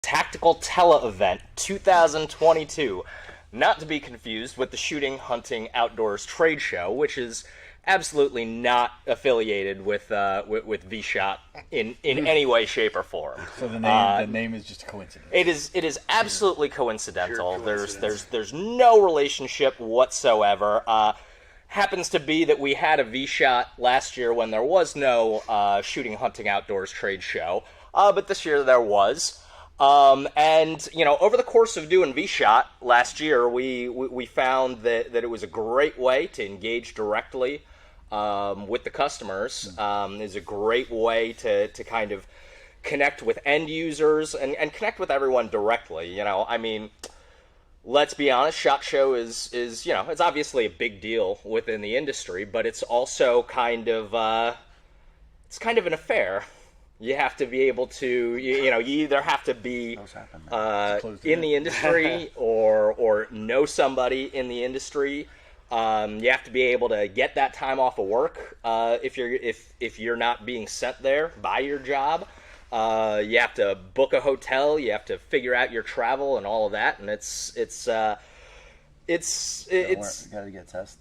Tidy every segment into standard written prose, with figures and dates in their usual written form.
Tactical Tele-Event 2022. Not to be confused with the Shooting, Hunting, Outdoors Trade Show, which is absolutely not affiliated with vSHOTT in any way, shape, or form. So the name is just a coincidence. It is absolutely coincidental. There's no relationship whatsoever. Happens to be that we had a vSHOTT last year when there was no Shooting, Hunting, Outdoors Trade Show, but this year there was. And, you know, over the course of doing vSHOTT last year, we found that it was a great way to engage directly with the customers. It's a great way to kind of connect with end users and connect with everyone directly. You know, I mean, let's be honest, SHOT Show is you know, it's obviously a big deal within the industry, but it's also kind of it's kind of an affair. You have to be able to, you know, you either have to be in the industry or know somebody in the industry. You have to be able to get that time off of work if you're not being sent there by your job. You have to book a hotel. You have to figure out your travel and all of that, and it's gotta get tested.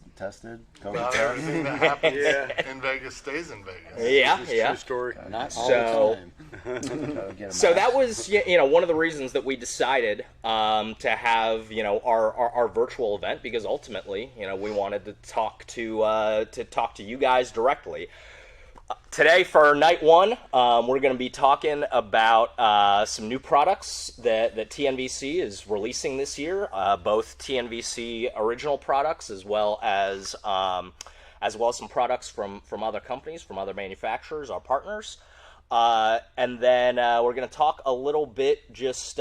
Not everything that happens in Vegas stays in Vegas. Yeah. True story. Not all the time. So that was, you know, one of the reasons that we decided to have, you know, our virtual event, because ultimately, you know, we wanted to talk to you guys directly. Today for night one, we're going to be talking about some new products that TNVC is releasing this year, both TNVC original products as well as some products from other companies, from other manufacturers, our partners. And then we're going to talk a little bit just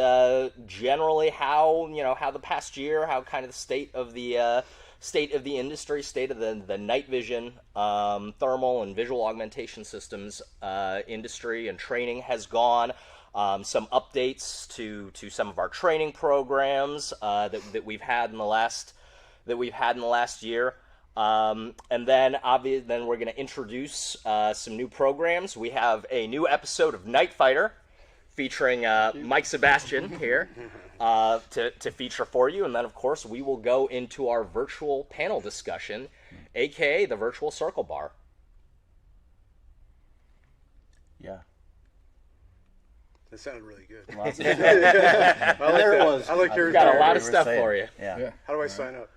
generally how the past year, how kind of the state of the industry, state of the night vision, thermal and visual augmentation systems industry and training has gone. Some updates to some of our training programs that we've had in the last year. And then then we're going to introduce some new programs. We have a new episode of Night Fighter featuring Mike Sebastian here to feature for you. And then, of course, we will go into our virtual panel discussion, a.k.a. the Virtual Circle Bar. Yeah. That sounded really good. Lots of There it was. I like your. Got a lot of stuff for you. Yeah. How do I sign up?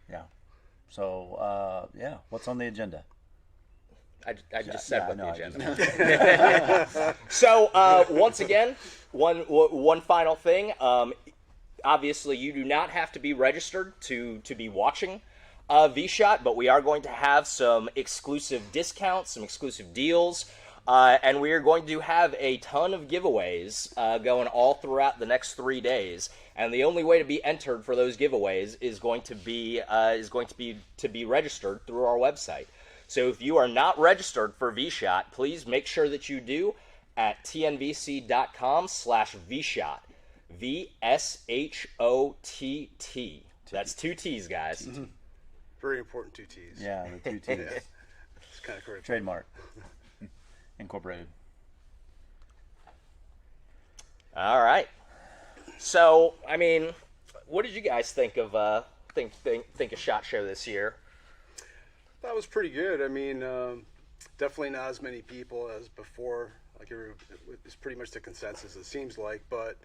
Yeah. So, what's on the agenda? I just said what the agenda. So once again, one final thing. Obviously, you do not have to be registered to be watching vSHOTT, but we are going to have some exclusive discounts, some exclusive deals, and we are going to have a ton of giveaways going all throughout the next 3 days. And the only way to be entered for those giveaways is going to be registered through our website. So if you are not registered for vSHOTT, please make sure that you do at tnvc.com/vSHOTT. vSHOTT. That's 2 T's, guys. Mm-hmm. Very important 2 T's. Yeah, the 2 T's. It's kind of correct. Trademark. Incorporated. All right. So, I mean, what did you guys think of think of SHOT Show this year? That was pretty good. I mean, definitely not as many people as before. Like it's pretty much the consensus, it seems like, but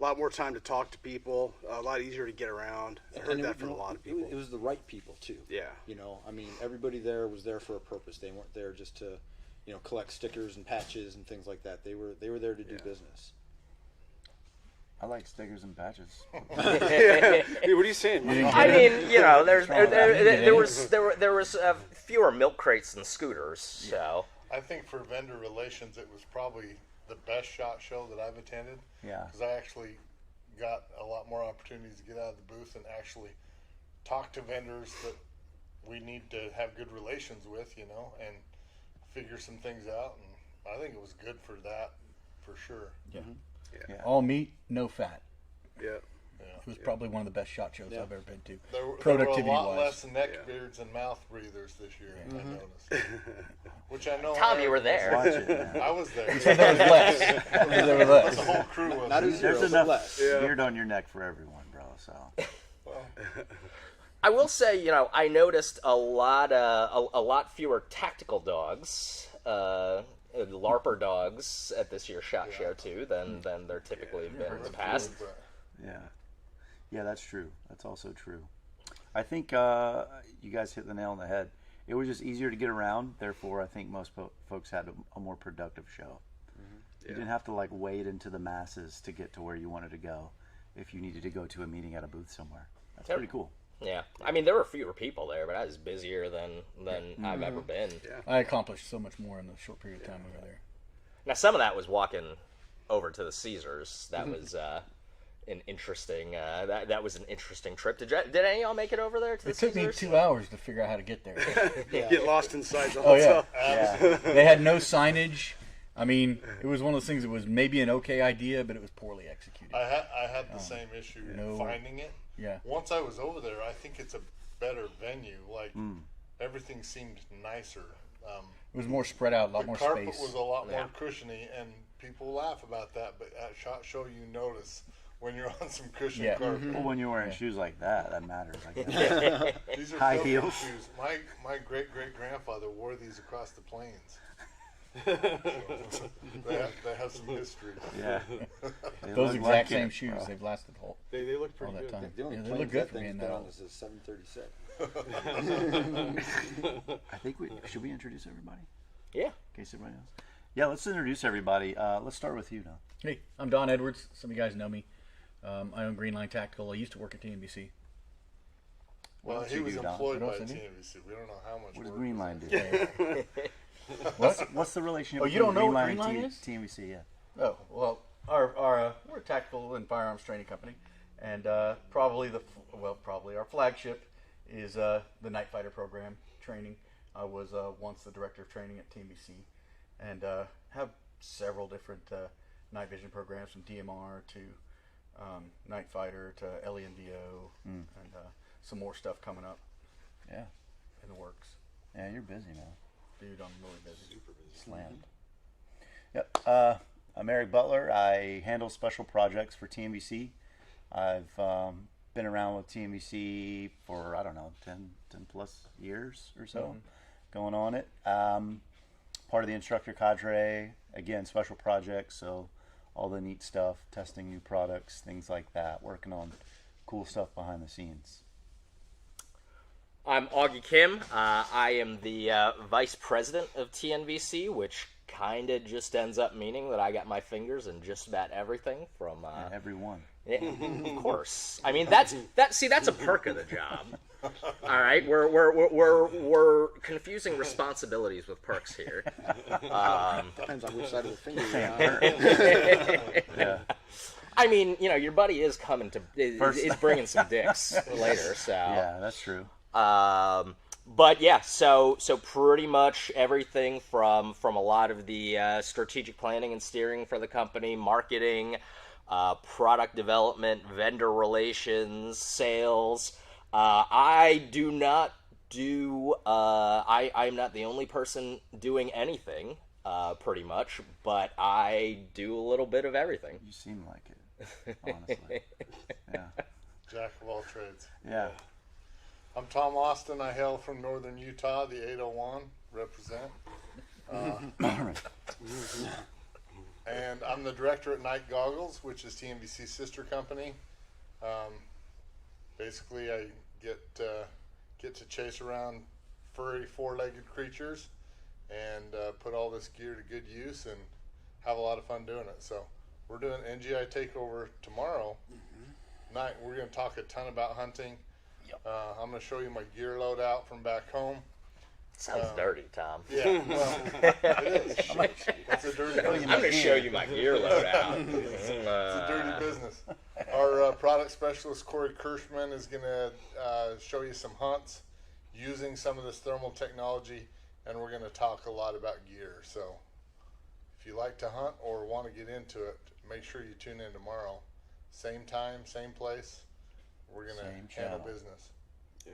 a lot more time to talk to people, a lot easier to get around. I heard that from a lot of people. It was the right people too. Yeah. You know, I mean, everybody there was there for a purpose. They weren't there just to, you know, collect stickers and patches and things like that. They were there to do business. I like stickers and patches. Hey, what are you saying? I mean, you know, there was fewer milk crates than scooters. So I think for vendor relations, it was probably the best SHOT Show that I've attended. Yeah. Because I actually got a lot more opportunities to get out of the booth and actually talk to vendors that we need to have good relations with, you know, and figure some things out. And I think it was good for that, for sure. Yeah. Yeah. All meat, no fat. Yeah. It was probably one of the best SHOT shows I've ever been to. There were a Productivity lot wise. less neck beards and mouth breathers this year. I noticed. Which I know. Tom, you Eric were was there. Watch it, man. I was there. There was less. There was The less. whole crew was. Not a there. zero, There's but enough less. beard on your neck for everyone, bro. So I will say, I noticed a lot fewer tactical dogs, LARPer dogs at this year's SHOT Show too than there typically have been in the past. yeah, that's true. That's also true. I think you guys hit the nail on the head. It was just easier to get around. Therefore, I think most folks had a more productive show. You didn't have to wade into the masses to get to where you wanted to go. If you needed to go to a meeting at a booth somewhere, that's pretty cool. Yeah, I mean there were fewer people there, but I was busier than I've ever been. Yeah. I accomplished so much more in the short period of time we were there. Now some of that was walking over to the Caesars. That was an interesting. That was an interesting trip. Did any of y'all make it over there to the It took me Caesars? 2 hours to figure out how to get there. Get lost inside the Oh yeah, hotel. Yeah, they had no signage. I mean, it was one of those things that was maybe an okay idea, but it was poorly executed. I had the same issue finding it. Yeah. Once I was over there, I think it's a better venue. Everything seemed nicer. It was more spread out, a lot The more carpet space. was a lot more cushiony, and people laugh about that. But at SHOT Show, you notice when you're on some cushioned Yeah. carpet. well, when you're wearing shoes like that matters. I guess. These are High filthy heels. shoes. My great grandfather wore these across the plains. they have some history. Yeah, They Those look exact like same it, shoes, bro. they've lasted all They look all pretty that good. time. The only Yeah, they planes look good that for me thing's in been that. on is a 737. I think should we introduce everybody Yeah. in case everybody knows? Yeah, let's introduce everybody. Let's start with you now. Hey, I'm Don Edwards. Some of you guys know me. I own Green Line Tactical. I used to work at TNVC. Well, What he else was you do, Don? employed by What else I do? TNVC. We don't know how much. What does work Green was Line in do? it. What's the relationship? Oh, you between don't know Green what Line Green and Line is? TNVC, yeah. Oh, well, we're a tactical and firearms training company, and probably our flagship is the Night Fighter program training. I was once the director of training at TNVC, and have several different night vision programs from DMR to Night Fighter to LENVO, and some more stuff coming up Yeah. in the works. Yeah, you're busy, man. Dude, I'm really busy. Super busy. Slammed. Yep. I'm Eric Butler. I handle special projects for TNVC. I've been around with TNVC for, 10 plus years or so, going on it. Part of the instructor cadre, again, special projects, so all the neat stuff, testing new products, things like that, working on cool stuff behind the scenes. I'm Augie Kim. I am the vice president of TNVC, which kind of just ends up meaning that I got my fingers in just about everything from. Everyone. Yeah, of course. I mean, that's a perk of the job. All right, we're confusing responsibilities with perks here. Depends on which side of the finger you're on. Yeah. I mean, your buddy is coming to is bringing some dicks later, so. Yeah, that's true. But yeah, so pretty much everything from a lot of the strategic planning and steering for the company, marketing, product development, vendor relations, sales. I do not do. I'm not the only person doing anything, pretty much, but I do a little bit of everything. You seem like it, honestly. Yeah. Jack of all trades. Yeah. I'm Tom Austin. I hail from northern Utah, the 801. Represent. And I'm the director at Night Goggles, which is TNVC's sister company. Basically, I get to chase around furry four-legged creatures and put all this gear to good use and have a lot of fun doing it. So we're doing NGI Takeover tomorrow night. We're going to talk a ton about hunting. I'm going to show you my gear loadout from back home. Sounds dirty, Tom. Yeah, well, it is. It's a dirty business. I'm going to show you my gear loadout. It's a dirty business. Our product specialist, Corey Kirschman, is going to show you some hunts using some of this thermal technology, and we're going to talk a lot about gear. So if you like to hunt or want to get into it, make sure you tune in tomorrow. Same time, same place. we're gonna Same handle channel. business. Yeah.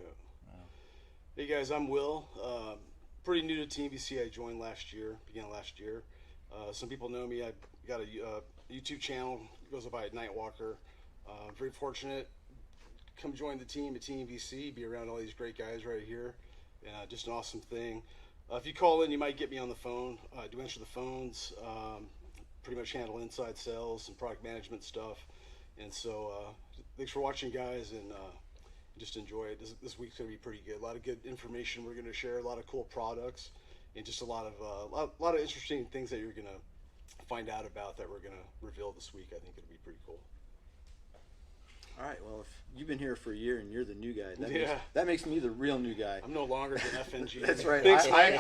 Hey guys, I'm Will. Pretty new to TNVC. I joined began last year. Some people know me. I got a YouTube channel. It goes by Nightwalker. Very fortunate. Come join the team at TNVC. Be around all these great guys right here. Just an awesome thing. If you call in, you might get me on the phone. I do answer the phones. Pretty much handle inside sales and product management stuff. And so, thanks for watching, guys, and just enjoy it. This week's gonna be pretty good. A lot of good information we're gonna share. A lot of cool products, and just a lot of interesting things that you're gonna find out about that we're gonna reveal this week. I think it'll be pretty cool. All right. Well, if you've been here for a year and you're the new guy, Yeah. that makes me the real new guy. I'm no longer the FNG. That's right. Thanks, Mike.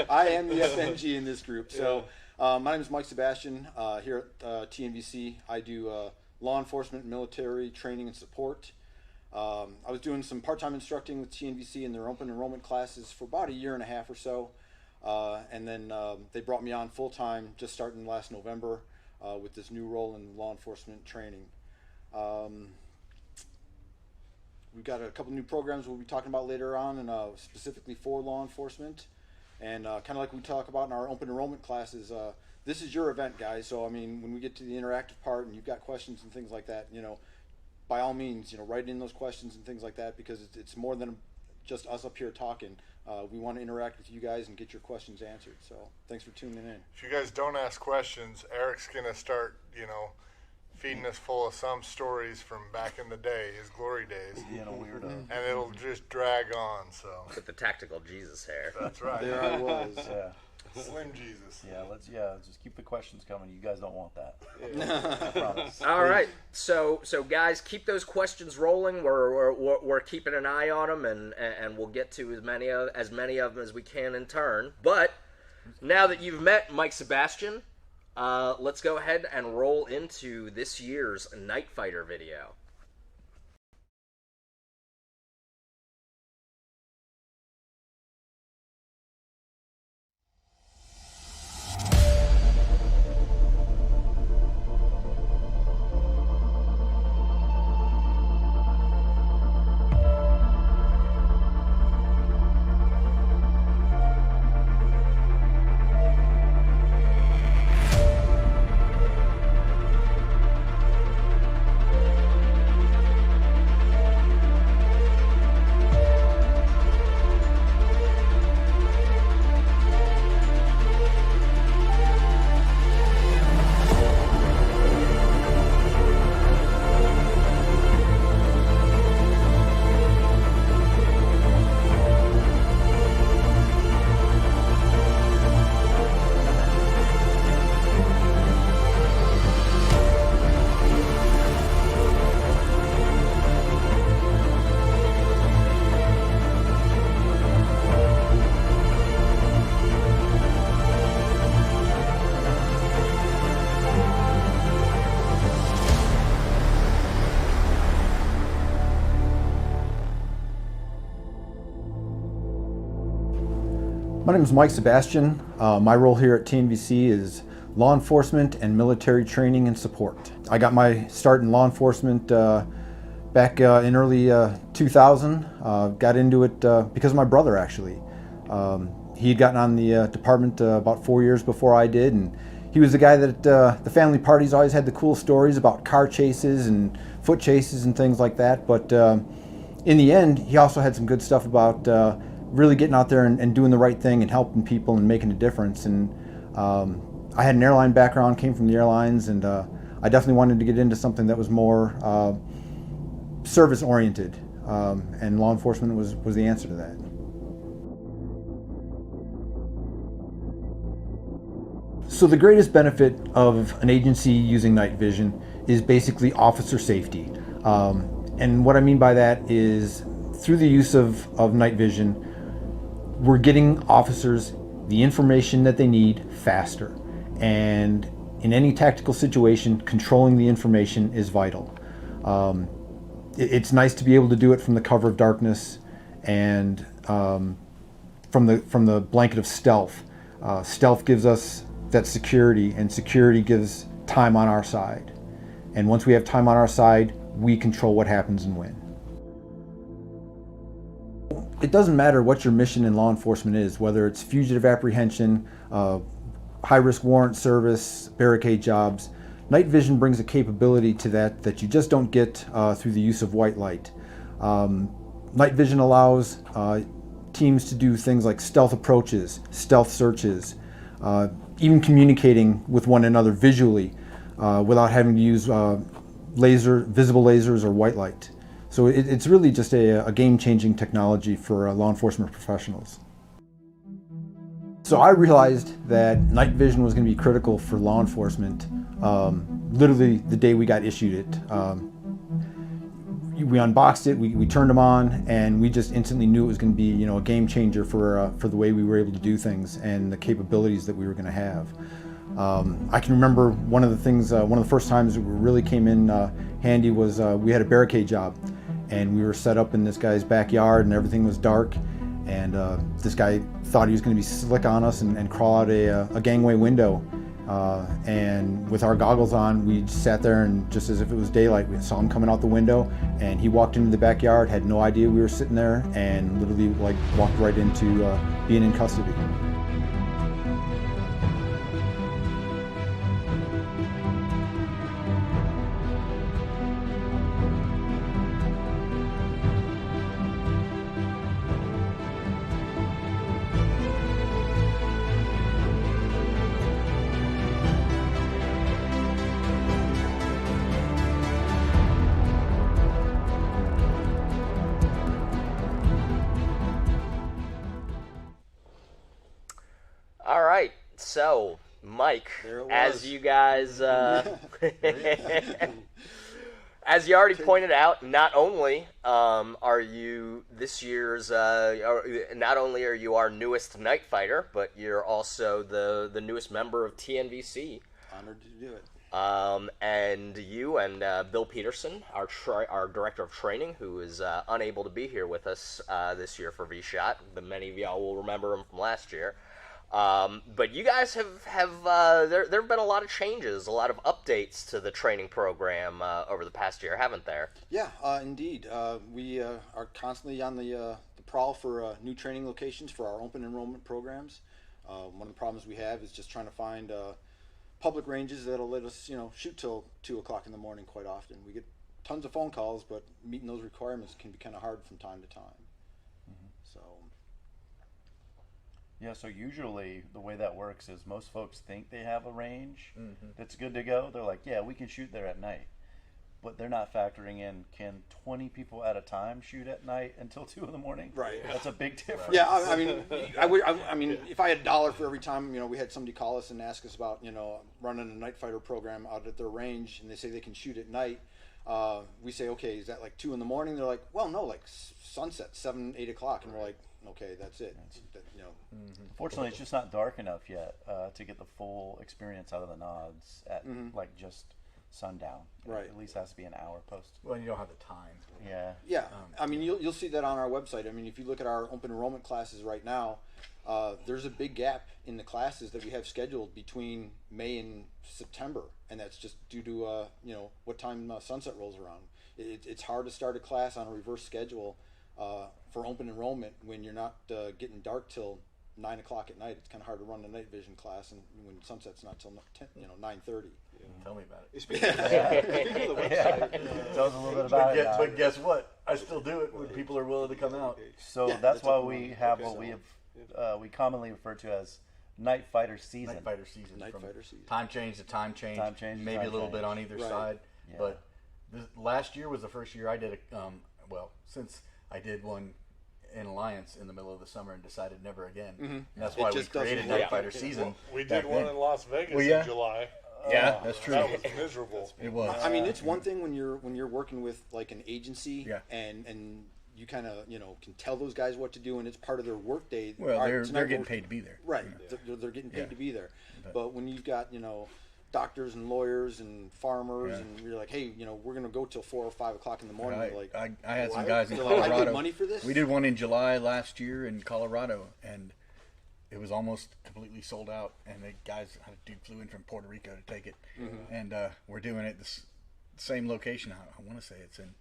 I am the FNG in this group. So, my name is Mike Sebastian. Here at TNVC, I do law enforcement, military training, and support. I was doing some part-time instructing with TNVC in their open enrollment classes for about a year and a half or so, and then they brought me on full-time just starting last November with this new role in law enforcement training. We've got a couple new programs we'll be talking about later on, and specifically for law enforcement. And kind of like we talk about in our open enrollment classes, this is your event, guys. So I mean, when we get to the interactive part and you've got questions and things like that, by all means, write in those questions and things like that, because it's more than just us up here talking. We want to interact with you guys and get your questions answered. So thanks for tuning in. If you guys don't ask questions, Eric's gonna start, feeding us full of some stories from back in the day, his glory days, Being a weirdo. and it'll just drag on. So With the tactical Jesus hair. that's right. There I was. Yeah. Slim Jesus. Yeah, let's just keep the questions coming. You guys don't want that. I promise. All right, so guys, keep those questions rolling. We're keeping an eye on them, and we'll get to as many of them as we can in turn. But now that you've met Mike Sebastian, let's go ahead and roll into this year's Night Fighter video. My name is Mike Sebastian. My role here at TNVC is law enforcement and military training and support. I got my start in law enforcement back in early 2000. Got into it because of my brother, actually. He had gotten on the department about 4 years before I did, and he was the guy that the family parties always had the cool stories about car chases and foot chases and things like that. But in the end, he also had some good stuff about really getting out there and doing the right thing and helping people and making a difference. And I had an airline background, came from the airlines, and I definitely wanted to get into something that was more service oriented, and law enforcement was the answer to that. So the greatest benefit of an agency using night vision is basically officer safety. And what I mean by that is through the use of night vision, we're getting officers the information that they need faster. And in any tactical situation, controlling the information is vital. It's nice to be able to do it from the cover of darkness and from the blanket of stealth. Stealth gives us that security, and security gives time on our side. And once we have time on our side, we control what happens and when. It doesn't matter what your mission in law enforcement is, whether it's fugitive apprehension, high-risk warrant service, barricade jobs. Night vision brings a capability to that you just don't get through the use of white light. Night vision allows teams to do things like stealth approaches, stealth searches, even communicating with one another visually without having to use visible lasers or white light. So it's really just a game-changing technology for law enforcement professionals. So I realized that night vision was going to be critical for law enforcement literally the day we got issued it. We unboxed it, we turned them on, and we just instantly knew it was going to be a game changer for the way we were able to do things and the capabilities that we were going to have. I can remember one of the first times it really came in handy was we had a barricade job, and we were set up in this guy's backyard, and everything was dark, and this guy thought he was going to be slick on us and crawl out a gangway window. And with our goggles on, we sat there, and just as if it was daylight, we saw him coming out the window, and he walked into the backyard, had no idea we were sitting there, and literally walked right into being in custody. All right, so Mike, as you guys, as you already pointed out, not only are you this year's, not only are you our newest night fighter, but you're also the newest member of TNVC. Honored to do it. And you and Bill Peterson, our director of training, who is unable to be here with us this year for vSHOTT, but many of y'all will remember him from last year. But you guys have there have been a lot of changes, a lot of updates to the training program over the past year, haven't there? Yeah, indeed. We are constantly on the prowl for new training locations for our open enrollment programs. One of the problems we have is just trying to find public ranges that'll let us, shoot till 2 o'clock in the morning. Quite often, we get tons of phone calls, but meeting those requirements can be kind of hard from time to time. So. Yeah, so usually the way that works is most folks think they have a range that's good to go. They're like, yeah, we can shoot there at night. But they're not factoring in, can 20 people at a time shoot at night until 2 in the morning? Right. That's a big difference. Yeah, I mean, if I had $1 for every time, we had somebody call us and ask us about, running a night fighter program out at their range, and they say they can shoot at night. We say, okay, is that like 2 in the morning? They're like, well, no, like sunset, 7, 8 o'clock. And we're like, okay, that's it. Fortunately, it's just not dark enough yet to get the full experience out of the nods at like just sundown. Right. At least has to be an hour post. Well, you don't have the time. Yeah. Yeah. I mean, you'll see that on our website. I mean, if you look at our open enrollment classes right now, there's a big gap in the classes that we have scheduled between May and September, and that's just due to what time sunset rolls around. It's hard to start a class on a reverse schedule for open enrollment when you're not getting dark till 9 o'clock at night. It's kind of hard to run a night vision class, and when sunset's not till 9:30. Tell me about it. Speaking of the website, Tell us a little bit about it. But guess what? I still do it when people are willing to come out. So that's why we have what we commonly refer to as Night Fighter Season. Night fighter season. Night from fighter season. Time change to time change. Time change to maybe time a little change. bit on either Right. side. Yeah. But last year was the first year I did since I did one in Alliance in the middle of the summer and decided never again. And that's It why we just doesn't created work. Night Fighter Season. We did back one then. in Las Vegas Well, yeah. in July. Yeah, that's true. That was miserable. It was. I mean, it's one thing when you're working with like an agency, Yeah. and you kind of can tell those guys what to do, and it's part of their work day. Well, All right, they're tonight getting we're- paid to be there. Right, they're getting paid Yeah. to be there. But when you've got doctors and lawyers and farmers, Yeah. and you're like, hey, we're gonna go till 4 or 5 o'clock in the morning. I, You're like, I had some "Why- guys in do I get Colorado. money for this?" We did one in July last year in Colorado, and it was almost completely sold out. And the guys, a dude flew in from Puerto Rico to take it, and we're doing it same location. I want to say it's in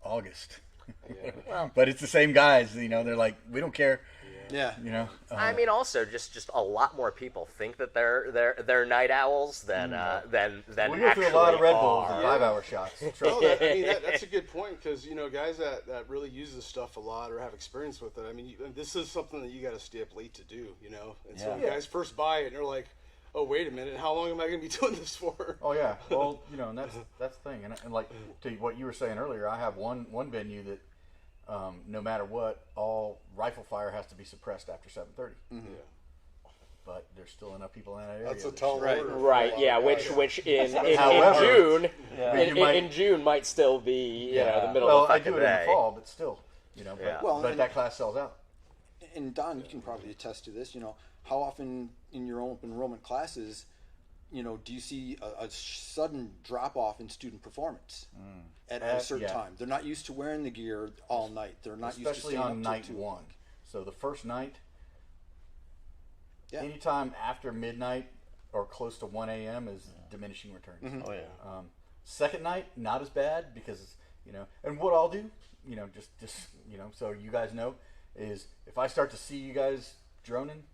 August. But it's the same guys. They're like, we don't care. Yeah. I mean, also just a lot more people think that they're night owls than we actually go through a lot of Red Bulls and are. 5-hour shots. No, that's a good point, because guys that really use this stuff a lot or have experience with it. I mean, this is something that you got to stay up late to do, And so when guys first buy it, and they're like, "Oh, wait a minute, how long am I going to be doing this for?" Oh yeah, well, and that's the thing, and like to what you were saying earlier, I have one venue that no matter what, all rifle fire has to be suppressed after 7:30. Yeah. But there's still enough people in that area. That's a tall Right. order. Right, yeah, which in However, June, in June might still be the middle well, of the I fucking do it in day. the fall, but still, Yeah. but that class sells out. And Don, you can probably attest to this. How often in your open enrollment classes, do you see a sudden drop off in student performance at a certain time? They're not used to wearing the gear all night. They're not Especially used to on night 2 one. So the first night, Yeah. anytime after midnight or close to 1 a.m. is diminishing returns. Oh yeah. Second night, not as bad because and what I'll do, just so you guys know, is if I start to see you guys droning,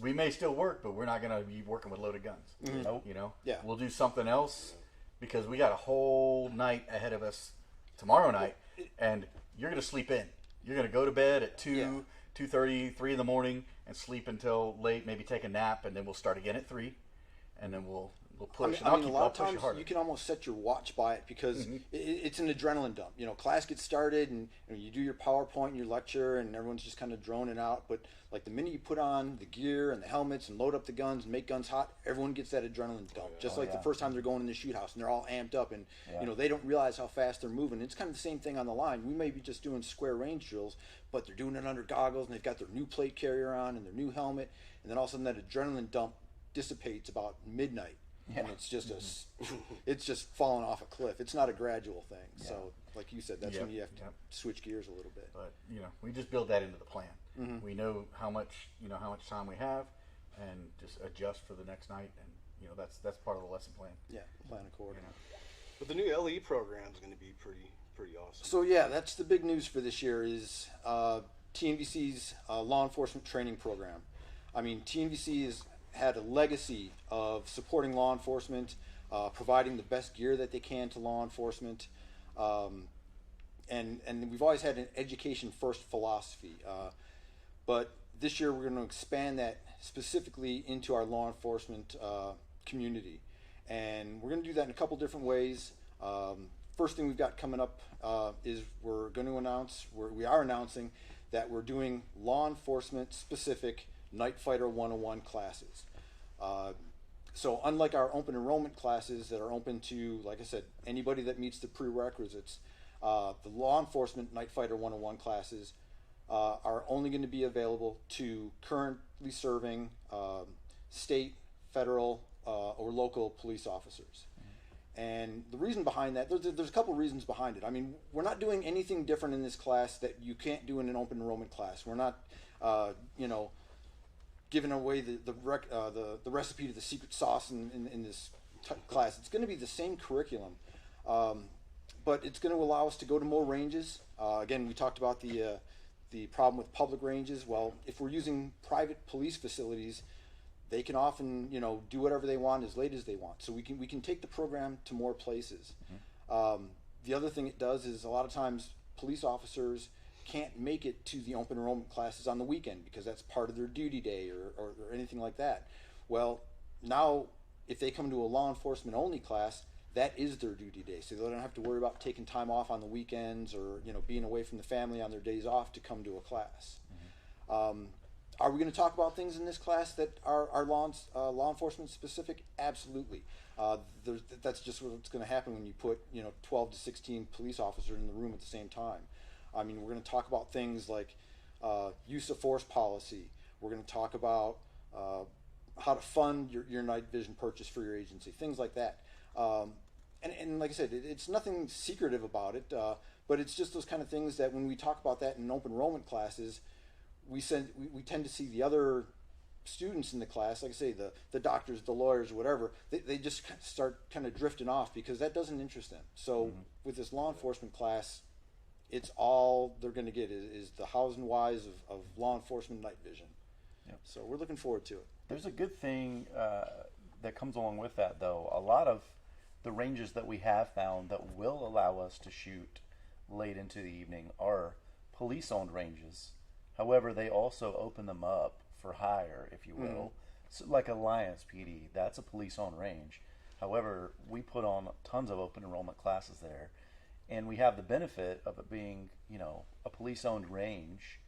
we may still work, but we're not going to be working with loaded guns. Nope. Yeah. We'll do something else because we got a whole night ahead of us tomorrow night, and you're going to sleep in. You're going to go to bed at 2, 2:30, 3 in the morning, and sleep until late. Maybe take a nap, and then we'll start again at 3, and then we'll push. I mean, a lot of times you can almost set your watch by it because it's an adrenaline dump. Class gets started and you do your PowerPoint and your lecture and everyone's just kind of droning out. But like the minute you put on the gear and the helmets and load up the guns and make guns hot, everyone gets that adrenaline dump. Just like the first time they're going in the shoot house and they're all amped up and they don't realize how fast they're moving. It's kind of the same thing on the line. We may be just doing square range drills, but they're doing it under goggles and they've got their new plate carrier on and their new helmet, and then all of a sudden that adrenaline dump dissipates about midnight. And it's just it's just falling off a cliff. It's not a gradual thing. So, like you said, that's when you have to switch gears a little bit. But we just build that into the plan. We know how much time we have, and just adjust for the next night. And that's part of the lesson plan. Yeah, plan accordingly. But the new LE program is going to be pretty awesome. So yeah, that's the big news for this year is TNVC's law enforcement training program. I mean, TNVC has had a legacy of supporting law enforcement, providing the best gear that they can to law enforcement, and we've always had an education first philosophy. But this year we're going to expand that specifically into our law enforcement community, and we're going to do that in a couple different ways. First thing we've got coming up is we are announcing that we're doing law enforcement specific Night Fighter 101 classes. So unlike our open enrollment classes that are open to, like I said, anybody that meets the prerequisites, the law enforcement Night Fighter 101 classes are only going to be available to currently serving state, federal, or local police officers. And the reason behind that, there's a couple reasons behind it. I mean, we're not doing anything different in this class that you can't do in an open enrollment class. We're not, giving away the recipe to the secret sauce in this class. It's going to be the same curriculum, but it's going to allow us to go to more ranges. Again, we talked about the problem with public ranges. Well, if we're using private police facilities, they can often do whatever they want as late as they want. So we can take the program to more places. The other thing it does is a lot of times police officers can't make it to the open enrollment classes on the weekend because that's part of their duty day or anything like that. Well, now if they come to a law enforcement only class, that is their duty day, so they don't have to worry about taking time off on the weekends or being away from the family on their days off to come to a class. Are we going to talk about things in this class that are law enforcement specific? Absolutely. That's just what's going to happen when you put 12 to 16 police officers in the room at the same time. I mean, we're going to talk about things like use of force policy. We're going to talk about how to fund your night vision purchase for your agency, things like that. And like I said, it's nothing secretive about it, but it's just those kind of things that when we talk about that in open enrollment classes, we tend to see the other students in the class, like I say, the doctors, the lawyers, whatever, they just start kind of drifting off because that doesn't interest them. So with this law enforcement class, it's all they're going to get is the hows and whys of law enforcement night vision. Yep. So we're looking forward to it. There's a good thing that comes along with that, though. A lot of the ranges that we have found that will allow us to shoot late into the evening are police-owned ranges. However, they also open them up for hire, if you will. So like Alliance PD, that's a police-owned range. However, we put on tons of open enrollment classes there, and we have the benefit of it being, a police-owned range,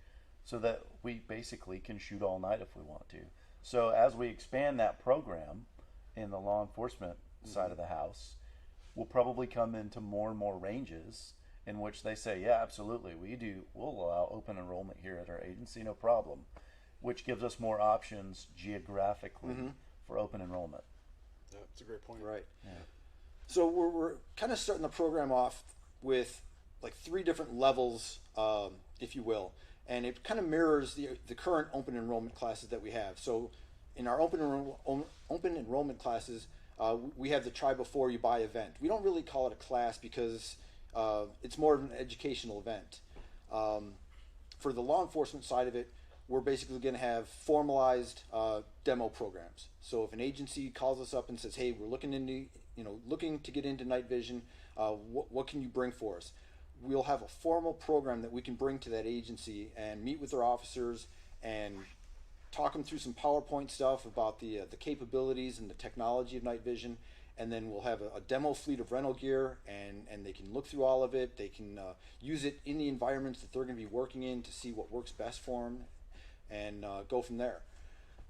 so that we basically can shoot all night if we want to. So as we expand that program in the law enforcement side of the house, we'll probably come into more and more ranges in which they say, yeah, absolutely, we'll allow open enrollment here at our agency, no problem, which gives us more options geographically for open enrollment. Yeah, that's a great point. Right. Yeah. So we're kind of starting the program off with like 3 different levels, if you will, and it kind of mirrors the current open enrollment classes that we have. So in our open enrollment classes, we have the try before you buy event. We don't really call it a class because it's more of an educational event. For the law enforcement side of it, we're basically going to have formalized demo programs. So if an agency calls us up and says, "Hey, we're looking to get into night vision, what can you bring for us?" We'll have a formal program that we can bring to that agency and meet with their officers and talk them through some PowerPoint stuff about the capabilities and the technology of night vision. And then we'll have a demo fleet of rental gear, and they can look through all of it. They can use it in the environments that they're going to be working in to see what works best for them, and go from there.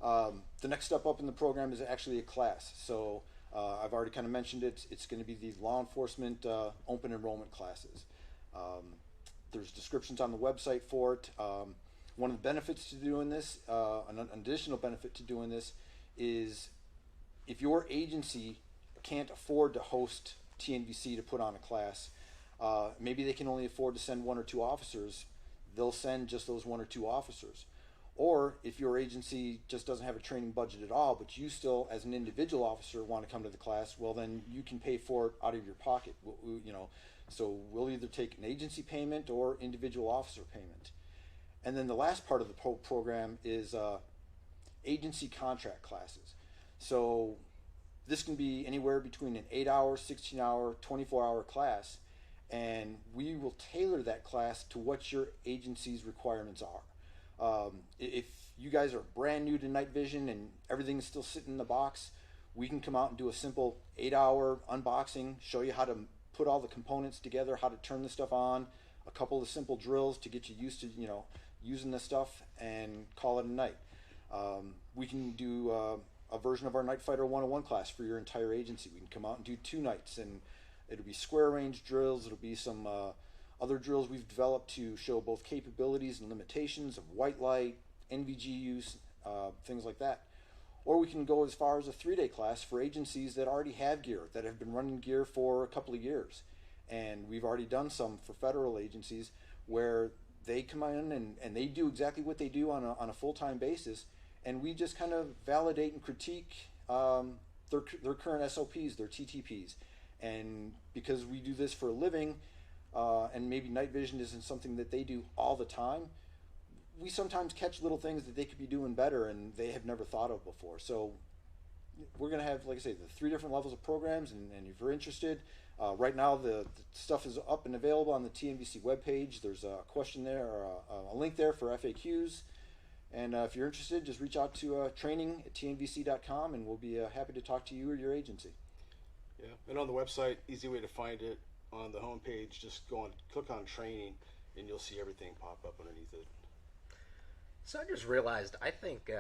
The next step up in the program is actually a class. So I've already kind of mentioned it. It's going to be these law enforcement open enrollment classes. There's descriptions on the website for it. One of the benefits to doing this, an additional benefit to doing this, is if your agency can't afford to host TNVC to put on a class, maybe they can only afford to send 1 or 2 officers, they'll send just those 1 or 2 officers. Or if your agency just doesn't have a training budget at all, but you still, as an individual officer, want to come to the class, well, then you can pay for it out of your pocket. So we'll either take an agency payment or individual officer payment. And then the last part of the program is agency contract classes. So this can be anywhere between an 8-hour, 16-hour, 24-hour class, and we will tailor that class to what your agency's requirements are. If you guys are brand new to night vision and everything's still sitting in the box, we can come out and do a simple 8-hour unboxing, show you how to put all the components together, how to turn the stuff on, a couple of simple drills to get you used to using this stuff, and call it a night. We can do a version of our Night Fighter 101 class for your entire agency. We can come out and do 2 nights, and it'll be square range drills. It'll be some other drills we've developed to show both capabilities and limitations of white light, NVG use, things like that. Or we can go as far as a 3-day class for agencies that already have gear, that have been running gear for a couple of years. And we've already done some for federal agencies where they come in and they do exactly what they do on a full-time basis, and we just kind of validate and critique their current SOPs, their TTPs. And because we do this for a living, and maybe night vision isn't something that they do all the time, we sometimes catch little things that they could be doing better and they have never thought of before. So we're going to have, like I say, the 3 different levels of programs, and if you're interested, right now the stuff is up and available on the TNVC webpage. There's a question there, or a link there for FAQs. And if you're interested, just reach out to training@tnvc.com, and we'll be happy to talk to you or your agency. Yeah, and on the website, easy way to find it, on the homepage, just click on training, and you'll see everything pop up underneath it. So I just realized I think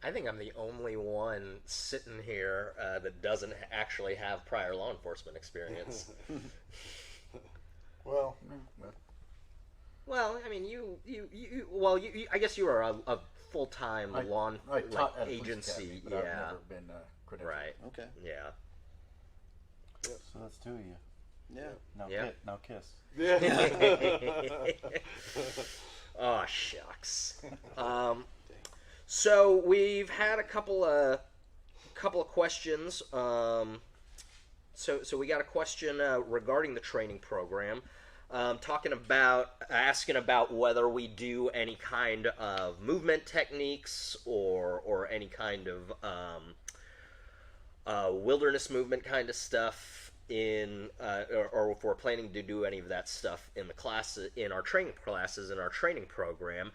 I'm the only one sitting here that doesn't actually have prior law enforcement experience. Well, Well, I mean, you I guess you are a full-time law I taught at a police agency, academy, but yeah, I've never been credentialed. right, Okay. yeah. So that's 2 of you. Yeah. Now kiss. Oh, shucks. So we've had a couple of questions. So we got a question regarding the training program, asking about whether we do any kind of movement techniques or any kind of wilderness movement kind of stuff or if we're planning to do any of that stuff in the classes, in our training classes, in our training program.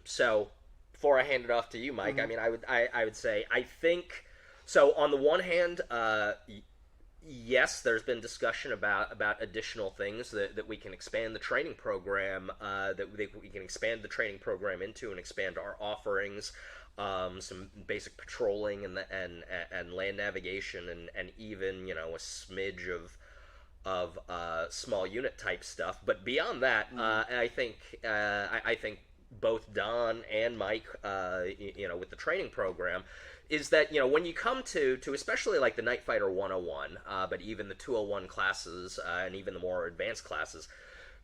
So before I hand it off to you, Mike, I mean, I would say, I think, so on the one hand, yes, there's been discussion about additional things that we can expand the training program, we can expand the training program into and expand our offerings, some basic patrolling and land navigation and even, a smidge of small unit type stuff. But beyond that, I think both Don and Mike, with the training program, is that, when you come to especially like the Night Fighter 101, but even the 201 classes, and even the more advanced classes,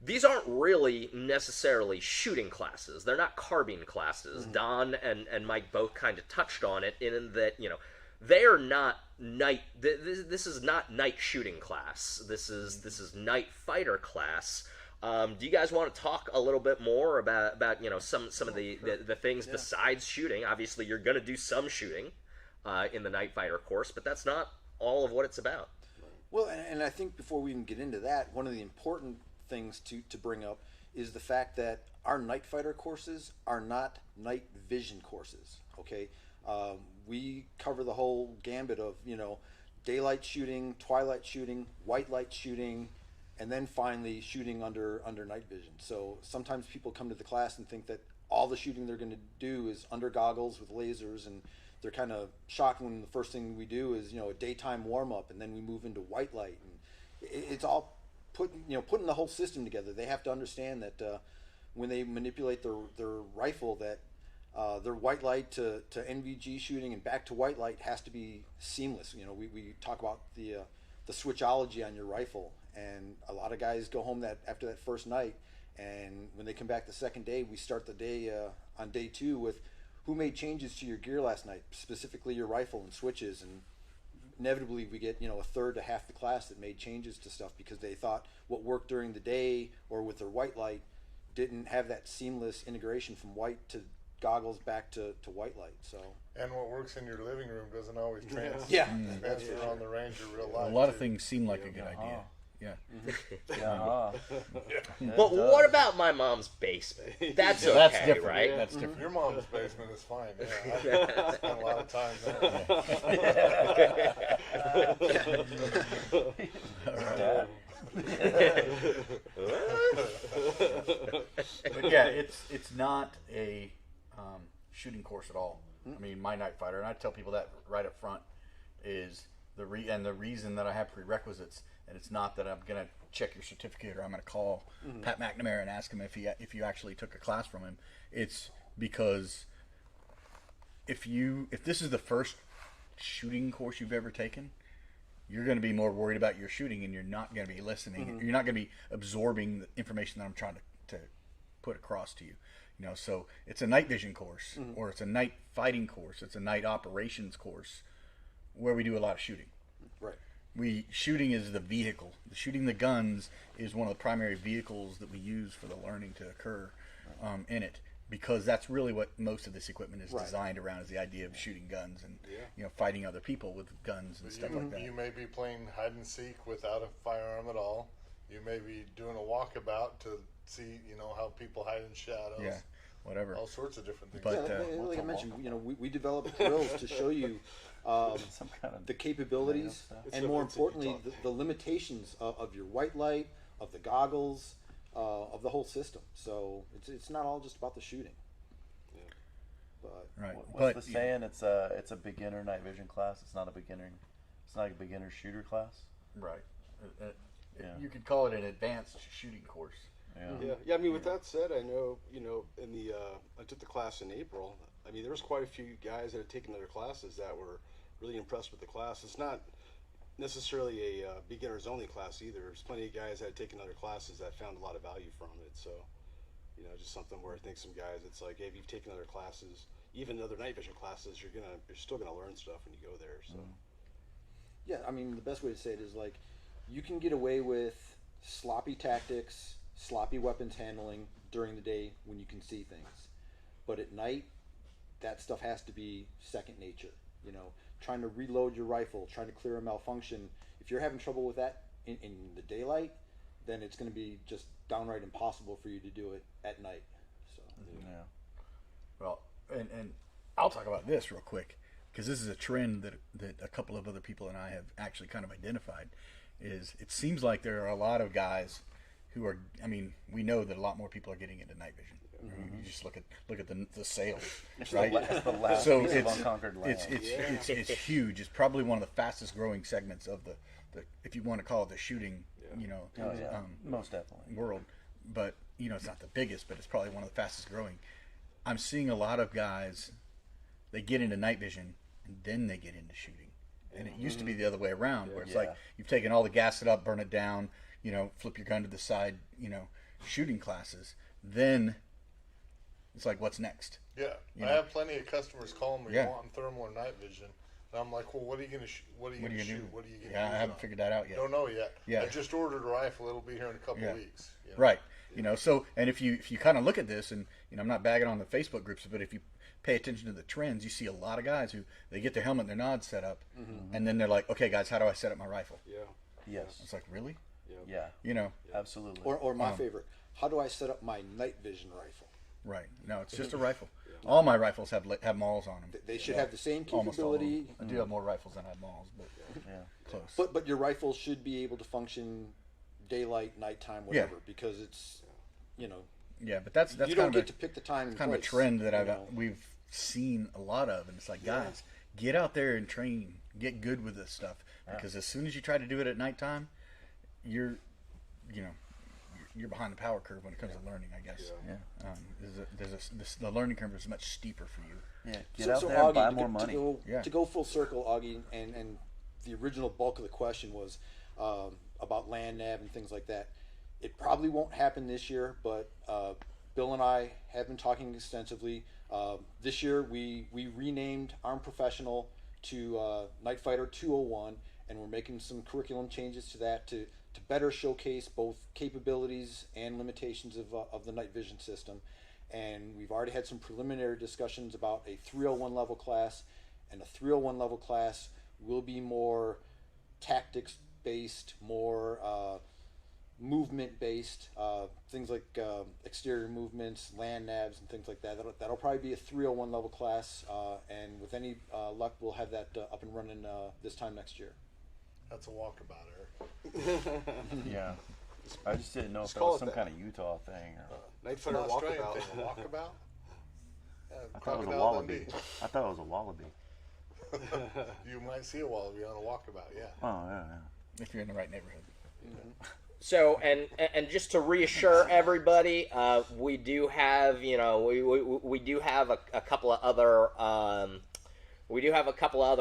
these aren't really necessarily shooting classes. They're not carbine classes. Don and Mike both kind of touched on it in that, they are not night. This is not night shooting class. This is night fighter class. Do you guys want to talk a little bit more about some of the things besides shooting? Obviously, you're going to do some shooting in the Night Fighter course, but that's not all of what it's about. Well, and I think before we even get into that, one of the important things to bring up is the fact that our Night Fighter courses are not night vision courses. Okay, we cover the whole gambit of daylight shooting, twilight shooting, white light shooting, and then finally shooting under night vision. So sometimes people come to the class and think that all the shooting they're going to do is under goggles with lasers, and they're kind of shocked when the first thing we do is a daytime warm up, and then we move into white light, and it's all putting the whole system together. They have to understand that when they manipulate their rifle, that their white light to NVG shooting and back to white light has to be seamless. We talk about the switchology on your rifle, and a lot of guys go home after that first night, and when they come back the second day, we start the day on day 2 with who made changes to your gear last night, specifically your rifle and switches, and inevitably we get a third to half the class that made changes to stuff because they thought what worked during the day or with their white light didn't have that seamless integration from white to goggles back to white light. So and what works in your living room doesn't always transfer on the range of real life. A lot of things seem like a good idea. Yeah. But what about my mom's basement? That's okay, That's different, right? That's different. Your mom's basement is fine. Yeah, I spent a lot of time there. But yeah, it's not a shooting course at all. I mean, my Night Fighter, and I tell people that right up front, is the reason that I have prerequisites, and it's not that I'm going to check your certificate or I'm going to call Pat McNamara and ask him if you actually took a class from him. It's because if this is the first shooting course you've ever taken, you're going to be more worried about your shooting, and you're not going to be listening. You're not going to be absorbing the information that I'm trying to put across to you. So it's a night vision course, or it's a night fighting course, it's a night operations course, where we do a lot of shooting. right. Shooting is the vehicle. Shooting the guns is one of the primary vehicles that we use for the learning to occur in it, because that's really what most of this equipment is designed around, is the idea of shooting guns and fighting other people with guns and stuff like that. You may be playing hide and seek without a firearm at all. You may be doing a walkabout to see how people hide in shadows. Yeah, whatever. All sorts of different things. But Like I mentioned, we develop drills to show you Some kind of the capabilities, and more importantly, the limitations of your white light, of the goggles, of the whole system. So it's not all just about the shooting. But right. What's the saying? It's a beginner night vision class. It's not a beginner shooter class. Right. You could call it an advanced shooting course. Yeah. I mean, with that said, I know in the I took the class in April. I mean, there was quite a few guys that had taken other classes that were really impressed with the class. It's not necessarily a beginners only class either. There's plenty of guys that had taken other classes that found a lot of value from it. So, You know, just something where I think some guys, it's like, hey, if you've taken other classes, even other night vision classes, you're still gonna learn stuff when you go there. So. Yeah, I mean, the best way to say it is like, you can get away with sloppy tactics, sloppy weapons handling during the day when you can see things, but at night, that stuff has to be second nature. You know, trying to reload your rifle, trying to clear a malfunction. If you're having trouble with that in the daylight, then it's going to be just downright impossible for you to do it at night. So. Yeah. Well, and I'll talk about this real quick, because this is a trend that a couple of other people and I have actually kind of identified. Is it seems like there are a lot of guys who are. I mean, we know that a lot more people are getting into night vision. You just look at the sales, right? It's the last So piece of unconquered land. it's huge. It's probably one of the fastest growing segments of the if you want to call it the shooting, you know, most definitely world. But you know, it's not the biggest, but it's probably one of the fastest growing. I'm seeing a lot of guys, they get into night vision and then they get into shooting. And it used to be the other way around, where it's like you've taken all the gas it up, burn it down, you know, flip your gun to the side, you know, shooting classes. Then it's like, what's next? Yeah, You I know? have plenty of customers calling me wanting thermal or night vision, and I'm like, well, what are you gonna what are you gonna shoot? do? What are you gonna? Yeah, I use it haven't on? figured that out yet. Don't know yet. Yeah. I just ordered a rifle. It'll be here in a couple of weeks. You know? Right. You know, so and if you kind of look at this, and you know, I'm not bagging on the Facebook groups, but if you pay attention to the trends, you see a lot of guys who they get their helmet and their nods set up, and then they're like, okay, guys, how do I set up my rifle? Yeah. yes It's like, really? yeah You know, absolutely Or my favorite, how do I set up my night vision rifle? right? No, it's just a rifle. All my rifles have mauls on them. They should have the same Almost all of them. capability, I do have more rifles than I have mauls, but close. but your rifle should be able to function daylight, nighttime, whatever, because it's, you know, Yeah, but that's you kind don't of get to pick the time and kind of a place, trend that you know. we've seen a lot of, and it's like, guys, get out there and train, get good with this stuff, because as soon as you try to do it at nighttime, you're behind the power curve when it comes to learning, I guess. The learning curve is much steeper for you. get out there and buy more to money. To go full circle, Augie, and the original bulk of the question was about land nav and things like that. It probably won't happen this year, but Bill and I have been talking extensively. This year, we renamed Armed Professional to Night Fighter 201, and we're making some curriculum changes to that to better showcase both capabilities and limitations of the night vision system. And we've already had some preliminary discussions about a 301 level class, and a 301 level class will be more tactics based, more movement based, things like exterior movements, land navs, and things like that. That'll probably be a 301 level class, and with any luck, we'll have that up and running this time next year. That's a walkabout, Eric. Yeah, I just didn't know if that call was it some that. kind of Utah thing. Or Night It's an Fighter Australian walkabout. thing. A walkabout. Yeah, I thought it was a Crocodile wallaby. Dundee. I thought it was a wallaby. You might see a wallaby on a walkabout. Yeah. Oh yeah. If you're in the right neighborhood. So, and just to reassure everybody, we do have, we do have a couple of other,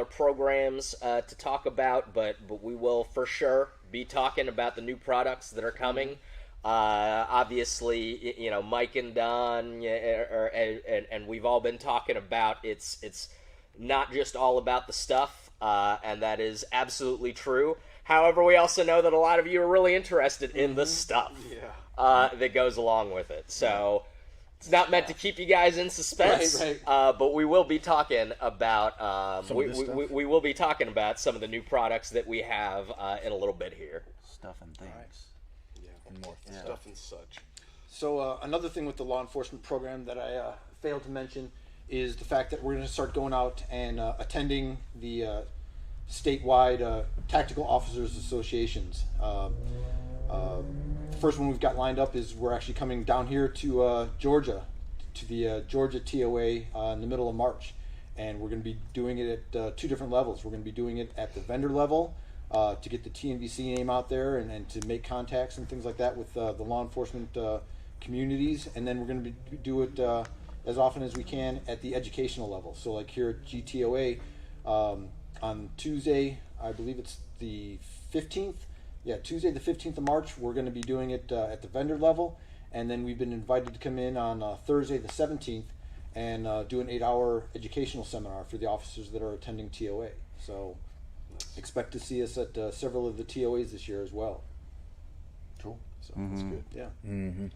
programs to talk about, but we will for sure be talking about the new products that are coming. Obviously, Mike and Don, and we've all been talking about it's not just all about the stuff, and that is absolutely true. However, we also know that a lot of you are really interested in the stuff that goes along with it. So it's not meant to keep you guys in suspense, Right. but we will be talking about we will be talking about some of the new products that we have in a little bit here. Stuff and things. And more. Stuff and such. So another thing with the law enforcement program that I failed to mention is the fact that we're going to start going out and attending the statewide tactical officers associations. The first one we've got lined up is we're actually coming down here to Georgia, to the Georgia TOA in the middle of March, and we're going to be doing it at two different levels. We're going to be doing it at the vendor level to get the TNVC name out there and to make contacts and things like that with the law enforcement communities, and then we're going to do it as often as we can at the educational level. So like here at GTOA, on Tuesday, I believe it's the 15th. Yeah, Tuesday the 15th of March, we're going to be doing it at the vendor level. And then we've been invited to come in on Thursday the 17th and do an 8-hour educational seminar for the officers that are attending TOA. So expect to see us at several of the TOAs this year as well. Cool. So that's good. Yeah. Mm-hmm.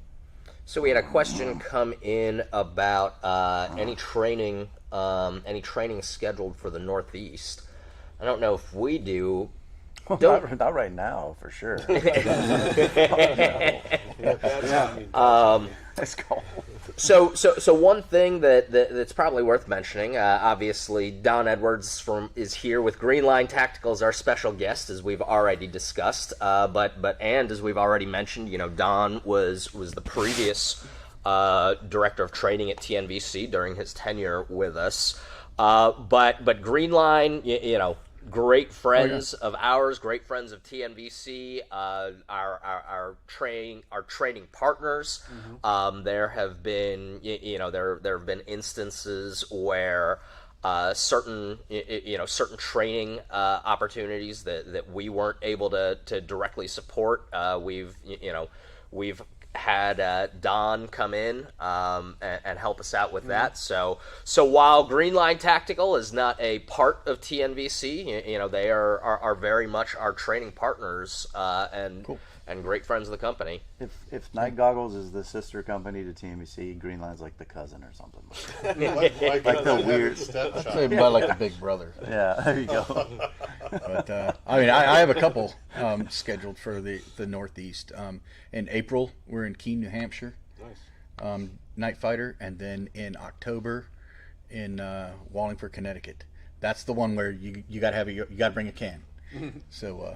So we had a question come in about any training scheduled for the Northeast. I don't know if we do. Well, not right now, for sure. Let's go. So one thing that's probably worth mentioning, obviously Don Edwards is here with Greenline Tactical as our special guest, as we've already discussed. But as we've already mentioned, Don was the previous director of training at TNVC during his tenure with us. But Greenline, great friends of ours, great friends of TNVC, our training partners. There have been there have been instances where certain training opportunities that we weren't able to directly support. We've had Don come in and help us out with that. So while Greenline Tactical is not a part of TNVC, they are very much our training partners and great friends of the company. If Night Goggles is the sister company to TNVC, Greenline's like the cousin or something. like the weird I'd say about like a big brother. Yeah, there you go. But I have a couple scheduled for the Northeast. In April, we're in Keene, New Hampshire. Nice. Night Fighter, and then in October, in Wallingford, Connecticut. That's the one where you gotta bring a can. So,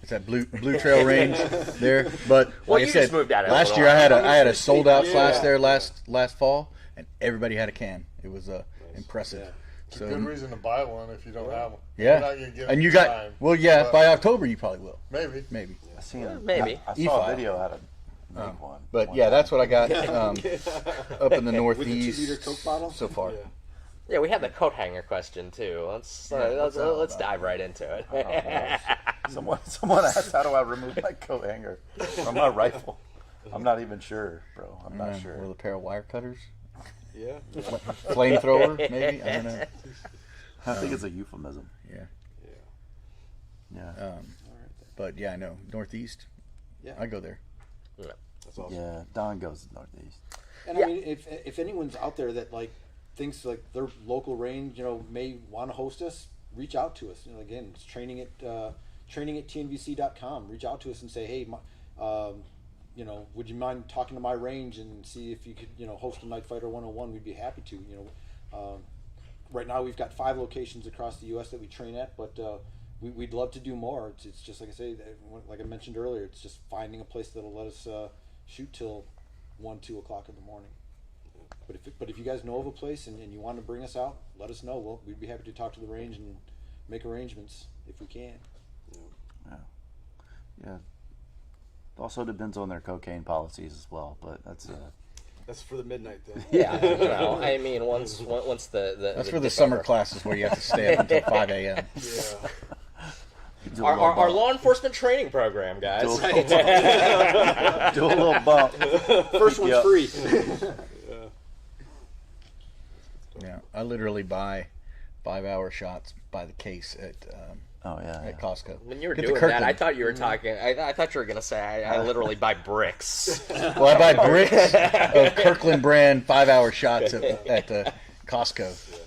it's at Blue Trail Range there. But Well, like you I said, just moved out of last year Illinois. I had a sold out class there last fall, and everybody had a can. It was impressive. It's So a good reason to buy one if you don't have one. yeah, You're not gonna give and it you got time, by October you probably will. maybe. I seen maybe. I saw E-file. a video how to make one. But yeah, that's what I got up in the With Northeast the 2-liter Coke bottle? so far. Yeah, we had the coat hanger question too. Let's dive right into it. Someone asked, how do I remove my coat hanger from my rifle? I'm not even sure, bro. I'm not sure. With a pair of wire cutters, Yeah. flamethrower, maybe. I don't know. I think it's a euphemism. Yeah. Yeah. But yeah, I know Northeast. Yeah. I go there. That's awesome. Yeah, Don goes to Northeast. And I mean, if anyone's out there that thinks their local range, may want to host us, reach out to us. Again, it's training at tnvc.com. Reach out to us and say, hey, would you mind talking to my range and see if you could, host a Night Fighter 101? We'd be happy to. Right now we've got 5 locations across the U.S. that we train at, but we'd love to do more. It's just like I say, like I mentioned earlier, it's just finding a place that'll let us shoot till 1-2 o'clock in the morning. But if you guys know of a place and you want to bring us out, let us know. We'd be happy to talk to the range and make arrangements if we can. Yeah. It also depends on their cocaine policies as well, but that's That's for the midnight thing. Yeah, I mean, once the That's for the summer classes where you have to stay up until 5 a.m. Yeah. Our law enforcement training program, guys. do a little bump. First one's free. Yeah, I literally buy 5-hour shots by the case at Costco. When you were Get the doing that, I Kirkland. thought you were talking. I thought you were gonna say I literally buy bricks. Well, I buy bricks of Kirkland brand 5-hour shots at Costco.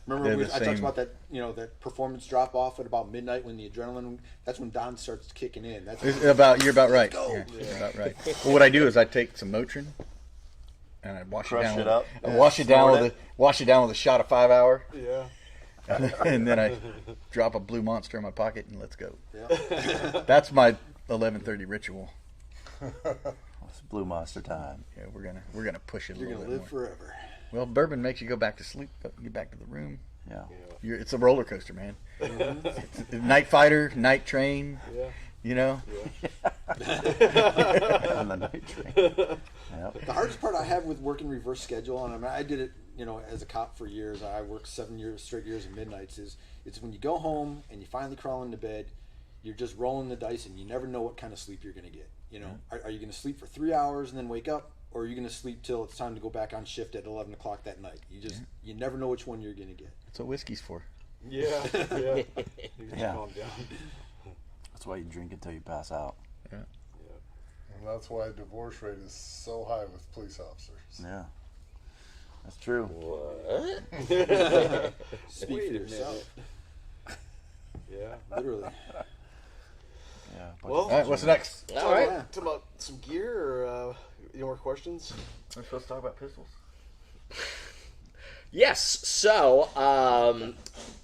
Remember They're I the talked same. about that, that performance drop off at about midnight when the adrenaline. That's when Don starts kicking in. That's You're about right. Yeah, you're about right. Well, what I do is I take some Motrin and I wash Crush it down. it up. I wash it down with a shot of 5-hour, Yeah. and then I drop a blue monster in my pocket and let's go. Yeah. That's my 11:30 ritual. It's Blue Monster time. Yeah, we're gonna push it a You're little gonna bit live more. forever. Well, bourbon makes you go back to sleep, get back to the room. Yeah. It's a roller coaster, man. It's night fighter, night train. Yeah. On the night train. Yep. The hardest part I have with working reverse schedule, and I did it, as a cop for years. I worked 7 straight years of midnights. It's when you go home and you finally crawl into bed, you're just rolling the dice, and you never know what kind of sleep you're going to get. You know, are you going to sleep for 3 hours and then wake up, or are you going to sleep till it's time to go back on shift at 11 o'clock that night? You never know which one you're going to get. That's what whiskey's for. Yeah. You can Yeah. calm down. That's why you drink until you pass out. And that's why divorce rate is so high with police officers. Yeah. That's true. What? Speak for yourself. Yeah. Literally. Yeah. Well, All right, what's next? All right. Talk about some gear, or any more questions? We're supposed to talk about pistols. Yes. So,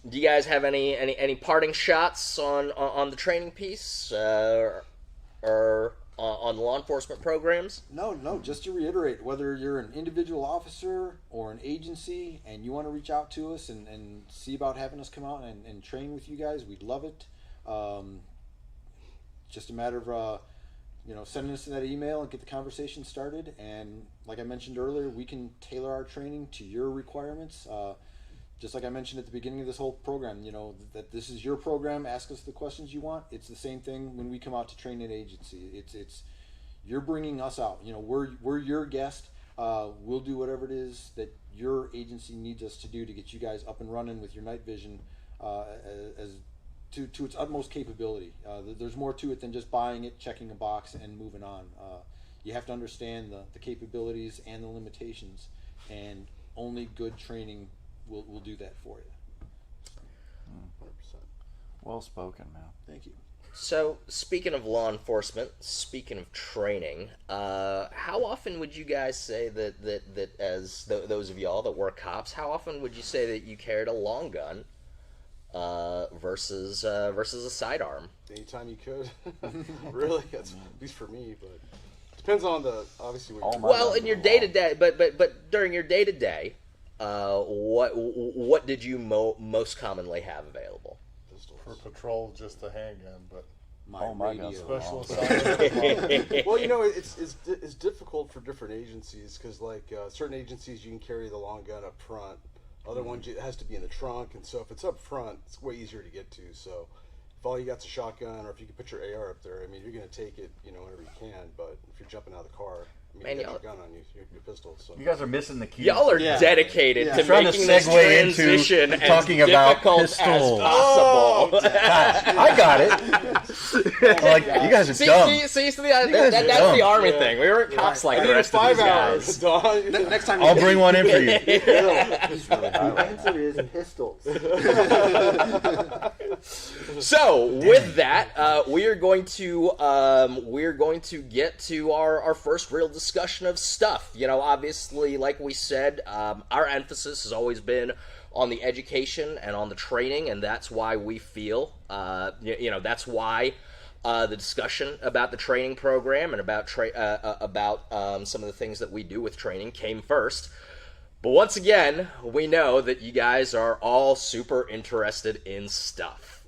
do you guys have any parting shots on the training piece, or on law enforcement programs? No, just to reiterate, whether you're an individual officer or an agency and you want to reach out to us and see about having us come out and train with you guys, we'd love it. Just a matter of sending us that email and get the conversation started. And like I mentioned earlier, we can tailor our training to your requirements. Just like I mentioned at the beginning of this whole program, that this is your program. Ask us the questions you want. It's the same thing when we come out to train an agency. It's you're bringing us out. We're your guest. We'll do whatever it is that your agency needs us to do to get you guys up and running with your night vision as to its utmost capability. There's more to it than just buying it, checking a box, and moving on. You have to understand the capabilities and the limitations, and only good training will do that for you. 100%. Well spoken, man. Thank you. So, speaking of law enforcement, speaking of training, how often would you guys say that as those of y'all that were cops, how often would you say that you carried a long gun versus a sidearm? Anytime you could. Really, that's at least for me, but depends on obviously. Well, in your day to day, but during your day to day, what did you most commonly have available? Pistols. For patrol, just the handgun, but My God. special Wow. assignment. Well, it's difficult for different agencies because certain agencies you can carry the long gun up front. Other ones it has to be in the trunk, and so if it's up front, it's way easier to get to. So if all you got's a shotgun, or if you can put your AR up there, I mean, you're going to take it, whenever you can. But if you're jumping out of the car, Man, you got y'all- your gun on you, your pistol. So You guys are missing the key. Y'all are Yeah. dedicated Yeah. to Trying to making this segue into transition as talking about difficult pistols. as possible. I got it. Like, you guys are See, dumb. that's guys the are Army dumb. thing. We weren't cops like I the need rest of 5 these hours, guys. Don. Next time I'll bring one in for you. The answer is pistols. So with that, we are going to get to our first real discussion of stuff. Obviously, like we said, our emphasis has always been on the education and on the training, and that's why we feel, that's why the discussion about the training program and about some of the things that we do with training came first. But once again, we know that you guys are all super interested in stuff.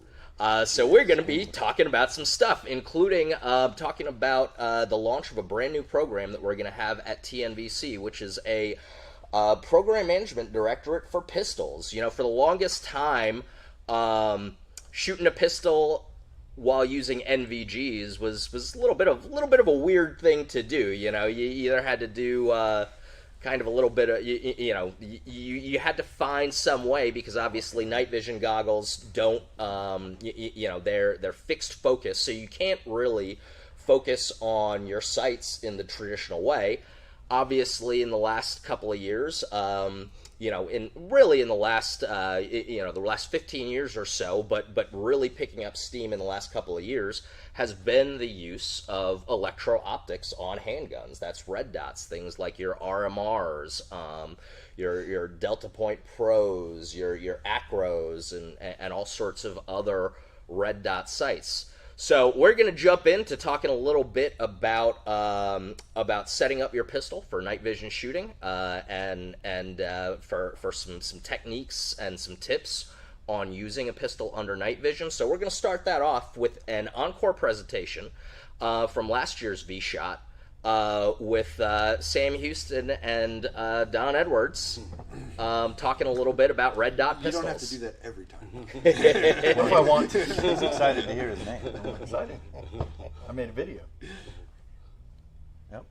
So we're going to be talking about some stuff, including talking about the launch of a brand new program that we're going to have at TNVC, which is a program management directorate for pistols. For the longest time, shooting a pistol while using NVGs was a little bit of a weird thing to do. You either had to do kind of a little bit of, you had to find some way, because obviously night vision goggles don't, they're fixed focus, so you can't really focus on your sights in the traditional way. Obviously, in the last couple of years, in the last 15 years or so, but really picking up steam in the last couple of years, has been the use of electro-optics on handguns. That's red dots, things like your RMRs, your Delta Point Pros, your Acros, and all sorts of other red dot sights. So we're going to jump into talking a little bit about setting up your pistol for night vision shooting, and for some techniques and some tips on using a pistol under night vision. So we're going to start that off with an encore presentation from last year's vSHOTT with Sam Houston and Don Edwards, talking a little bit about red dot You pistols. don't have to do that every time. What if I want to? He's excited to hear his name. I'm excited. I made a video. Yep.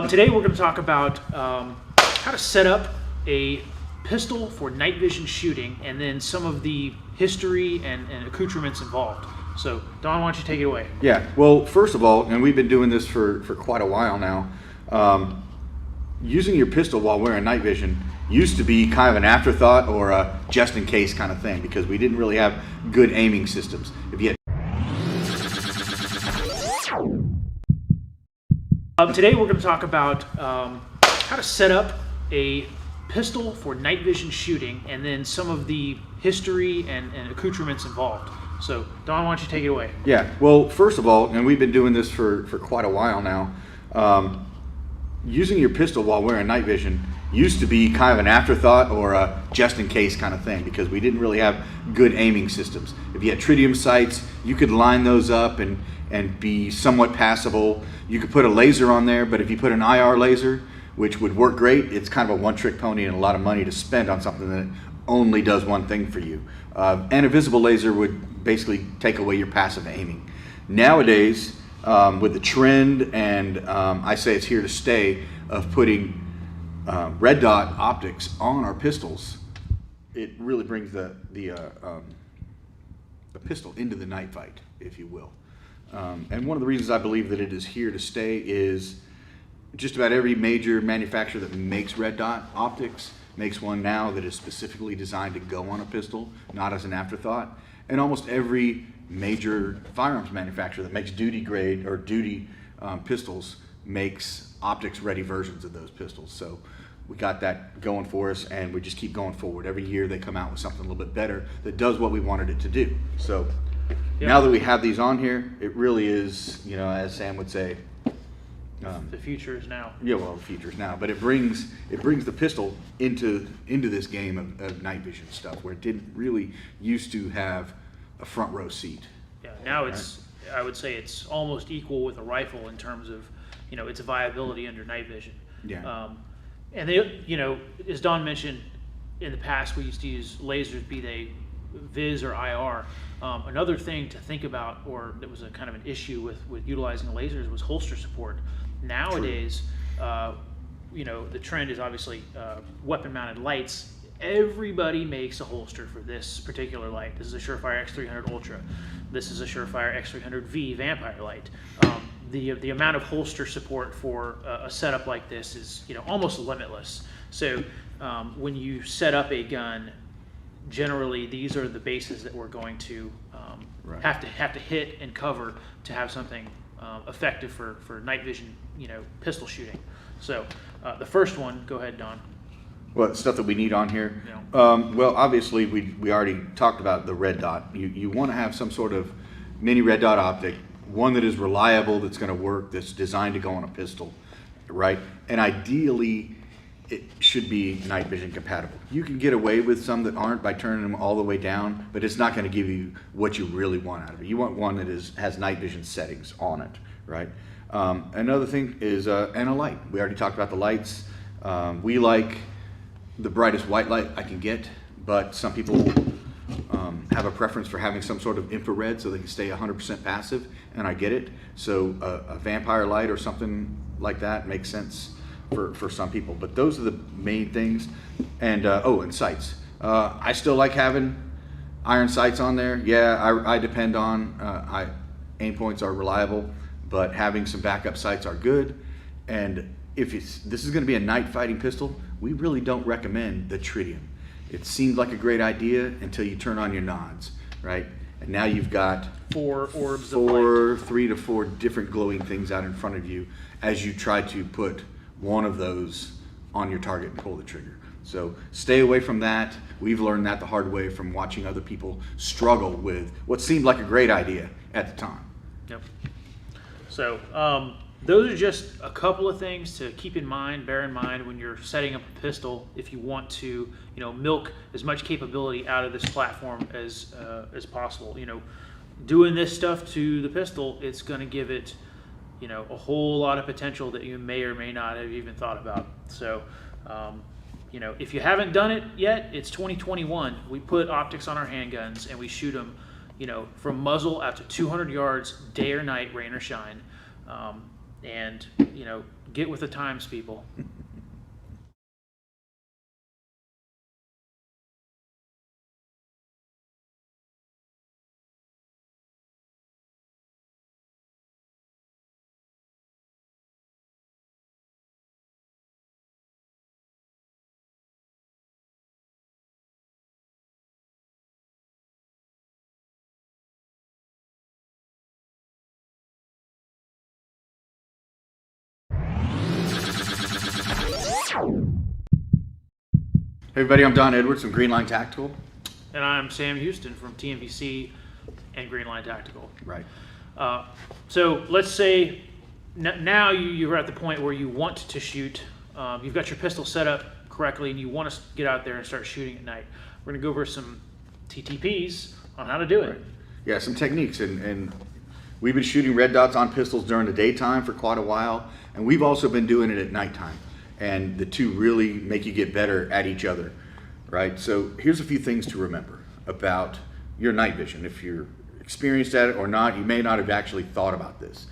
Today we're going to talk about how to set up a pistol for night vision shooting, and then some of the history and accoutrements involved. So, Don, why don't you take it away? Yeah, well, first of all, and we've been doing this for quite a while now, using your pistol while wearing night vision used to be kind of an afterthought or a just in case kind of thing, because we didn't really have good aiming systems. If you had Today we're going to talk about how to set up a pistol for night vision shooting, and then some of the history and accoutrements involved. So, Don, why don't you take it away? Yeah, well, first of all, and we've been doing this for quite a while now, using your pistol while wearing night vision used to be kind of an afterthought or a just in case kind of thing, because we didn't really have good aiming systems. If you had tritium sights, you could line those up and be somewhat passable. You could put a laser on there, but if you put an IR laser, which would work great, it's kind of a one-trick pony and a lot of money to spend on something that only does one thing for you. And a visible laser would basically take away your passive aiming. Nowadays, with the trend, and I say it's here to stay, of putting red dot optics on our pistols, it really brings the pistol into the night fight, if you will. And one of the reasons I believe that it is here to stay is just about every major manufacturer that makes red dot optics makes one now that is specifically designed to go on a pistol, not as an afterthought. And almost every major firearms manufacturer that makes duty grade or duty pistols makes optics ready versions of those pistols. So we got that going for us, and we just keep going forward. Every year they come out with something a little bit better that does what we wanted it to do. So now that we have these on here, it really is, you know, as Sam would say, The future is now. yeah, well, the future is now, but it brings the pistol into this game of night vision stuff, where it didn't really used to have a front row seat. Yeah, now it's, I would say it's almost equal with a rifle in terms of, you know, its viability under night vision. Yeah. And they, you know, as Don mentioned, in the past we used to use lasers, be they Viz or IR. Another thing to think about, or that was a kind of an issue with utilizing lasers, was holster support. Nowadays, you know, the trend is obviously weapon-mounted lights. Everybody makes a holster for this particular light. This is a Surefire X300 Ultra. This is a Surefire X300V Vampire light. The amount of holster support for a setup like this is, you know, almost limitless. So when you set up a gun, generally these are the bases that we're going to have to hit and cover to have something effective for night vision, you know, pistol shooting. So the first one, go ahead, Don. Well, stuff that we need on here. Yeah. Well, obviously we already talked about the red dot. You want to have some sort of mini red dot optic, one that is reliable, that's going to work, that's designed to go on a pistol, right? And ideally, it should be night vision compatible. You can get away with some that aren't by turning them all the way down, but it's not going to give you what you really want out of it. You want one that has night vision settings on it, right? Another thing is and a light. We already talked about the lights. We like the brightest white light I can get, but some people have a preference for having some sort of infrared so they can stay 100% passive, and I get it. So a vampire light or something like that makes sense for some people, but those are the main things. And and sights. I still like having iron sights on there. Yeah, I depend on aim points are reliable, but having some backup sights are good. And if this is going to be a night fighting pistol, we really don't recommend the tritium. It seemed like a great idea until you turn on your nods, right? And now you've got Four orbs of light. 3 to 4 different glowing things out in front of you as you try to put one of those on your target and pull the trigger. So stay away from that. We've learned that the hard way from watching other people struggle with what seemed like a great idea at the time. Yep. So those are just a couple of things to keep in mind, bear in mind when you're setting up a pistol. If you want to, milk as much capability out of this platform as possible, doing this stuff to the pistol, it's going to give it, a whole lot of potential that you may or may not have even thought about. So, if you haven't done it yet, it's 2021. We put optics on our handguns and we shoot them, from muzzle out to 200 yards, day or night, rain or shine. And get with the times, people. Hey everybody, I'm Don Edwards from Green Line Tactical. And I'm Sam Houston from TNVC and Green Line Tactical. Right. So let's say now you're at the point where you want to shoot. You've got your pistol set up correctly and you want to get out there and start shooting at night. We're going to go over some TTPs on how to do it. Right. Yeah, some techniques. And we've been shooting red dots on pistols during the daytime for quite a while. And we've also been doing it at nighttime. And the two really make you get better at each other, right? So here's a few things to remember about your night vision. If you're experienced at it or not, you may not have actually thought about this.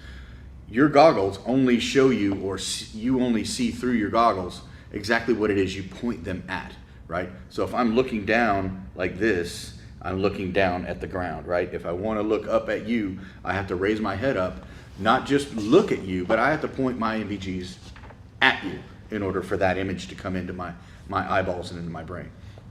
Your goggles only show you, or you only see through your goggles exactly what it is you point them at, right? So if I'm looking down like this, I'm looking down at the ground, right? If I want to look up at you, I have to raise my head up, not just look at you, but I have to point my NVGs at you in order for that image to come into my eyeballs and into my brain.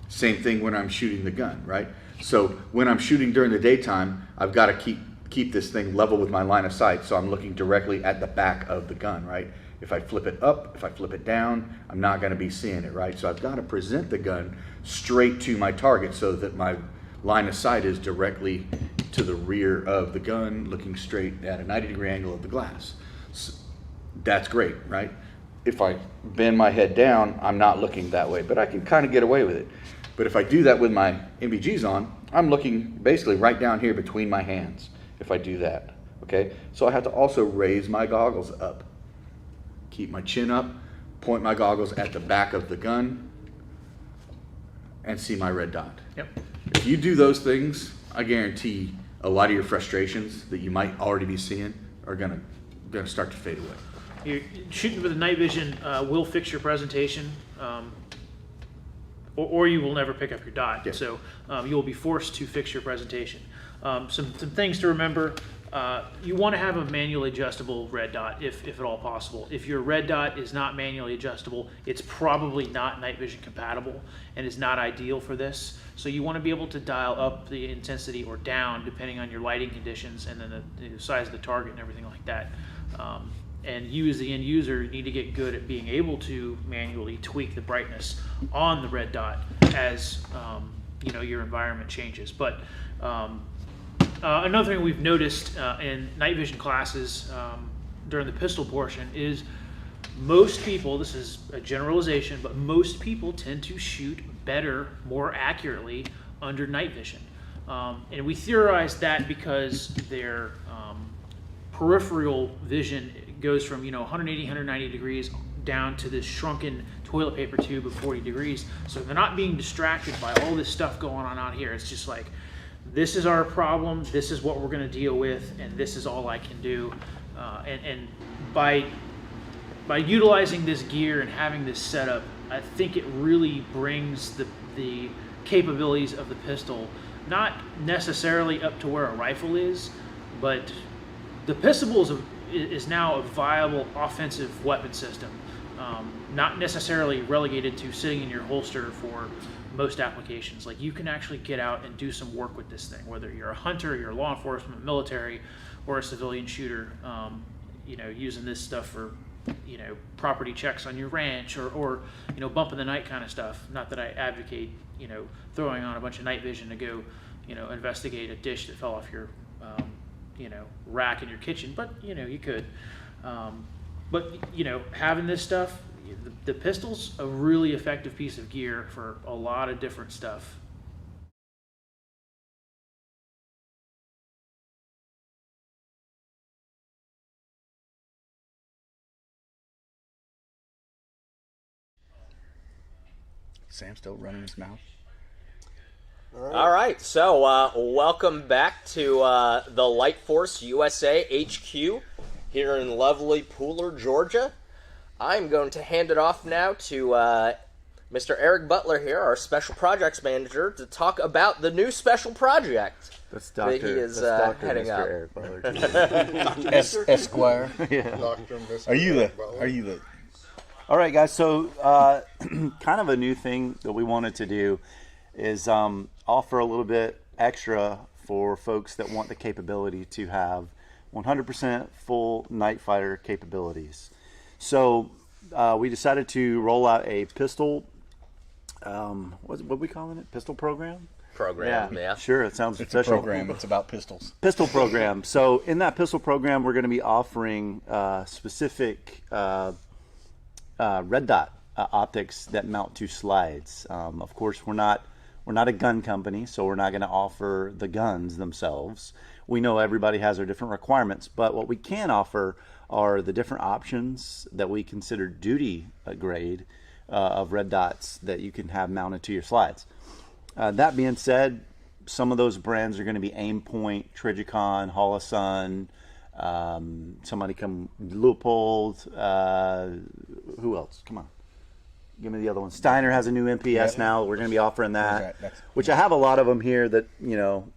Same thing when I'm shooting the gun, right? So when I'm shooting during the daytime, I've got to keep this thing level with my line of sight, so I'm looking directly at the back of the gun, right? If I flip it up, if I flip it down, I'm not going to be seeing it, right? So I've got to present the gun straight to my target so that my line of sight is directly to the rear of the gun, looking straight at a 90-degree angle of the glass. So that's great, right? If I bend my head down, I'm not looking that way, but I can kind of get away with it. But if I do that with my NVGs on, I'm looking basically right down here between my hands if I do that, okay? So I have to also raise my goggles up. Keep my chin up, point my goggles at the back of the gun, and see my red dot. Yep. If you do those things, I guarantee a lot of your frustrations that you might already be seeing are gonna start to fade away. You're shooting with the night vision will fix your presentation, or you will never pick up your dot. Yeah. So you will be forced to fix your presentation. Some things to remember. You want to have a manually adjustable red dot if at all possible. If your red dot is not manually adjustable, it's probably not night vision compatible and is not ideal for this. So you want to be able to dial up the intensity or down depending on your lighting conditions and then the size of the target and everything like that. And you as the end user need to get good at being able to manually tweak the brightness on the red dot as your environment changes. But another thing we've noticed in night vision classes during the pistol portion is most people, this is a generalization, but most people tend to shoot better, more accurately under night vision. And we theorize that because their peripheral vision goes from 180, 190 degrees down to this shrunken toilet paper tube of 40 degrees. So they're not being distracted by all this stuff going on out here. It's just like, this is our problem, this is what we're going to deal with, and this is all I can do. And by utilizing this gear and having this setup, I think it really brings the capabilities of the pistol, not necessarily up to where a rifle is, but the pistol is now a viable offensive weapon system, not necessarily relegated to sitting in your holster for most applications. Like, you can actually get out and do some work with this thing, whether you're a hunter, you're law enforcement, military, or a civilian shooter, using this stuff for property checks on your ranch or bump in the night kind of stuff. Not that I advocate throwing on a bunch of night vision to go investigate a dish that fell off your rack in your kitchen, but you could. But having this stuff, the pistol's a really effective piece of gear for a lot of different stuff. Sam's still running his mouth. All right, so welcome back to the Light Force USA HQ here in lovely Pooler, Georgia. I'm going to hand it off now to Mr. Eric Butler here, our Special Projects Manager, to talk about the new special project That's that he is heading Mr. up. Eric Butler. Esquire. Yeah. Dr. and Mr. Are you Eric Butler. the? All right, guys. So, kind of a new thing that we wanted to do is offer a little bit extra for folks that want the capability to have 100% full night fighter capabilities. So, we decided to roll out a pistol. What are we calling it? Pistol program? Program, yeah. Sure. It sounds It's a official. program. It's about pistols. Pistol program. So, in that pistol program, we're going to be offering specific red dot optics that mount to slides. Of course, we're not a gun company, so we're not going to offer the guns themselves. We know everybody has their different requirements, but what we can offer are the different options that we consider duty grade of red dots that you can have mounted to your slides. That being said, some of those brands are going to be Aimpoint, Trijicon, Holosun, somebody come Leupold, who else? Come on. Give me the other one. Steiner has a new MPS now. We're going to be offering that, which I have a lot of them here that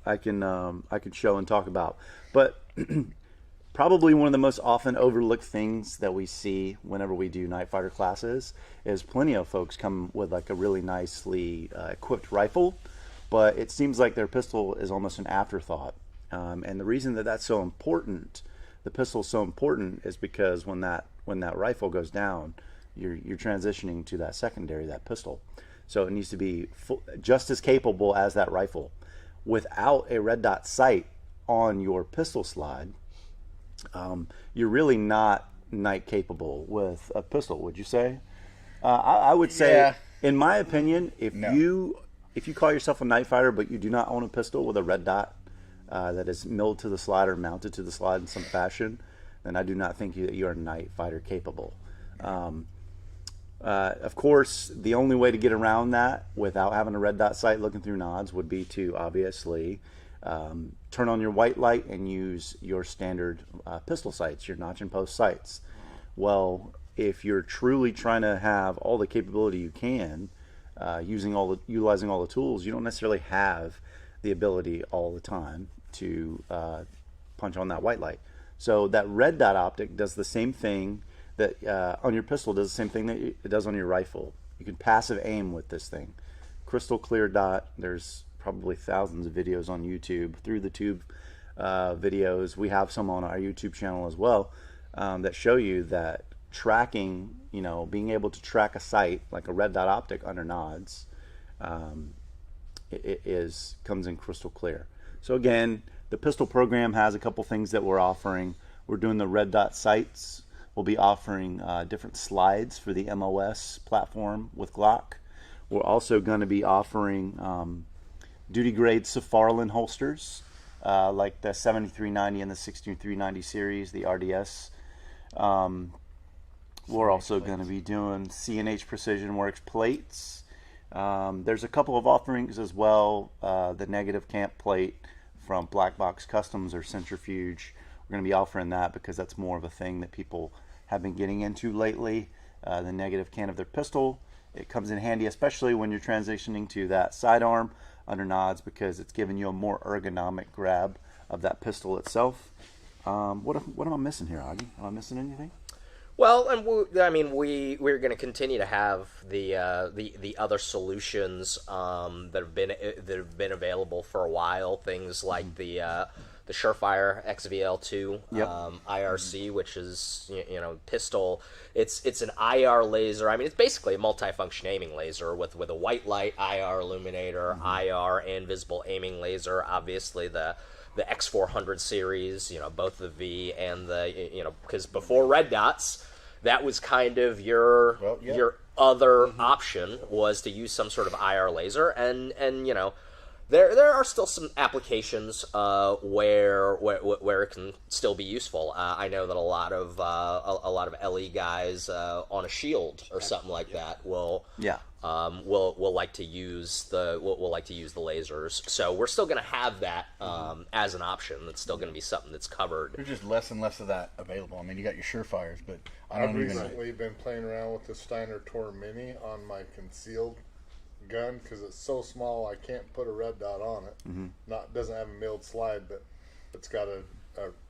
I can show and talk about. But probably one of the most often overlooked things that we see whenever we do night fighter classes is plenty of folks come with like a really nicely equipped rifle, but it seems like their pistol is almost an afterthought. And the reason that that's so important, the pistol is so important, is because when that rifle goes down, you're transitioning to that secondary, that pistol. So it needs to be just as capable as that rifle. Without a red dot sight on your pistol slide, you're really not night capable with a pistol, would you say? I would say, in my opinion, if you call yourself a night fighter but you do not own a pistol with a red dot that is milled to the slide or mounted to the slide in some fashion, then I do not think that you are night fighter capable. Of course, the only way to get around that without having a red dot sight looking through nods would be to obviously turn on your white light and use your standard pistol sights, your notch and post sights. Well, if you're truly trying to have all the capability you can, utilizing all the tools, you don't necessarily have the ability all the time to punch on that white light. So that red dot optic does the same thing that on your pistol does the same thing that it does on your rifle. You can passive aim with this thing. Crystal clear dot. There's probably thousands of videos on YouTube, through the tube videos. We have some on our YouTube channel as well that show you that tracking, being able to track a sight like a red dot optic under nods, comes in crystal clear. So again, the pistol program has a couple things that we're offering. We're doing the red dot sights. We'll be offering different slides for the MOS platform with Glock. We're also going to be offering duty grade Safarlan holsters like the 7390 and the 16390 series, the RDS. We're also going to be doing C&H Precision Works plates. There's a couple of offerings as well. The negative camp plate from Black Box Customs or Centrifuge. We're going to be offering that because that's more of a thing that people have been getting into lately. The negative can of their pistol. It comes in handy, especially when you're transitioning to that sidearm under nods, because it's giving you a more ergonomic grab of that pistol itself. What am I missing here, Augie? Am I missing anything? Well, and we're going to continue to have the other solutions that have been available for a while. Things like the Surefire XVL2 IRC, which is pistol. It's an IR laser. It's basically a multifunction aiming laser with a white light IR illuminator, IR and visible aiming laser. Obviously the the X400 series, both the V and the, because before red dots, that was kind of your other option was to use some sort of IR laser, and there are still some applications where it can still be useful. I know that a lot of LE guys on a shield or something like that will like to use the lasers. So we're still going to have that as an option. That's still going to be something that's covered. There's just less and less of that available. I mean, you got your Surefires, but I've recently been playing around with the Steiner Tor Mini on my concealed gun because it's so small I can't put a red dot on it. Doesn't have a milled slide, but it's got a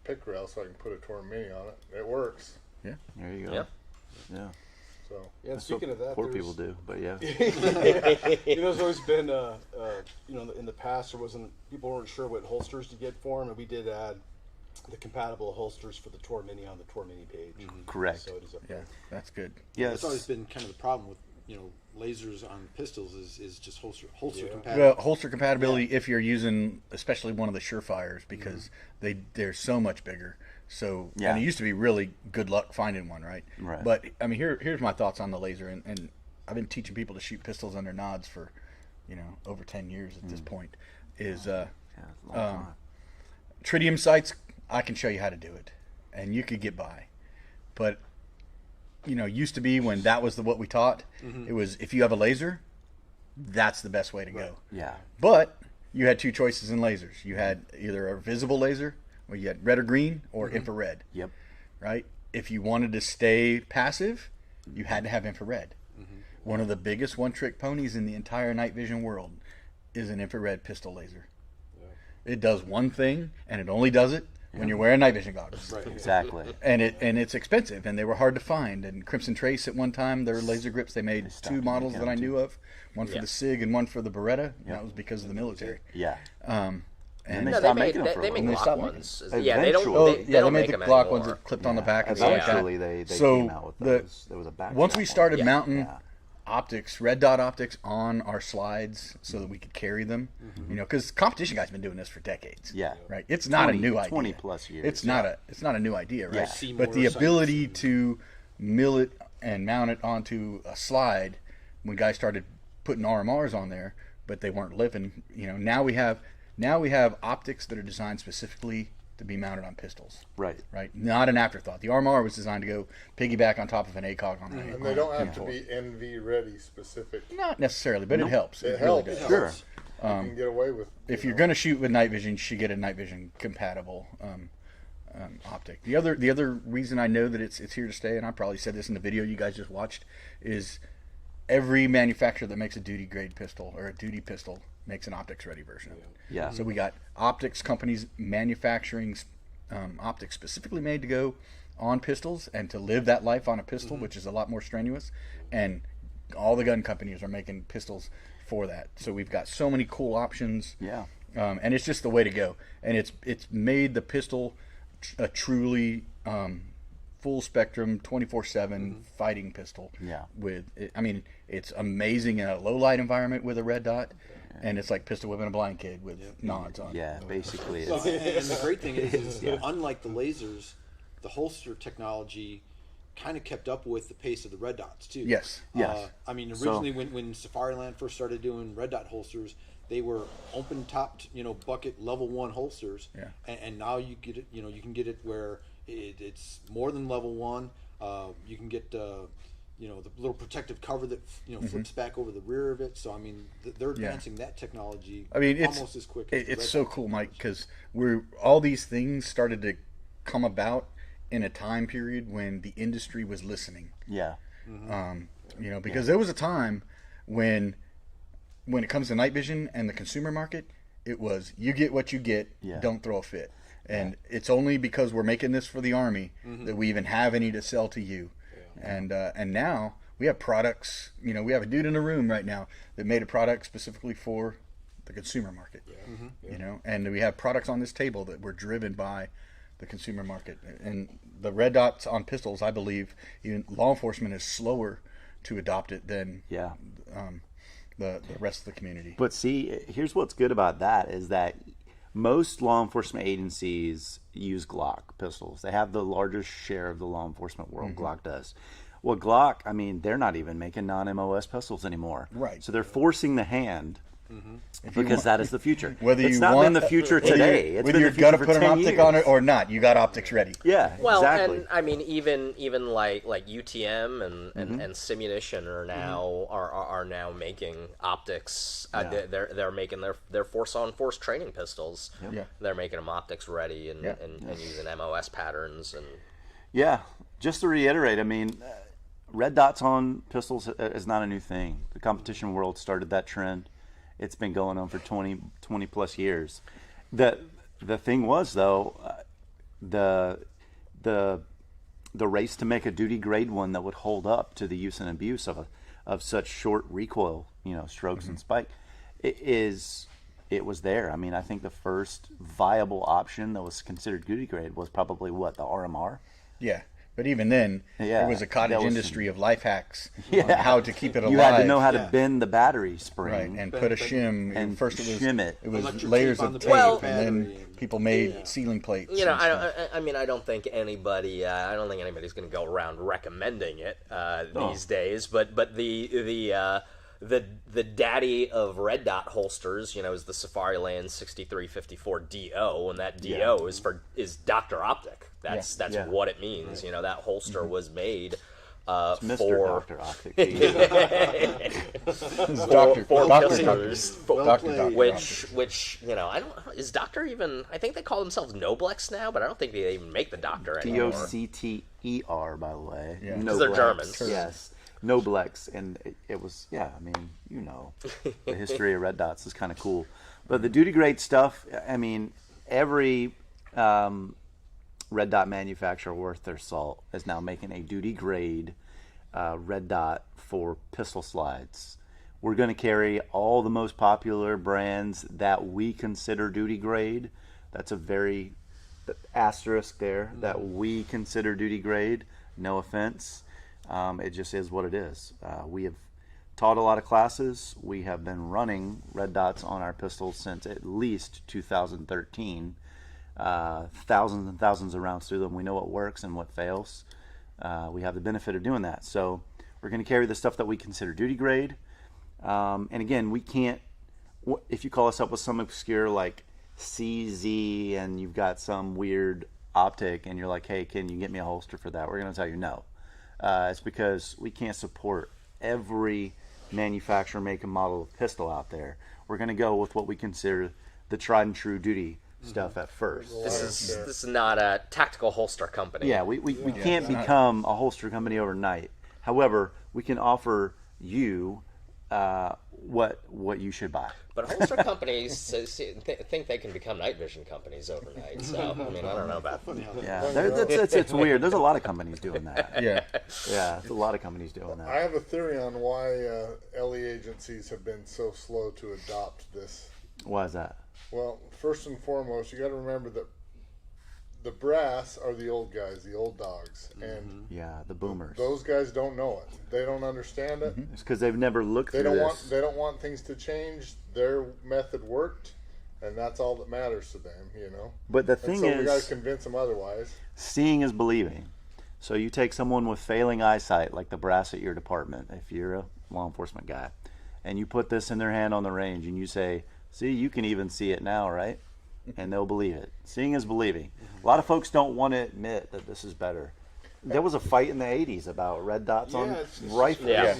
pick rail so I can put a Tor Mini on it. It works. Yeah, there you go. Yeah. So and speaking of that, poor people do, but yeah. There's always been in the past people weren't sure what holsters to get for them, and we did add the compatible holsters for the Tor Mini on the Tor Mini page. Correct. So it is up there. That's good. Yeah, that's always been kind of the problem with lasers on pistols is just holster compatibility. Well, holster compatibility if you're using especially one of the Surefires because they're so much bigger. So and it used to be really good luck finding one, right? Right. But I mean, here's my thoughts on the laser, and I've been teaching people to shoot pistols under nods for over 10 years at this point. Is tritium sights? I can show you how to do it, and you could get by, but used to be when that was what we taught. It was if you have a laser, that's the best way to go. Yeah. But you had two choices in lasers. You had either a visible laser, or you had red or green, or infrared. Yep. Right? If you wanted to stay passive, you had to have infrared. One of the biggest one-trick ponies in the entire night vision world is an infrared pistol laser. It does one thing, and it only does it when you're wearing night vision goggles. Right. Exactly. And it's expensive, and they were hard to find. And Crimson Trace at one time, their laser grips, they made two models that I knew of, one for the SIG and one for the Beretta. That was because of the military. Yeah. And they make Glock ones. Yeah, they don't. They made the Glock ones that clipped on the back. And eventually, they came out with those. There was a back. Once we started mounting optics, red dot optics on our slides so that we could carry them, because competition guys been doing this for decades. Yeah. Right. It's not a new idea. 20 plus years. It's not a new idea, right? Yeah. But the ability to mill it and mount it onto a slide, when guys started putting RMRs on there, but they weren't living. Now we have optics that are designed specifically to be mounted on pistols. Right. Right. Not an afterthought. The RMR was designed to go piggyback on top of an ACOG on and they don't have to be NV ready specific. Not necessarily, but it helps. It helps. Really does. Sure. You can get away with. If you're going to shoot with night vision, you should get a night vision compatible optic. The other reason I know that it's here to stay, and I probably said this in the video you guys just watched, is every manufacturer that makes a duty grade pistol or a duty pistol makes an optics ready version of it. Yeah. So we got optics companies manufacturing optics specifically made to go on pistols and to live that life on a pistol, which is a lot more strenuous. And all the gun companies are making pistols for that. So we've got so many cool options. Yeah. And it's just the way to go. And it's made the pistol a truly full spectrum 24/7 fighting pistol. Yeah. It's amazing in a low light environment with a red dot. And it's like pistol whipping a blind kid with nods on. Yeah, basically. And the great thing is unlike the lasers, the holster technology kind of kept up with the pace of the red dots too. Yes. Originally when Safariland first started doing red dot holsters, they were open topped, bucket level 1 holsters. Yeah. And now you get it, you can get it where it's more than level 1. You can get the little protective cover that flips back over the rear of it. So they're advancing that technology. Almost as quick. It's so cool, Mike, because all these things started to come about in a time period when the industry was listening. Yeah. Because there was a time when it comes to night vision and the consumer market, it was you get what you get, don't throw a fit. And it's only because we're making this for the Army that we even have any to sell to you. And now we have products. We have a dude in the room right now that made a product specifically for the consumer market. And we have products on this table that were driven by the consumer market. And the red dots on pistols, I believe, even law enforcement is slower to adopt it than the rest of the community. But see, here's what's good about that is that most law enforcement agencies use Glock pistols. They have the largest share of the law enforcement world. Glock does. Well, Glock, I mean, they're not even making non-MOS pistols anymore. Right. So they're forcing the hand because that is the future. Whether it's you not want, been the future today. It's whether been you're the future gonna for put an 10 optic years. on it or not, you got optics ready. Yeah, Well, exactly. and I mean, even like UTM and Simunition are now are now making optics. They're making their force on force training pistols. Yeah. They're making them optics ready and using MOS patterns and. Yeah, just to reiterate, I mean, red dots on pistols is not a new thing. The competition world started that trend. It's been going on for 20 plus years. The thing was, though, the race to make a duty grade one that would hold up to the use and abuse of such short recoil, strokes and spike, it was there. I mean, I think the first viable option that was considered duty grade was probably the RMR. Yeah. But even then, there was a cottage industry of life hacks on how to keep it alive. You had to know how to bend the battery spring. Right, and put a shim. And first shim it. It was Electric layers tape on of the tape, battery. and then people made ceiling plates. You know, and stuff. I mean, I don't think anybody's going to go around recommending it these days. But the daddy of red dot holsters, is the Safari Land 6354 DO, and that DO is Dr. Optic. That's what it means. That holster was made It's Mr. for Dr. Optic. for Dr. customers, Dr. which I don't is Doctor even. I think they call themselves Noblex now, but I don't think they even make the Doctor anymore. DOCTER, by the way. Yeah. 'Cause they're Noblex. Germans. Yes. Noblex, and it was, I mean, the history of red dots is kind of cool. But the duty grade stuff, I mean, every red dot manufacturer worth their salt is now making a duty grade red dot for pistol slides. We're going to carry all the most popular brands that we consider duty grade. That's a very asterisk there, that we consider duty grade. No offense. It just is what it is. We have taught a lot of classes. We have been running red dots on our pistols since at least 2013. Thousands and thousands of rounds through them. We know what works and what fails. We have the benefit of doing that. So we're going to carry the stuff that we consider duty grade. And again, we can't, if you call us up with some obscure like CZ and you've got some weird optic and you're like, hey, can you get me a holster for that? We're going to tell you no. It's because we can't support every manufacturer, make, and model of pistol out there. We're going to go with what we consider the tried and true duty stuff at first. This is not a tactical holster company. Yeah, we can't become a holster company overnight. However, we can offer you what you should buy. But holster companies think they can become night vision companies overnight. So I mean, I don't know about. Yeah, it's weird. There's a lot of companies doing that. Yeah. Yeah, there's a lot of companies doing I that. have a theory on why LE agencies have been so slow to adopt this. Why is that? Well, first and foremost, you got to remember that the brass are the old guys, the old dogs, and Yeah, the boomers. those guys don't know it. They don't understand it. It's because they've never looked They through don't this. want. They don't want things to change. Their method worked, and that's all that matters to them. But the And thing so we got is, to convince them otherwise. seeing is believing. So you take someone with failing eyesight, like the brass at your department, if you're a law enforcement guy, and you put this in their hand on the range, and you say, see, you can even see it now, right? And they'll believe it. Seeing is believing. A lot of folks don't want to admit that this is better. There was a fight in the 80s about red dots on rifles. Yeah.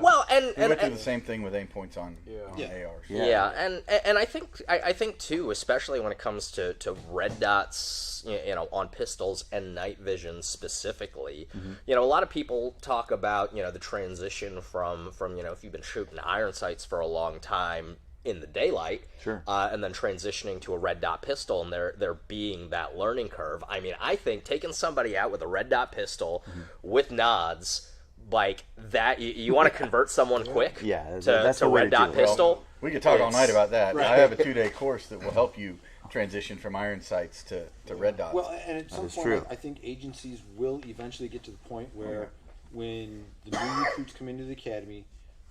Well, We went through and the same thing with aim points on ARs. and I think too, especially when it comes to red dots, on pistols and night vision specifically. A lot of people talk about the transition from if you've been shooting iron sights for a long time in the daylight, Sure. And then transitioning to a red dot pistol, and there being that learning curve. I mean, I think taking somebody out with a red dot pistol with nods like that, you want to convert someone quick Yeah, to that's the way red to dot do it. pistol. We could talk all It's- night about that. I have a 2-day course that will help you transition from iron sights to red dots. Well, and at some is point, true. I think agencies will eventually get to the point where when the new recruits come into the academy,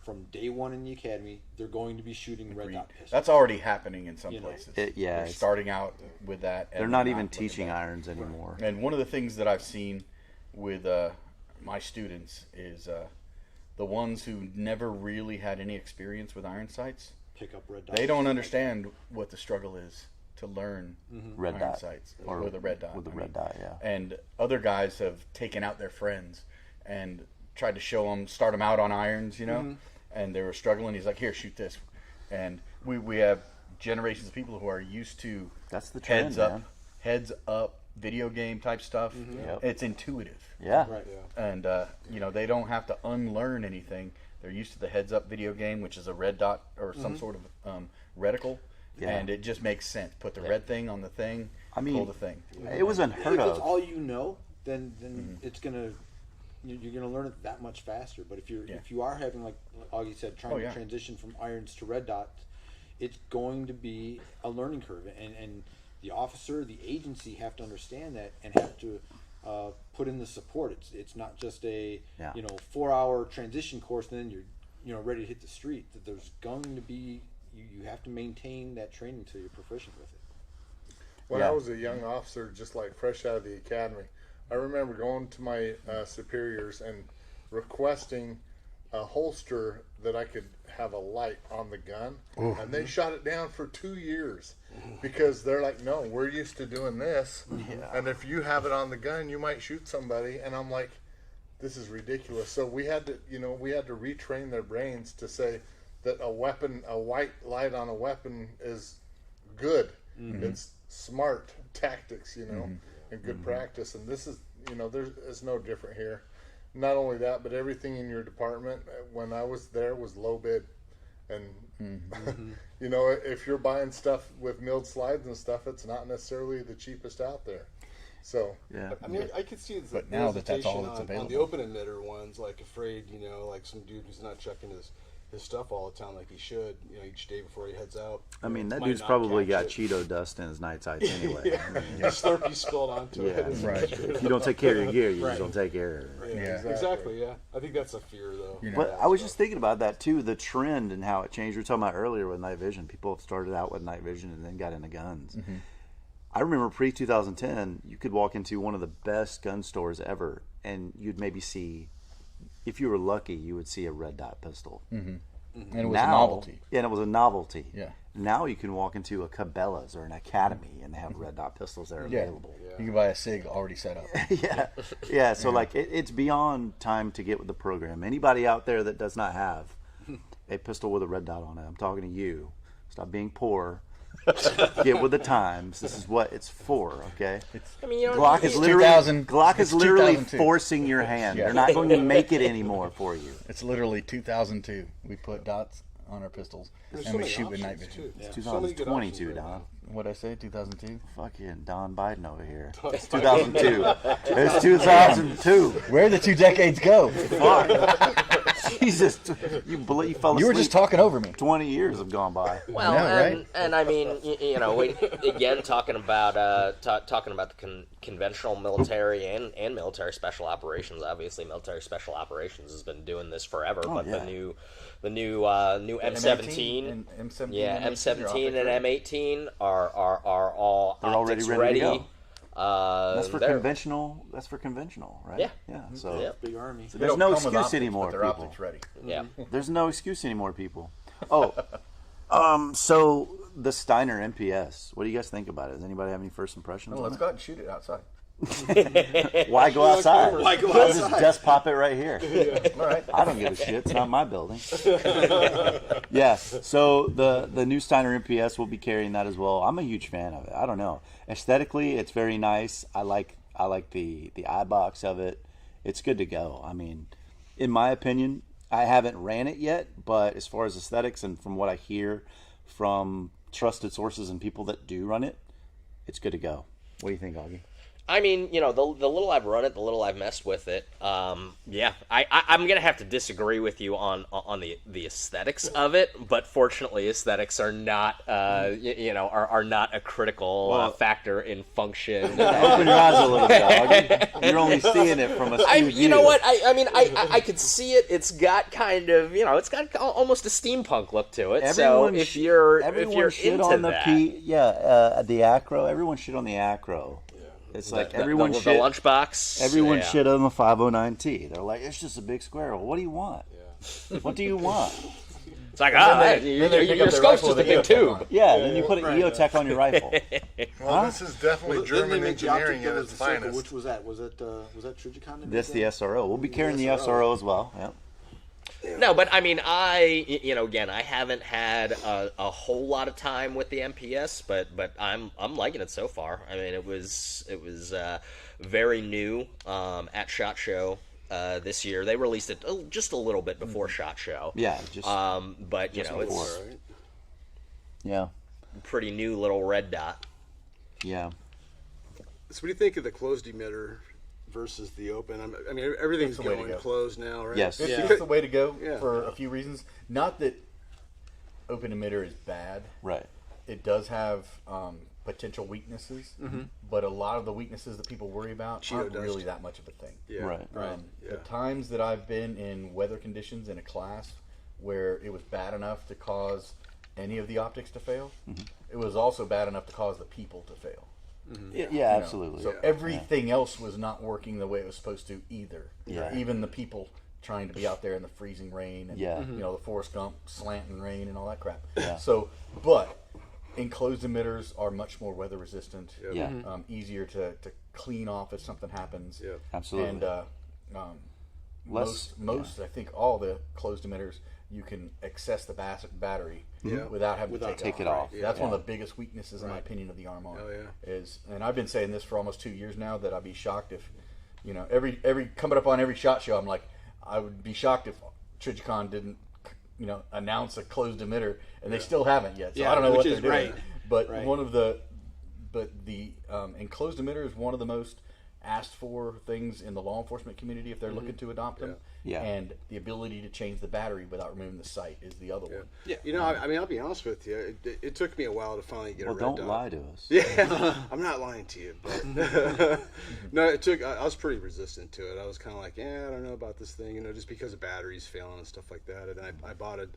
from day one in the academy, they're going to be shooting red dot pistols. That's already happening in some You know. places. Yeah, They're it's- starting out with that. and They're not they're even looking teaching back. irons anymore. And one of the things that I've seen with my students is the ones who never really had any experience with iron sights. Pick up red dot. They don't understand what the struggle is to learn Red iron dot. sights Or with a red dot. With the I red mean. dot, yeah. And other guys have taken out their friends and tried to show them, start them out on irons, you know, and they were struggling. He's like, "Here, shoot this," and we have generations of people who are used to That's the trend, man. heads up video game type stuff. Yep. It's intuitive. Yeah. Right. And you know, they don't have to unlearn anything. They're used to the heads up video game, which is a red dot or some sort of reticle, Yeah. and it just makes sense. Put the red thing on the thing, I mean, pull the thing. It was unheard If it's of. all you know, then it's gonna you're gonna learn it that much faster. But if you are having, like Augie said, trying to transition from irons to red dot, it's going to be a learning curve, and the officer, the agency have to understand that and have to put in the support. It's not just a 4-hour transition course and then you're ready to hit the street. That there's going to be you have to maintain that training until you're proficient with it. When Yeah. I was a young officer, just like fresh out of the academy, I remember going to my superiors and requesting a holster that I could have a light on the gun, and they shot it down for 2 years because they're like, "No, we're used to doing this, and if you have it on the gun, you might shoot somebody." And I'm like, "This is ridiculous." So we had to retrain their brains to say that a white light on a weapon is good. It's smart tactics, and good practice. And this is, it's no different here. Not only that, but everything in your department when I was there was low bid. And, if you're buying stuff with milled slides and stuff, it's not necessarily the cheapest out there. So, Yeah. I mean, I could see the But now that's all hesitation that's on the available. open emitter ones, like afraid, like some dude who's not checking his stuff all the time like he should, each day before he heads out. I mean, that Might dude's not probably got catch it. Cheeto dust in his night sights anyway. I mean, The Slurpee spilled onto Yeah. it. Right. if you don't take care of your gear, you Right. just don't take care of it. Yeah, Yeah. exactly. Yeah, I think that's a fear though. But I was just thinking about that too, the trend and how it changed. We were talking about earlier with night vision. People started out with night vision and then got into guns. I remember pre-2010, you could walk into one of the best gun stores ever, and you'd maybe see, if you were lucky, you would see a red dot pistol. And it was a novelty. Yeah, and it was a novelty. Yeah. Now you can walk into a Cabela's or an Academy and they have red dot pistols that are Yeah. available. You can buy a SIG already set up. Yeah. So like it's beyond time to get with the program. Anybody out there that does not have a pistol with a red dot on it, I'm talking to you. Stop being poor. Get with the times. This is what it's for. Okay. I mean, Glock is It's literally 2000 Glock is it's literally 2002. forcing your hand. Yeah. They're not going to make it anymore for you. It's literally 2002. We put dots on our pistols There's and so we many shoot with night options, vision. too. It's So many good 2022, options right Don. What'd I say? 2002? Fucking Don Biden over here. It's 2002. It's 2002. Where'd the 2 decades go? Fuck. Jesus, you fell asleep. You were just talking over me. 20 years have gone by. Well, Yeah, and, right? and I mean, we, again, talking about the conventional military and military special operations. Obviously, military special operations has been doing this forever, but yeah. the new M17, and M17 yeah, and M17 and M18 are all They're already optics ready to go. That's for they're- conventional. That's for conventional, right? Yeah. Yeah. So Yeah. Big army. so They there's don't no come with excuse optics, anymore, but they're people. optics ready. Yeah. There's no excuse anymore, people. Oh, so the Steiner MPS. What do you guys think about it? Does anybody have any first impressions? Well, on let's go out and shoot it outside. it? Why go outside? Why go Let's just outside? desk pop it right here. All right. I don't give a shit. It's not my building. Yeah. So the new Steiner MPS will be carrying that as well. I'm a huge fan of it. I don't know. Aesthetically, it's very nice. I like the eye box of it. It's good to go. I mean, in my opinion, I haven't ran it yet, but as far as aesthetics and from what I hear from trusted sources and people that do run it, it's good to go. What do you think, Augie? I mean, the little I've run it, the little I've messed with it, yeah, I'm gonna have to disagree with you on the aesthetics of it, but fortunately, aesthetics are not, are not a critical factor in function. Open your eyes a little, dog. You're only seeing it from a skewed You view. know what? I could see it. It's got kind of, it's got almost a steampunk look to it. Everyone so if you're shit into on the that, the acro. Everyone shit on the acro. It's like everyone the shit. lunchbox. Everyone shit on the 509T. They're like, it's just a big square. Well, what do you want? What do you want? It's like, then they pick your up their scope's rifle just a with big EOTech tube. on it. Yeah, then you put an EOTech on your rifle. Well, this is definitely Well, then they German make the optic engineering that at was its the circle. finest. Which was that? Was that Trigicon? This the SRO. We'll be carrying the SRO as well. Yeah. No, but I mean, again, I haven't had a whole lot of time with the MPS, but I'm liking it so far. I mean, it was very new at SHOT Show this year. They released it just a little bit before SHOT Show. Yeah, just but just it's before. Yeah. pretty new little red dot. Yeah. So what do you think of the closed emitter versus the open? I mean, everything's It's the way to going go. closed now, right? Yes. It's the way to go Yeah. for a few reasons. Not that open emitter is bad. Right. It does have potential weaknesses, but a lot of the weaknesses that people worry about aren't Geodust. really that much of a thing. Yeah. Right. Yeah. The times that I've been in weather conditions in a class where it was bad enough to cause any of the optics to fail, it was also bad enough to cause the people to fail. Yeah, You know? absolutely. So everything else was not working the way it was supposed to either. Yeah. Even the people trying to be out there in the freezing rain and Yeah. the Forrest Gump slanting rain and all that crap. Yeah. So, but enclosed emitters are much more weather resistant. Yeah. Easier to clean off if something happens. Yeah. Absolutely. And Less- most I think all the closed emitters you can access the battery without having to take take it it off. off. Right? That's one of the biggest weaknesses, in my opinion, of the Armor. Oh, yeah. And I've been saying this for almost 2 years now, that I'd be shocked if, every coming up on every SHOT Show, I'm like, I would be shocked if Trigicon didn't, announce a closed emitter, and they still haven't yet. So I don't know what they're doing. But the enclosed emitter is one of the most asked for things in the law enforcement community if they're looking to adopt them. Yeah. And the ability to change the battery without removing the sight is the other one. Yeah. I mean, I'll be honest with you. It took me a while to finally get Well, a red don't dot. lie to us. Yeah, I'm not lying to you, but no, it took. I was pretty resistant to it. I was kind of like, I don't know about this thing, just because of batteries failing and stuff like that. And then I bought a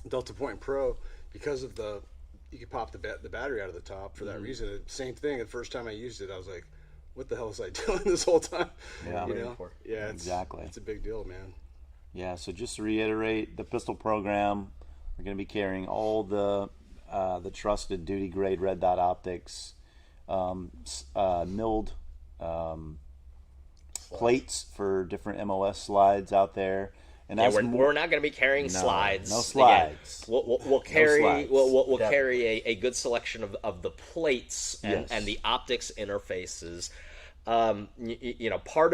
Delta Point Pro because of you could pop the battery out of the top for that reason. Same thing. The first time I used it, I was like, what the hell was I doing this whole time? Yeah. Yeah, Exactly. It's a big deal, man. Yeah, so just to reiterate, the pistol program, we're going to be carrying all the trusted duty grade red dot optics, milled plates for different MOS slides out there. And Yeah, that's we're not going to be carrying slides. no slides. Again, we'll carry slides. we'll Definitely. carry a good selection of the plates and, Yes. and the optics interfaces. Part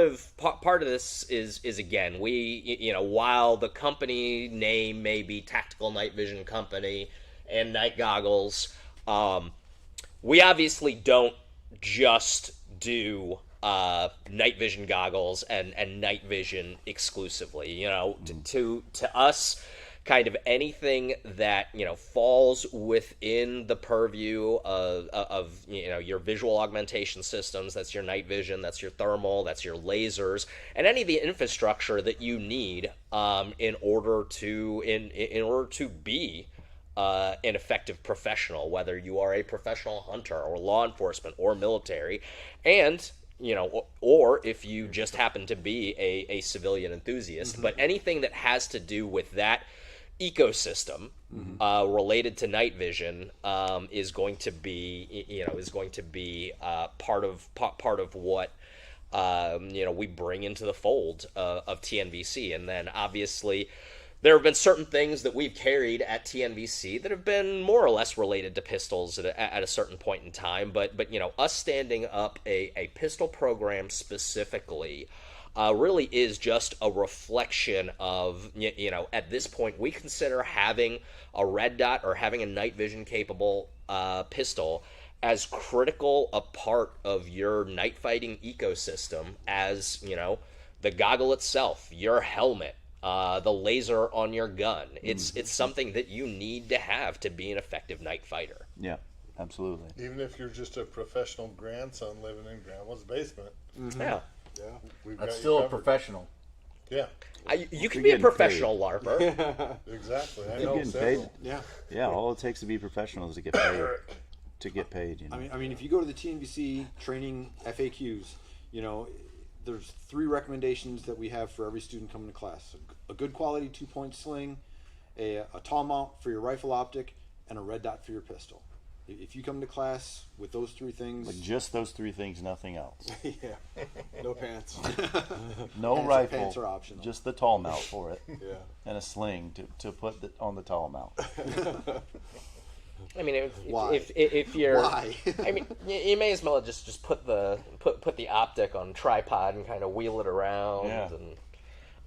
of this is again, we while the company name may be Tactical Night Vision Company and Night Goggles, we obviously don't just do night vision goggles and night vision exclusively. To us, kind of anything that falls within the purview of your visual augmentation systems. That's your night vision, that's your thermal, that's your lasers, and any of the infrastructure that you need in order to be an effective professional, whether you are a professional hunter or law enforcement or military, and or if you just happen to be a civilian enthusiast. But anything that has to do with that ecosystem related to night vision is going to be part of what we bring into the fold of TNVC. And then obviously there have been certain things that we've carried at TNVC that have been more or less related to pistols at a certain point in time. But us standing up a pistol program specifically really is just a reflection of, at this point, we consider having a red dot or having a night vision capable pistol as critical a part of your night fighting ecosystem as, you know, the goggle itself, your helmet, the laser on your gun. It's something that you need to have to be an effective night fighter. Yeah, absolutely. Even if you're just a professional grandson living in grandma's basement. Yeah. Yeah. We've That's got still you a covered. professional. Yeah, You can You're be a getting professional LARPer. exactly. I You're know getting several. paid. Yeah. Yeah, all it takes to be professional is to get paid. To get paid, you know. I mean, if you go to the TNVC training FAQs, you know, there's 3 recommendations that we have for every student coming to class: a good quality 2-point sling, a tall mount for your rifle optic, and a red dot for your pistol. If you come to class with those 3 things, Like just those 3 things, nothing else. Yeah. No pants. No rifle. pants are optional. Just the tall mount for it, Yeah. and a sling to put on the tall mount. I mean, Why? if you're, Why? I mean, you may as well just put the optic on tripod and kind of wheel it around. Yeah.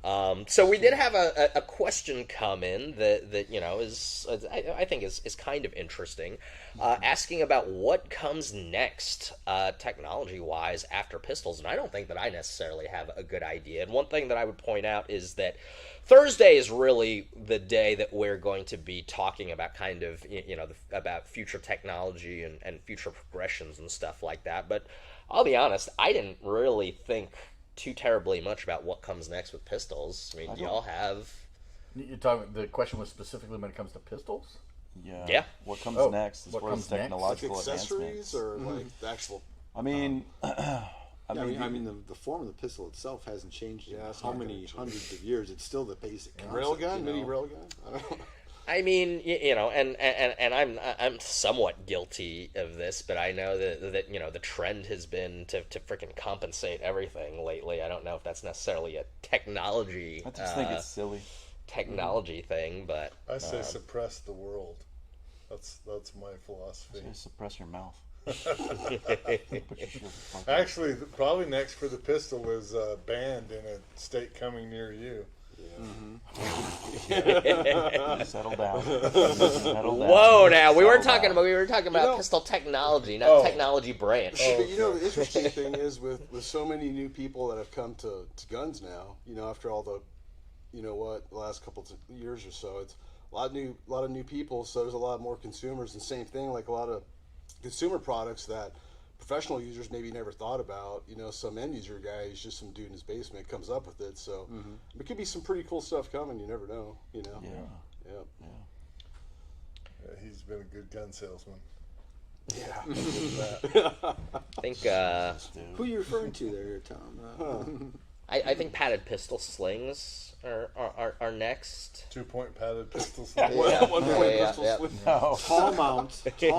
And so we did have a question come in that you know is I think is kind of interesting, asking about what comes next technology wise after pistols, and I don't think that I necessarily have a good idea. And one thing that I would point out is that Thursday is really the day that we're going to be talking about kind of, you know, about future technology and future progressions and stuff like that. But I'll be honest, I didn't really think too terribly much about what comes next with pistols. I mean, do y'all have... You're talking. The question was specifically when it comes to pistols. Yeah. Yeah. What comes Oh, next as what far as comes next? technological Accessories advancements. or like the actual. I mean, I mean, the form of the pistol itself hasn't changed in Yeah, it's how not gonna many change. hundreds of years. It's still the basic concept, Railgun, you mini know? railgun. I don't know. I mean, you know, and I'm somewhat guilty of this, but I know that you know the trend has been to freaking compensate everything lately. I don't know if that's necessarily a technology I just think it's silly. technology thing, but I say suppress the world. That's my philosophy. Just suppress your mouth. Actually, probably next for the pistol is banned in a state coming near you. Settle down. Settle down. whoa! Now we were Settle talking down. about pistol technology, not technology branch. But you know, the interesting thing is with so many new people that have come to guns now, you know, after all the, you know what, the last couple of years or so, it's a lot of new people, so there's a lot more consumers, and same thing, like a lot of consumer products that professional users maybe never thought about. You know, some end user guy, he's just some dude in his basement, comes up with it, so it could be some pretty cool stuff coming, you never know, you know. Yeah. Yeah. Yeah, he's been a good gun salesman. I think Who are you referring to there, Tom? I think padded pistol slings are next. 2-point padded pistols. Yeah. One Yeah, point yeah, pistol yeah. slip. No. Tall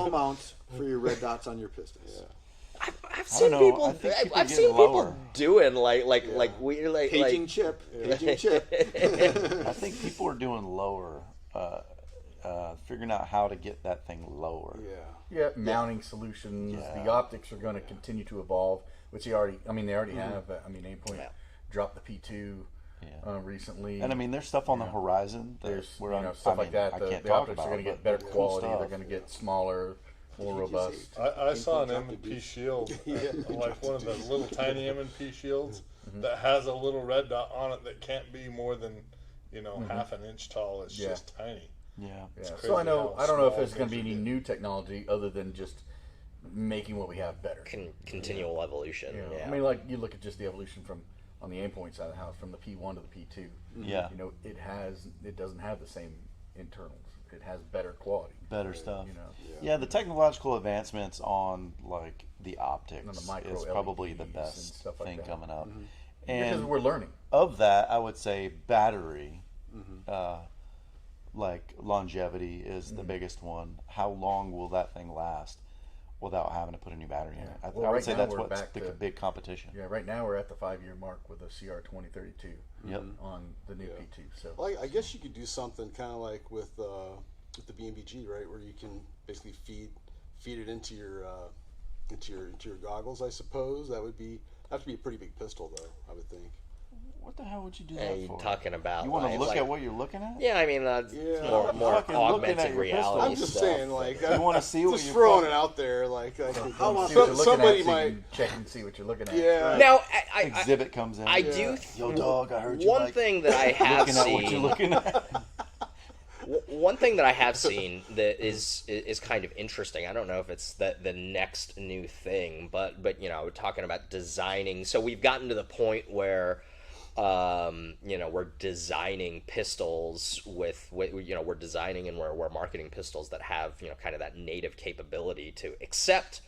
mounts for your red dots on your pistols. I've seen know. people. I think people I've get seen people lower. doing like weird Paging chip. Paging chip. I think people are doing lower, figuring out how to get that thing lower. Yeah, mounting solutions. Yeah. The optics are going to continue to evolve, which they already have. I mean, Aimpoint dropped the P2 recently. And I mean, there's stuff on the horizon. there's where stuff like that. I The, can't the talk optics about, are going to but get better cool quality. stuff. They're going to get smaller, more robust. I saw an M&P shield, like one of the little tiny M&P shields that has a little red dot on it that can't be more than, you know, half an inch tall. It's just tiny. Yeah. Yeah. crazy So I don't how know if small there's going things to be are any getting. new technology other than just making what we have better. continual evolution. You know, Yeah. I mean, like you look at just the evolution from on the Aimpoint side of the house, from the P1 to the P2. Yeah. You know, it doesn't have the same internals. It has better quality. Better stuff. You know. Yeah, the technological advancements on like the optics And the micro is probably the LEDs and best stuff like thing that. coming up. Because And we're learning. of that, I would say battery, like longevity, is the biggest one. How long will that thing last without having to put a new battery in it? I Well, would right say now that's we're what's back the to- big competition. Yeah, right now we're at the 5-year mark with a CR2032 Yep. on the new P2. So Well, I guess you could do something kind of like with the BMBG, right, where you can basically feed it into your goggles. I suppose that would have to be a pretty big pistol, though. I would think. What the hell would you do Are that you for? talking about? You want to look like, at what you're looking at? Yeah, I mean, more Fucking looking augmented at your reality pistol. I'm just stuff. saying, like, You want to see what just you're throwing fucking- it out there, like, See what you're some- looking somebody at, so you might, can check and see what you're looking at. yeah. Now, Exhibit comes in. I do. Yo, dog, I heard you One like thing that I have looking at what you're seen. looking at. One thing that I have seen that is kind of interesting. I don't know if it's the next new thing, but we're talking about designing. So we've gotten to the point where we're designing pistols with we're designing and we're marketing pistols that have kind of that native capability to accept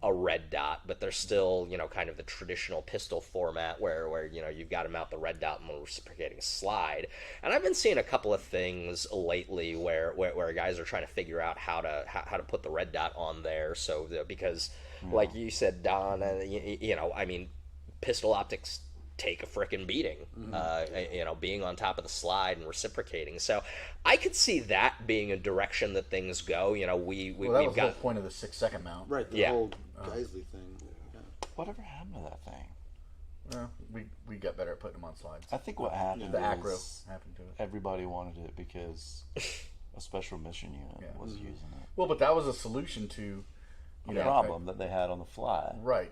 a red dot, but they're still kind of the traditional pistol format where you've got to mount the red dot and the reciprocating slide. And I've been seeing a couple of things lately where guys are trying to figure out how to put the red dot on there, so because like you said, Don, I mean, pistol optics take a frickin' beating, being on top of the slide and reciprocating. So I could see that being a direction that things go. Well, that we've was the got whole point of the 6-second mount. Right, the Yeah. whole Geisley thing. Yeah. Whatever happened to that thing? Well, we got better at putting them on slides. I think what happened The acro is happened to it. everybody wanted it because a special mission unit was using it. Well, but that was a solution to The problem that they had on the fly. Right.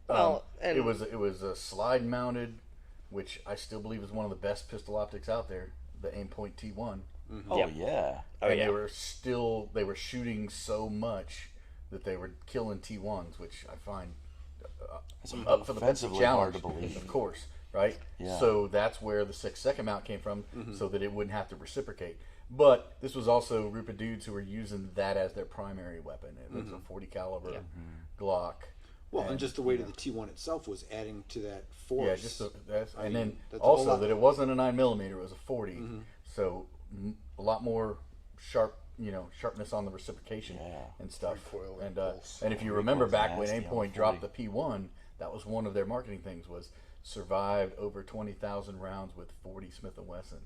Well, and it was a slide mounted, which I still believe is one of the best pistol optics out there. The Aimpoint T1. Oh Yep. yeah. Oh, And yeah. they were shooting so much that they were killing T1s, which I find up for the offensively challenge. hard to believe. Of course, right? Yeah. So that's where the 6-second mount came from, so that it wouldn't have to reciprocate. But this was also a group of dudes who were using that as their primary weapon. It was a 40 caliber Glock. Well, and just the weight of the T1 itself was adding to that force. Yeah, just I and mean, then that's a whole also lot. that it wasn't a 9mm, it was a 40. So a lot more sharpness on the reciprocation and stuff. Recoil And impulse. and if you remember Recoil's back when nasty on Aimpoint the dropped the P1, that was one of their marketing things was survived over 20,000 rounds with 40 Smith & Wesson.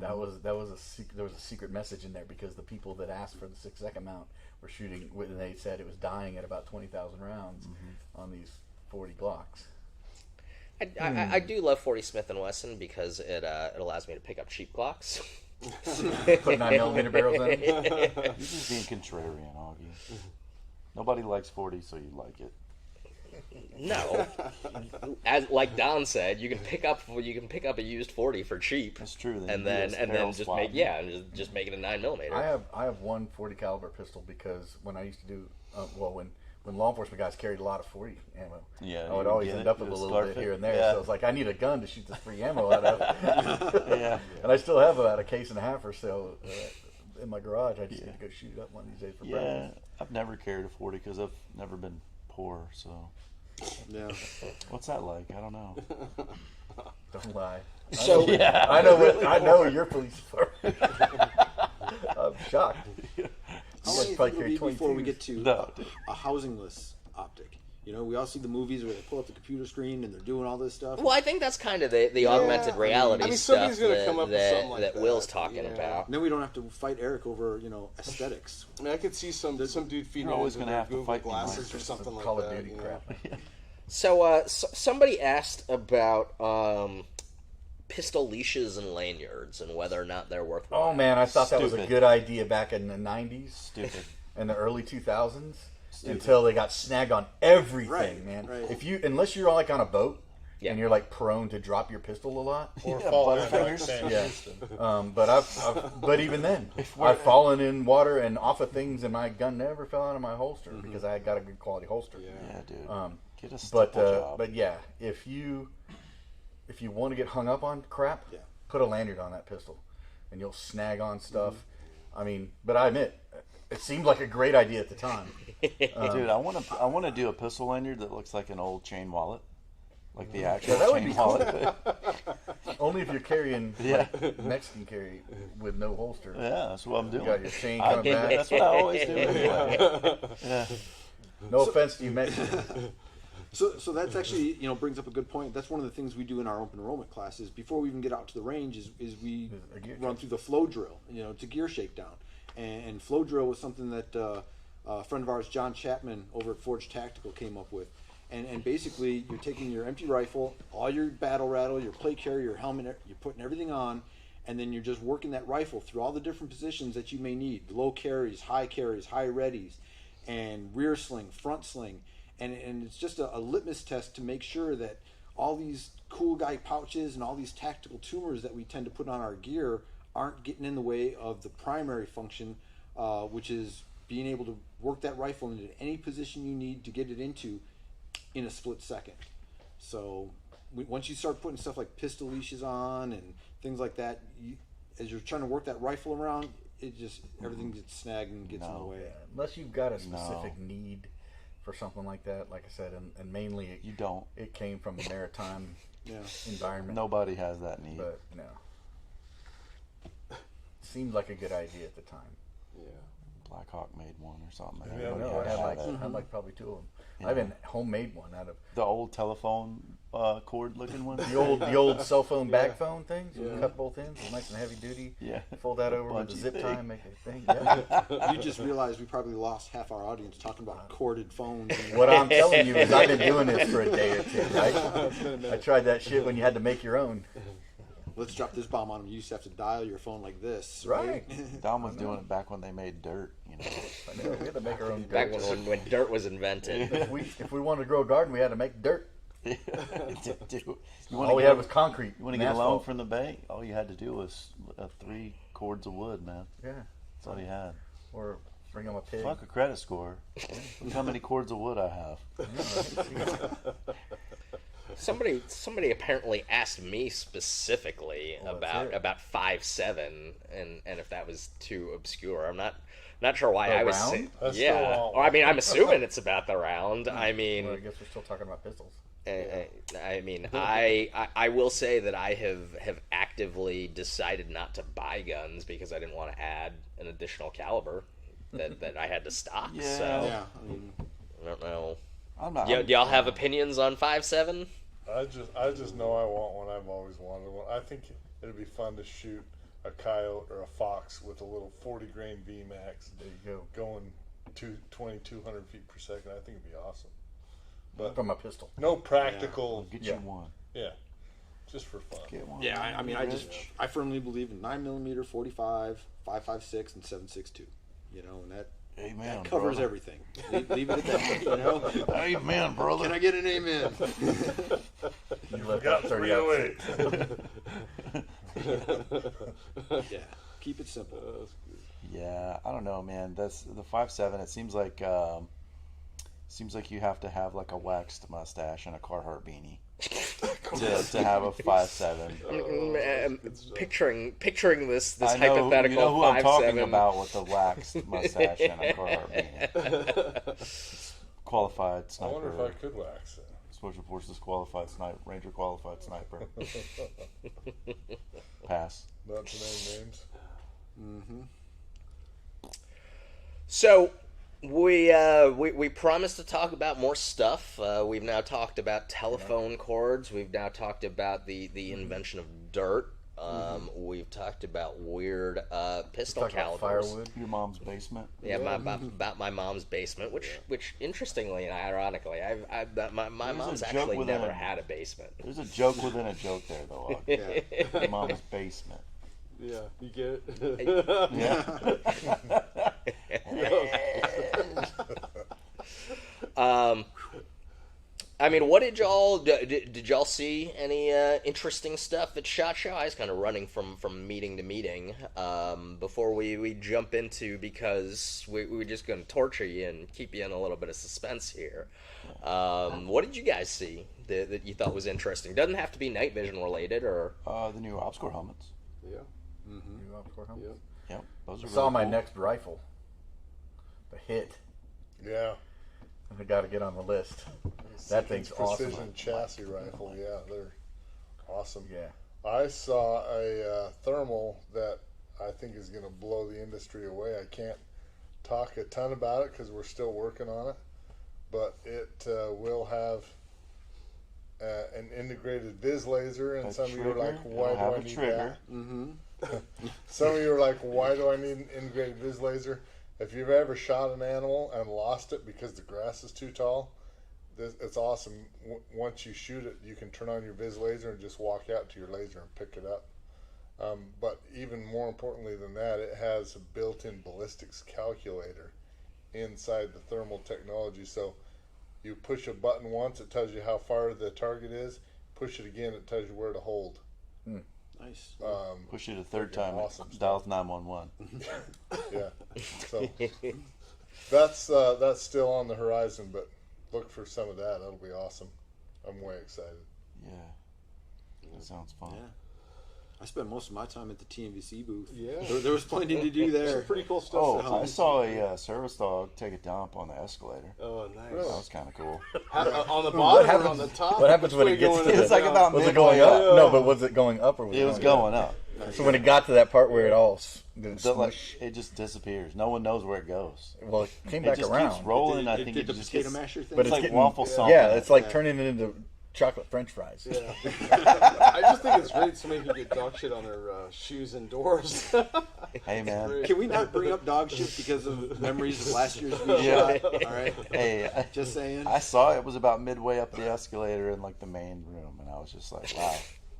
That was there was a secret message in there because the people that asked for the 6-second mount were shooting, and they said it was dying at about 20,000 rounds on these 40 Glocks. I do love 40 Smith & Wesson because it allows me to pick up cheap Glocks. Put 9mm barrels in them. You're just being contrarian, Augie. Nobody likes 40, so you like it. No, as like Don said, you can pick up a used 40 for cheap. That's true. And then just swap. make just make it a 9mm. I have one 40 caliber pistol because when I used to do when law enforcement guys carried a lot of 40 ammo, Yeah, I would you always get end it, up with a you little scarf bit it. here and there. Yeah. So it's like I need a gun to shoot this free ammo out of. Yeah. And I still have about a case and a half or so in my garage. I just need to go shoot it up one of these days for Yeah, breakfast. I've never carried a 40 because I've never been poor. So, Yeah. what's that like? I don't know. Don't lie. So I know your police department. I'm shocked. How You long guys do you probably think it'll be carry before we 22s. get to No, dude. a housingless optic? You know, we all see the movies where they pull up the computer screen and they're doing all this stuff. well, I think that's kind of the augmented reality I mean, stuff somebody's gonna come up with something like that that. Will's talking Yeah. about. And then we don't have to fight Eric over, aesthetics. I mean, I could see some dude feeding You're always into gonna their have to Google fight me, glasses Mike. or something like Call of that. Duty you know? crap. So, somebody asked about pistol leashes and lanyards and whether or not they're worthwhile. Oh man, I thought that was a Stupid. good idea back in the 90s Stupid. and the early 2000s until they got snagged on everything, Right, man. right. Unless you're like on a boat Yeah. and you're like prone to drop your pistol a lot. Or Yeah, fall in like Butterfingers. Sam Yeah. Houston. But even then, I've fallen in water and off of things, and my gun never fell out of my holster because I got a good quality holster. Yeah, dude. Get a But stipple job. but yeah, if you want to get hung up on crap, Yeah. put a lanyard on that pistol, and you'll snag on stuff. I mean, but I admit, it seemed like a great idea at the time. Dude, I want to do a pistol lanyard that looks like an old chain wallet, like the actual that would chain be cool. wallet. Only if you're carrying Yeah. like Mexican carry with no holster. Yeah, that's what I'm doing. You got your chain I- coming back. That's what I always do. Anyway. Yeah. No offense to you Mexicans. So that's actually, brings up a good point. That's one of the things we do in our open enrollment classes before we even get out to the range is we A gear run check. through the flow drill, to gear shakedown. And flow drill was something that a friend of ours, John Chapman, over at Forge Tactical, came up with. And basically, you're taking your empty rifle, all your battle rattle, your plate carrier, your helmet, you're putting everything on, and then you're just working that rifle through all the different positions that you may need. Low carries, high readies, and rear sling, front sling. And it's just a litmus test to make sure that all these cool guy pouches and all these tactical tumors that we tend to put on our gear aren't getting in the way of the primary function, which is being able to work that rifle into any position you need to get it into in a split second. So once you start putting stuff like pistol leashes on and things like that, as you're trying to work that rifle around, it just everything gets snagged and gets in the way. Unless you've got a specific need for something like that, like I said, and mainly You don't. it came from the maritime environment. Nobody has that need. But no, seemed like a good idea at the time. Blackhawk made one or something. Yeah, Everybody No, I had had like, that. I had like probably 2 of them. I even homemade one out of The old telephone cord looking one. the old cell phone bag phone things. You cut both ends, it's nice and heavy duty. Yeah. Fold that over with a Bunchy zip thing. tie and make a thing. Yeah. You just realized we probably lost half our audience talking about corded phones. And What I'm telling you is I've been doing this for a day or two, right? I tried that shit when you had to make your own. let's drop this bomb on them. You used to have to dial your phone like this. Right. Don was doing it back when they made dirt, I know, we had to make our own Back dirt. when dirt was invented. If we wanted to grow a garden, we had to make dirt. You All we had was concrete. You want to and get a loan asphalt. from the bank? All you had to do was 3 cords of wood, man. Yeah. That's all you had. Or bring them a pig. Fuck a credit score. Look how many cords of wood I have. Somebody apparently asked me specifically Well, that's about 5.7 and if that was too obscure. I'm not sure why The I was round? saying. That's Yeah, the round. or I mean, I'm assuming it's about the round. I mean, Well, I guess we're still talking about pistols. I will say that I have actively decided not to buy guns because I didn't want to add an additional caliber that I had to stock. Yeah. So Yeah, I mean, I don't know. I'm not. Do y'all have opinions on 5.7? I just know I want one. I've always wanted one. I think it'd be fun to shoot a coyote or a fox with a little 40 grain VMAX. There you go. Going 2,200 feet per second. I think it'd be awesome. But From a pistol. no practical. Get Yeah. you one. Yeah, just for fun. Get one. yeah. I mean, I firmly believe in 9mm, 45, 5.56, and 7.62. You know, and that Amen, covers brother. everything. Leave it at that. You know. Amen, brother. Can I get an amen? You left Got out 30 out. 308. Yeah. Keep it simple. Yeah, I don't know, man. That's the 5.7. It seems like you have to have like a waxed mustache and a Carhartt beanie to have a 5.7. Picturing this I know, hypothetical you know who I'm talking 5.7. about with the waxed mustache and a Carhartt beanie. Qualified I sniper. wonder if I could wax it. Special Forces qualified sniper. Ranger qualified sniper. Pass. Not to name names. So we promised to talk about more stuff. We've now talked about telephone cords. We've now talked about the invention of dirt. We've talked about weird pistol Talk about calibers. firewood. Your mom's basement. Yeah, about my mom's basement, which interestingly and ironically, my mom's a joke actually within never a- had a basement. There's a joke within a joke there, though. Your mom's basement. Yeah, you get it? Yeah. I mean, what did y'all see any interesting stuff at SHOT Show? I was kind of running from meeting to meeting before we jump into, because we're just going to torture you and keep you in a little bit of suspense here. What did you guys see that you thought was interesting? Doesn't have to be night vision related or. The new OpsCore helmets. Yeah. You up for helmets? Yep. Those are I really saw my cool. next rifle. The hit. Yeah. I got to get on the list. That thing's awesome. Precision chassis rifle. Yeah, they're awesome. Yeah. I saw a thermal that I think is going to blow the industry away. I can't talk a ton about it because we're still working on it, but it will have an integrated vis laser, and A some of you are like, trigger. why It'll do have I a need trigger. that? Some of you are like, why do I need an integrated vis laser? If you've ever shot an animal and lost it because the grass is too tall, it's awesome. Once you shoot it, you can turn on your vis laser and just walk out to your laser and pick it up. But even more importantly than that, it has a built-in ballistics calculator inside the thermal technology. So you push a button once, it tells you how far the target is. Push it again, it tells you where to hold. Nice. Push it a third time, awesome dials 911. Yeah. So that's still on the horizon, but look for some of that. That'll be awesome. I'm way excited. Yeah, that sounds fun. Yeah. I spent most of my time at the TNVC booth. Yeah. There was plenty to do there. Some pretty cool stuff. Oh, I saw a service dog take a dump on the escalator. Oh, nice. That was kind of cool. On the bottom or on the top? What happens when it gets to It's like about was it midway going up? up. No, but was it going up or was It was going up. So when it got to that part where it all It just disappears. No one knows where it goes. well, it came It back just around. keeps rolling. I It think did it the just potato gets, masher thing. But it's it's like getting, waffle salt. Yeah, it's like Yeah. turning it into chocolate French fries. Yeah. I just think it's great somebody can get dog shit on their shoes indoors. Hey, man. Can we not bring up dog shit because of memories of last year's vSHOTT? Yeah. All right. Hey, Just saying. I saw it was about midway up the escalator in like the main room, and I was just like, wow,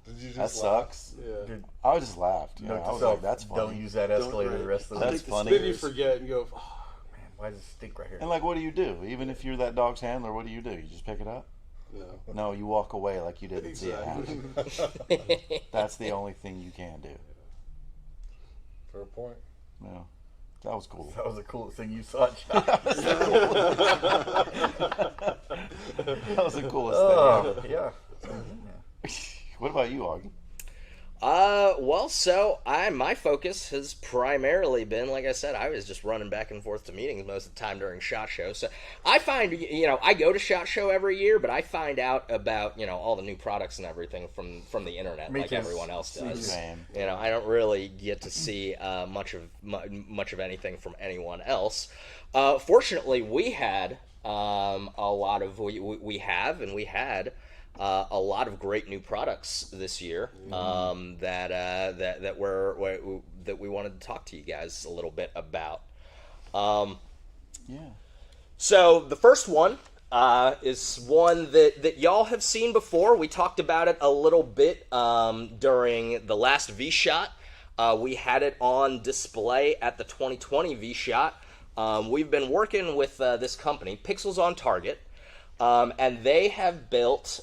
Did you just that laugh? sucks. Yeah. I just laughed. You know, Note I to was self, like, that's funny. don't use that escalator the rest of the That's week. funny. Then you forget and go, oh, Man, why does it stink right here? And like, what do you do? Even if you're that dog's handler, what do? You just pick it up? no. No, you walk away like you didn't see it Exactly. happen. That's the only thing you can do. Fair point. Yeah, that was cool. That was the coolest thing you saw, John. That was the coolest Oh, thing yeah. ever. What about you, Augie? Well, so my focus has primarily been, like I said, I was just running back and forth to meetings most of the time during SHOT Show. So I find, I go to SHOT Show every year, but I find out about, all the new products and everything from the internet, Me like too. everyone else does. Same. I don't really get to see much of anything from anyone else. Fortunately, we had a lot of we have and we had. A lot of great new products this year that we wanted to talk to you guys a little bit about. Yeah. So the first one is one that y'all have seen before. We talked about it a little bit during the last vSHOTT. We had it on display at the 2020 vSHOTT. We've been working with this company, Pixels on Target. And they have built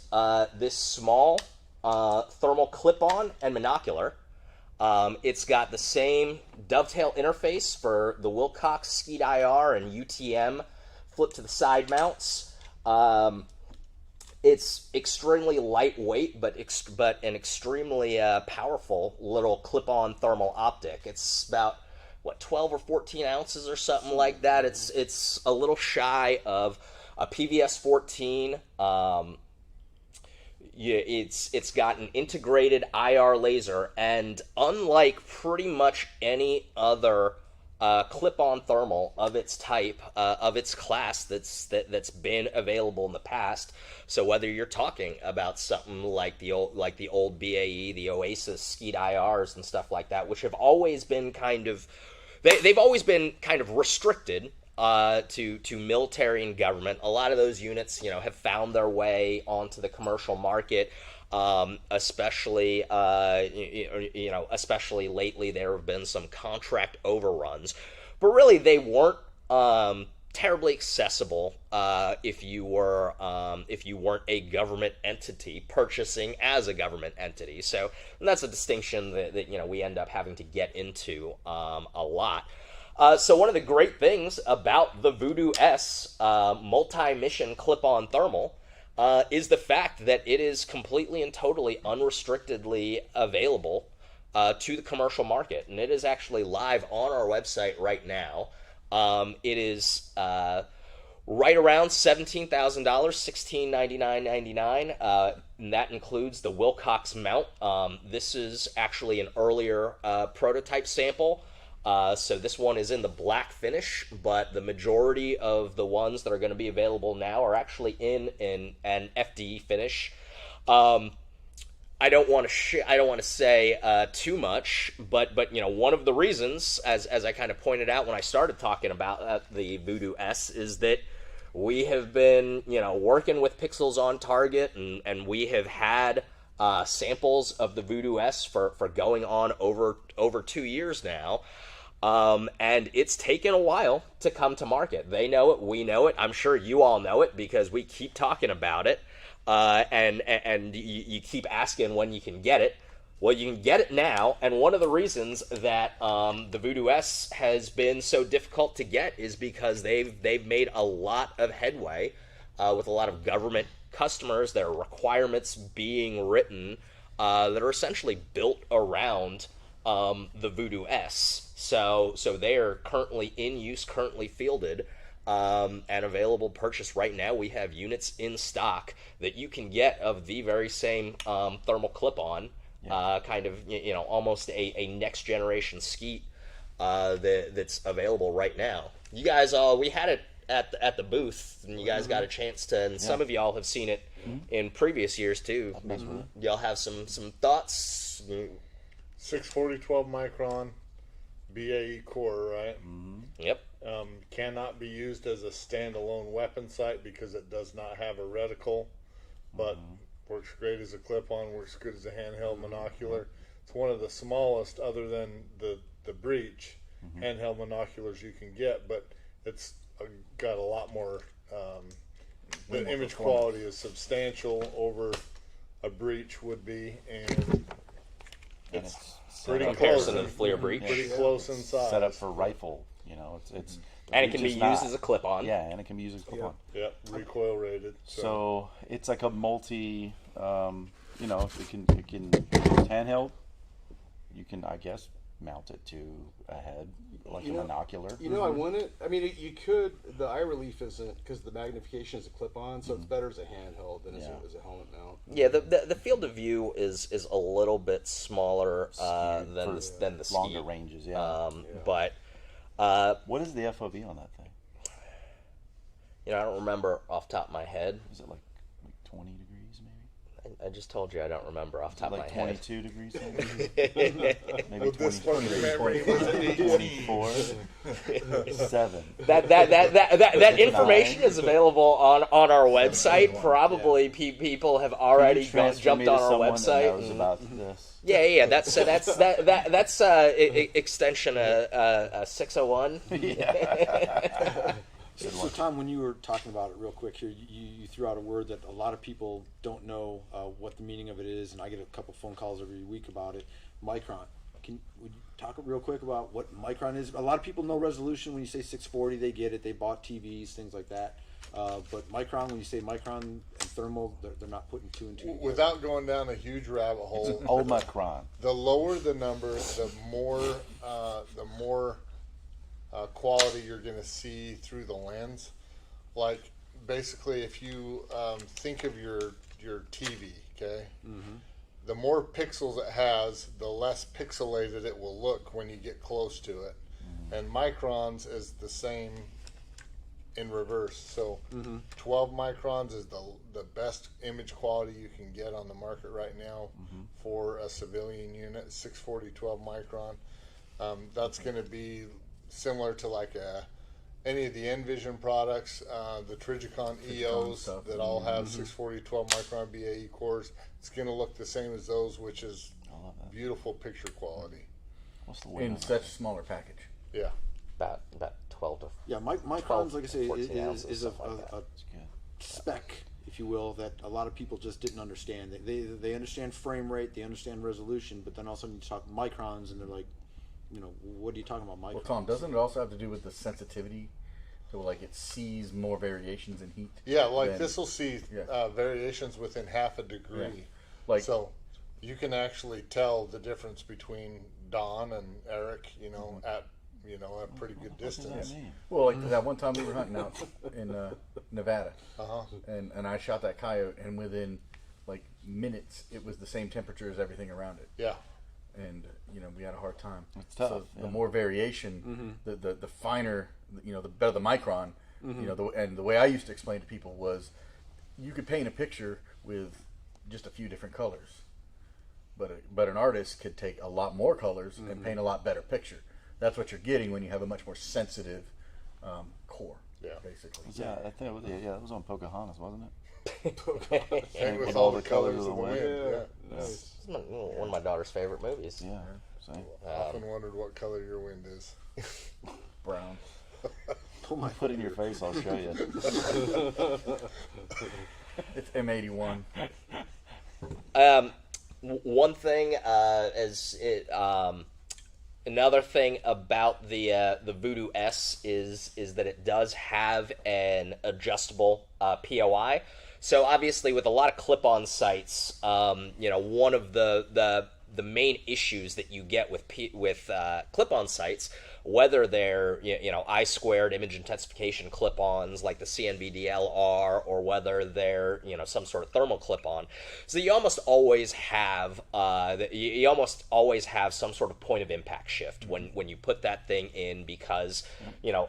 this small thermal clip-on and monocular. It's got the same dovetail interface for the Wilcox Skeet IR and UTM flip to the side mounts. It's extremely lightweight, but an extremely powerful little clip-on thermal optic. It's about 12 or 14 ounces or something like that. It's a little shy of a PVS 14. It's got an integrated IR laser, and unlike pretty much any other clip-on thermal of its type, of its class that's been available in the past. So whether you're talking about something like the old BAE, the Oasis Skeet IRs and stuff like that, which have always been they've always been kind of restricted to military and government. A lot of those units, have found their way onto the commercial market. Especially lately, there have been some contract overruns, but really they weren't terribly accessible if you weren't a government entity purchasing as a government entity. So that's a distinction that we end up having to get into a lot. So one of the great things about the Voodoo S multi-mission clip-on thermal is the fact that it is completely and totally unrestrictedly available to the commercial market, and it is actually live on our website right now. It is right around $17,000, $1699.99, and that includes the Wilcox mount. This is actually an earlier prototype sample. So this one is in the black finish, but the majority of the ones that are going to be available now are actually in an FDE finish. I don't want to say too much, but one of the reasons, as I kind of pointed out when I started talking about the Voodoo S, is that we have been, working with pixels on target, and we have had samples of the Voodoo S for going on over 2 years now. And it's taken a while to come to market. They know it, we know it. I'm sure you all know it because we keep talking about it. And you keep asking when you can get it. Well, you can get it now, and one of the reasons that the Voodoo S has been so difficult to get is because they've made a lot of headway with a lot of government customers. There are requirements being written that are essentially built around the Voodoo S. So they are currently in use, currently fielded, and available purchase right now. We have units in stock that you can get of the very same thermal clip-on. Kind of, almost a next generation skeet that's available right now. You guys, we had it at the booth, and you guys got a chance to, and some of y'all have seen it in previous years too. Y'all have some thoughts? 640 12 micron BAE core, right? Yep. Cannot be used as a standalone weapon sight because it does not have a reticle, but works great as a clip-on, works good as a handheld monocular. It's one of the smallest, other than the breach, handheld monoculars you can get, but it's got a lot more, the image quality is substantial over a breach would be, and it's pretty close to the FLIR breach. Pretty close in size. Set up for rifle, it's and it can be used as a clip-on. Yeah, and it can be used as a clip-on. Yep, recoil rated. So it's like a multi, it can it's handheld. You can, I guess, mount it to a head, like a monocular. I wouldn't. I mean, you could. The eye relief isn't, because the magnification is a clip-on, so it's better as a handheld than as a helmet mount. Yeah, the field of view is a little bit smaller than the ski. Longer ranges, but what is the FOV on that thing? I don't remember off the top of my head. Is it like 20 degrees maybe? I just told you I don't remember off the top of my Like head. 22 degrees maybe? Maybe 23, 24, 7. That information is available on our website. Probably people have already jumped on our website. That knows about this. Yeah. That's extension 601. So Tom, when you were talking about it real quick here, you threw out a word that a lot of people don't know what the meaning of it is, and I get a couple phone calls every week about it. Micron. Would you talk real quick about what micron is? A lot of people know resolution. When you say 640, they get it. They bought TVs, things like that. But micron, when you say micron and thermal, they're not putting two and two together. Without going down a huge rabbit hole, Omicron. The lower the number, the more quality you're going to see through the lens. Like, basically, if you think of your TV, okay, the more pixels it has, the less pixelated it will look when you get close to it. And microns is the same in reverse. So 12 microns is the best image quality you can get on the market right now for a civilian unit. 640 12 micron. That's going to be similar to like any of the Envision products, the Trigicon EOs that all have 640 12 micron BAE cores. It's going to look the same as those, which is beautiful picture quality. What's the weight in on such a smaller package. Yeah. About 12 to microns, like I say, 14 ounces, is a something like that. spec, if you will, that a lot of people just didn't understand. They understand frame rate, they understand resolution, but then all of a sudden you talk microns, and they're like, what are you talking about, microns? Well, Tom, doesn't it also have to do with the sensitivity? So, like, it sees more variations in heat? Yeah, like this will see variations within half a degree. Yeah. Like, so you can actually tell the difference between Don and Eric, at a pretty good distance. What does that mean? well, like that one time we were hunting out in Nevada, and I shot that coyote, and within like minutes, it was the same temperature as everything around it. Yeah. And we had a hard time. It's tough. So the more variation, the finer, the better the micron. And the way I used to explain to people was, you could paint a picture with just a few different colors, but an artist could take a lot more colors and paint a lot better picture. That's what you're getting when you have a much more sensitive core. Yeah. basically. Yeah, I think it was, that was on Pocahontas, wasn't it? And with all the colors of the wind. Yeah. Nice. It's one of my daughter's favorite movies. Yeah. Same. Often wondered what color your wind is. Brown. Put it in your face, I'll show you. It's M81. One thing another thing about the Voodoo S is that it does have an adjustable POI. So obviously, with a lot of clip-on sights, one of the main issues that you get with clip-on sights, whether they're I-squared image intensification clip-ons like the CNVDL-R, or whether they're some sort of thermal clip-on, so you almost always have some sort of point of impact shift when you put that thing in, because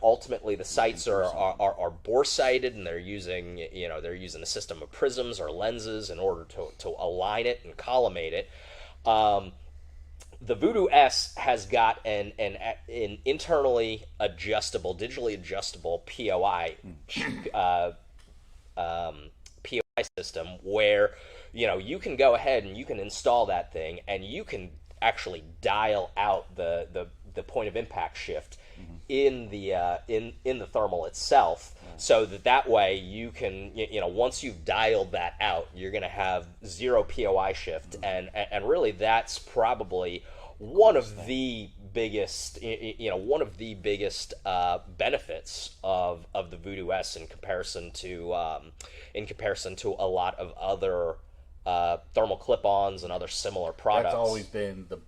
ultimately the sights are bore sighted, and they're using a system of prisms or lenses in order to align it and collimate it. The Voodoo S has got an internally adjustable, digitally adjustable POI system where you can go ahead and you can install that thing, and you can actually dial out the point of impact shift in the thermal itself, so that way you can once you've dialed that out, you're going to have zero POI shift, and really that's probably one of the biggest benefits of the Voodoo S in comparison to a lot of other thermal clip-ons and other similar products. That's always been the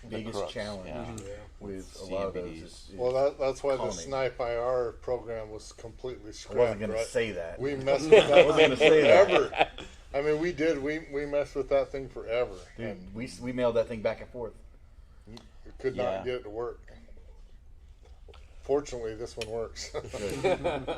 biggest challenge with a lot of those. Is Well, that's why the calming. Snipe IR program was completely scrapped. I wasn't going right? to say that. We messed with that wasn't thing gonna say that. forever. I mean, we did. We messed with that thing forever. Dude, And we mailed that thing back and forth. we could not get it to work. Fortunately, this one works. Good.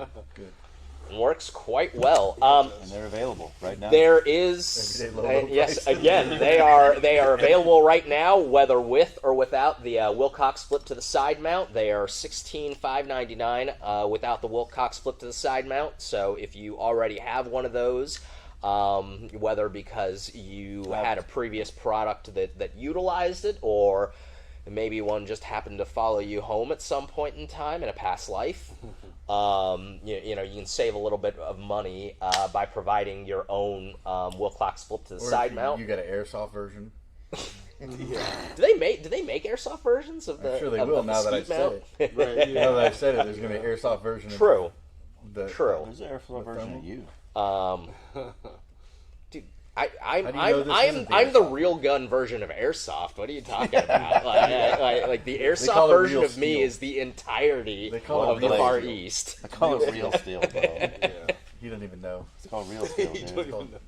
Works quite well. And they're available right now. There is, Everyday low yes, price. again, they are available right now, whether with or without the Wilcox flip to the side mount. They are $16,599 without the Wilcox flip to the side mount. So if you already have one of those, whether because you had a previous product that utilized it, or maybe one just happened to follow you home at some point in time in a past life, you can save a little bit of money by providing your own Wilcox flip to the Or side if mount. you got an airsoft version. Do they make airsoft versions of the? I'm sure they of will the now that I've skeet mount? said it. Right, yeah. Now that I've said it, there's going to be an airsoft version. True. Of the, True. There's an airflow version of you. Dude, How do you know this isn't the I'm the airsoft? real gun version of airsoft. What are you talking about? like the airsoft call it version real of me steel. is the entirety They call it of the real Far steel. East. I call it real steel, bro. He doesn't even know. It's called real steel, dude.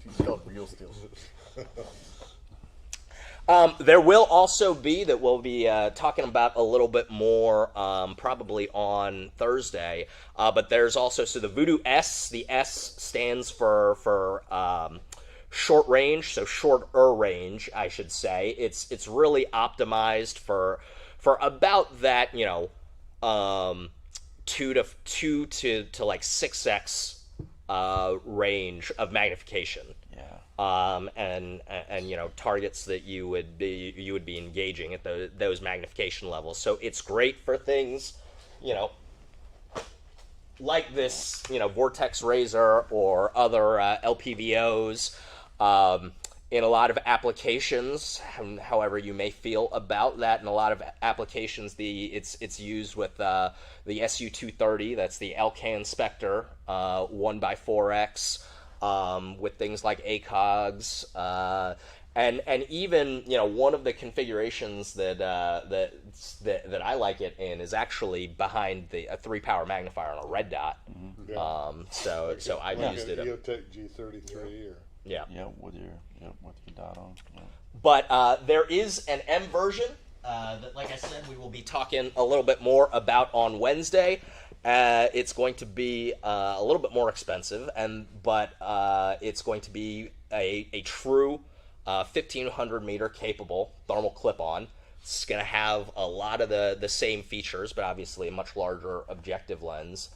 It's called real steel. There will also be, that we'll be talking about a little bit more probably on Thursday, but there's also, so the Voodoo S, the S stands for short range, so shorter range, I should say. It's really optimized for about that, 2 to like 6x range of magnification. And targets that you would be engaging at those magnification levels. So it's great for things, like this, Vortex Razor or other LPVOs. In a lot of applications, however you may feel about that, in a lot of applications, it's used with the SU-230. That's the Elcan Spectre 1x4X. With things like ACOGs, and even one of the configurations that I like it in is actually behind a 3-power magnifier on a red dot. So I've used it. EOTech G33 or Yeah, with your dot on. Yeah. But there is an M version that, like I said, we will be talking a little bit more about on Wednesday. It's going to be a little bit more expensive, but it's going to be a true 1,500 meter capable thermal clip-on. It's going to have a lot of the same features, but obviously a much larger objective lens.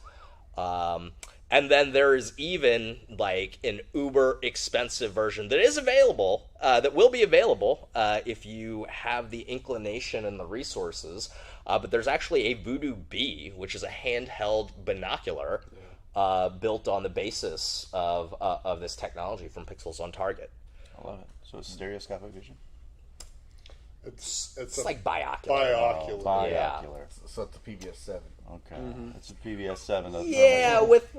And then there is even like an uber expensive version that is available, that will be available if you have the inclination and the resources. But there's actually a Voodoo B, which is a handheld binocular built on the basis of this technology from Pixels on Target. I love it. So it's stereoscopic vision? It's like binocular. Binocular. Yeah. So it's a PBS 7. Okay. It's a PBS 7. That's Yeah, with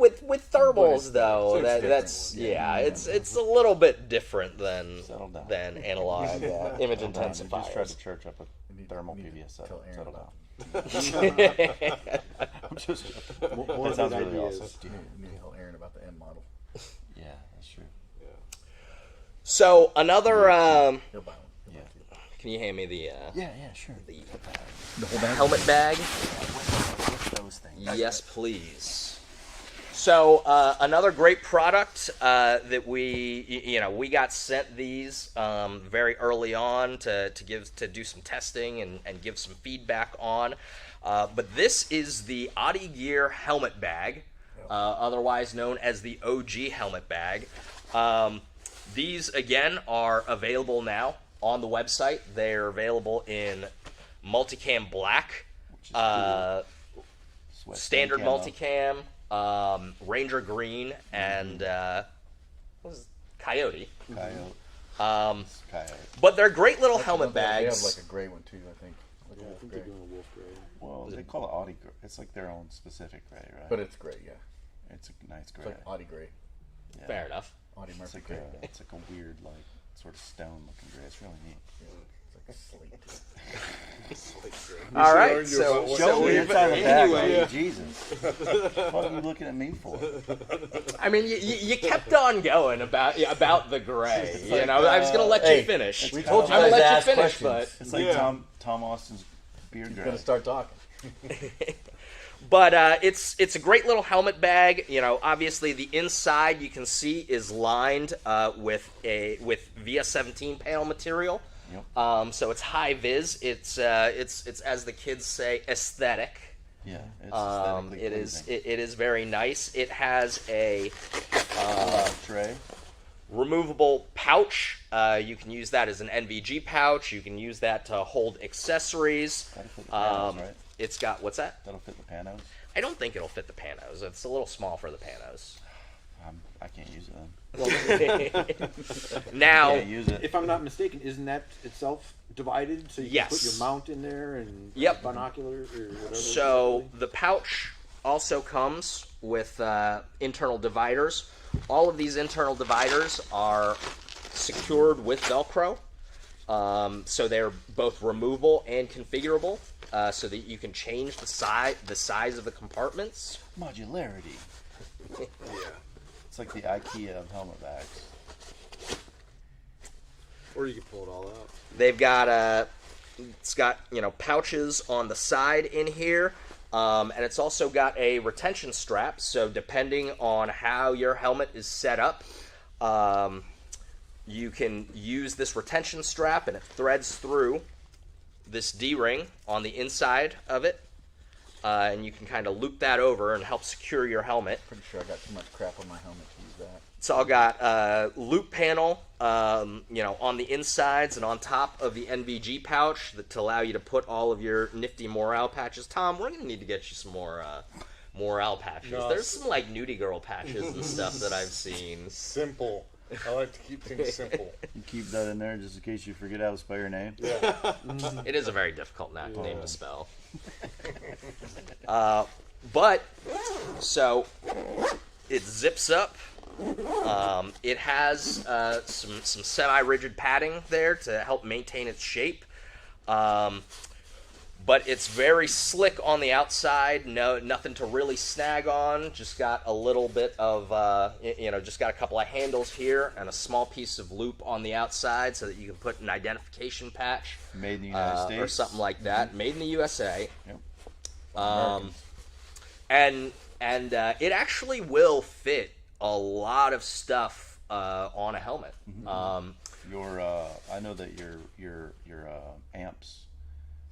thermals though. So That's yeah. it's a little bit different than Settle down. analog image You just tried intensifiers. to church up a thermal PBS 7. tell Aaron Settle about down. I'm just joking. One That of sounds his really ideas. awesome. You need to tell Aaron about the M model. Yeah, that's true. So another, He'll buy one. Yeah. can you hand me the Yeah, sure. The whole bag. helmet bag? What's those things? Yes, please. So another great product that we got sent these very early on to do some testing and give some feedback on. But this is the Audi Gear helmet bag, otherwise known as the OG helmet bag. These again are available now on the website. They're available in multicam black, standard multicam, Ranger green, and what was it? Coyote. Coyote. But they're great little Actually, helmet They bags. have like a gray one too, I think. Like a I wolf think gray. they're doing a wolf gray. Well, they call it Audi gray. It's like their own specific gray, right? But it's gray, yeah. it's a nice It's gray. like Audi gray. Yeah. Fair enough. Audi It's Murphy like gray. it's like a weird, like sort of stone looking gray. It's really neat. It's like a slate. All right, argue so, about what so me we've- inside the bag, anyway, like, Jesus. What are you looking at me for? I mean, you kept on going about the gray. You know, I was gonna let you finish. We told you I'm gonna guys let to you ask finish, questions. It's like Tom Austin's beard He's gray. gonna start talking. But it's a great little helmet bag. You know, obviously the inside you can see is lined with VS17 panel material. Yep. So it's high vis. It's as the kids say, aesthetic. Yeah, it's aesthetically It is pleasing. it is very nice. It has a Tray. removable pouch. You can use that as an NVG pouch. You can use that to hold accessories. That'll fit the panos, right? It's got what's that? That'll fit the panos. I don't think it'll fit the panos. It's a little small for the panos. I can't use it then. Now, Can't use it. If I'm not mistaken, isn't that itself divided so you can put Yes. your mount in there and Yep. binoculars or whatever? so the pouch also comes with internal dividers. All of these internal dividers are secured with Velcro. So they're both removable and configurable, so that you can change the size of the compartments. Modularity. Yeah. It's like the IKEA of helmet bags. Or you can pull it all out. They've got it's got pouches on the side in here, and it's also got a retention strap. So depending on how your helmet is set up, you can use this retention strap, and it threads through this D-ring on the inside of it, and you can kind of loop that over and help secure your helmet. Pretty sure I got too much crap on my helmet to use that. It's all got loop panel, on the insides and on top of the NVG pouch to allow you to put all of your nifty morale patches. Tom, we're gonna need to get you some more morale patches. No, There's some like nudie girl patches and stuff that I've seen. Simple. I like to keep things simple. You keep that in there just in case you forget how to spell your name. Yeah. It is a very difficult name to spell. But so it zips up. It has some semi-rigid padding there to help maintain its shape. But it's very slick on the outside. Nothing to really snag on. Just got a little bit of, just got a couple of handles here and a small piece of loop on the outside so that you can put an identification patch. Made in the United States. Or something like that. Made in the USA. Yep. And it actually will fit a lot of stuff on a helmet. I know that your amps,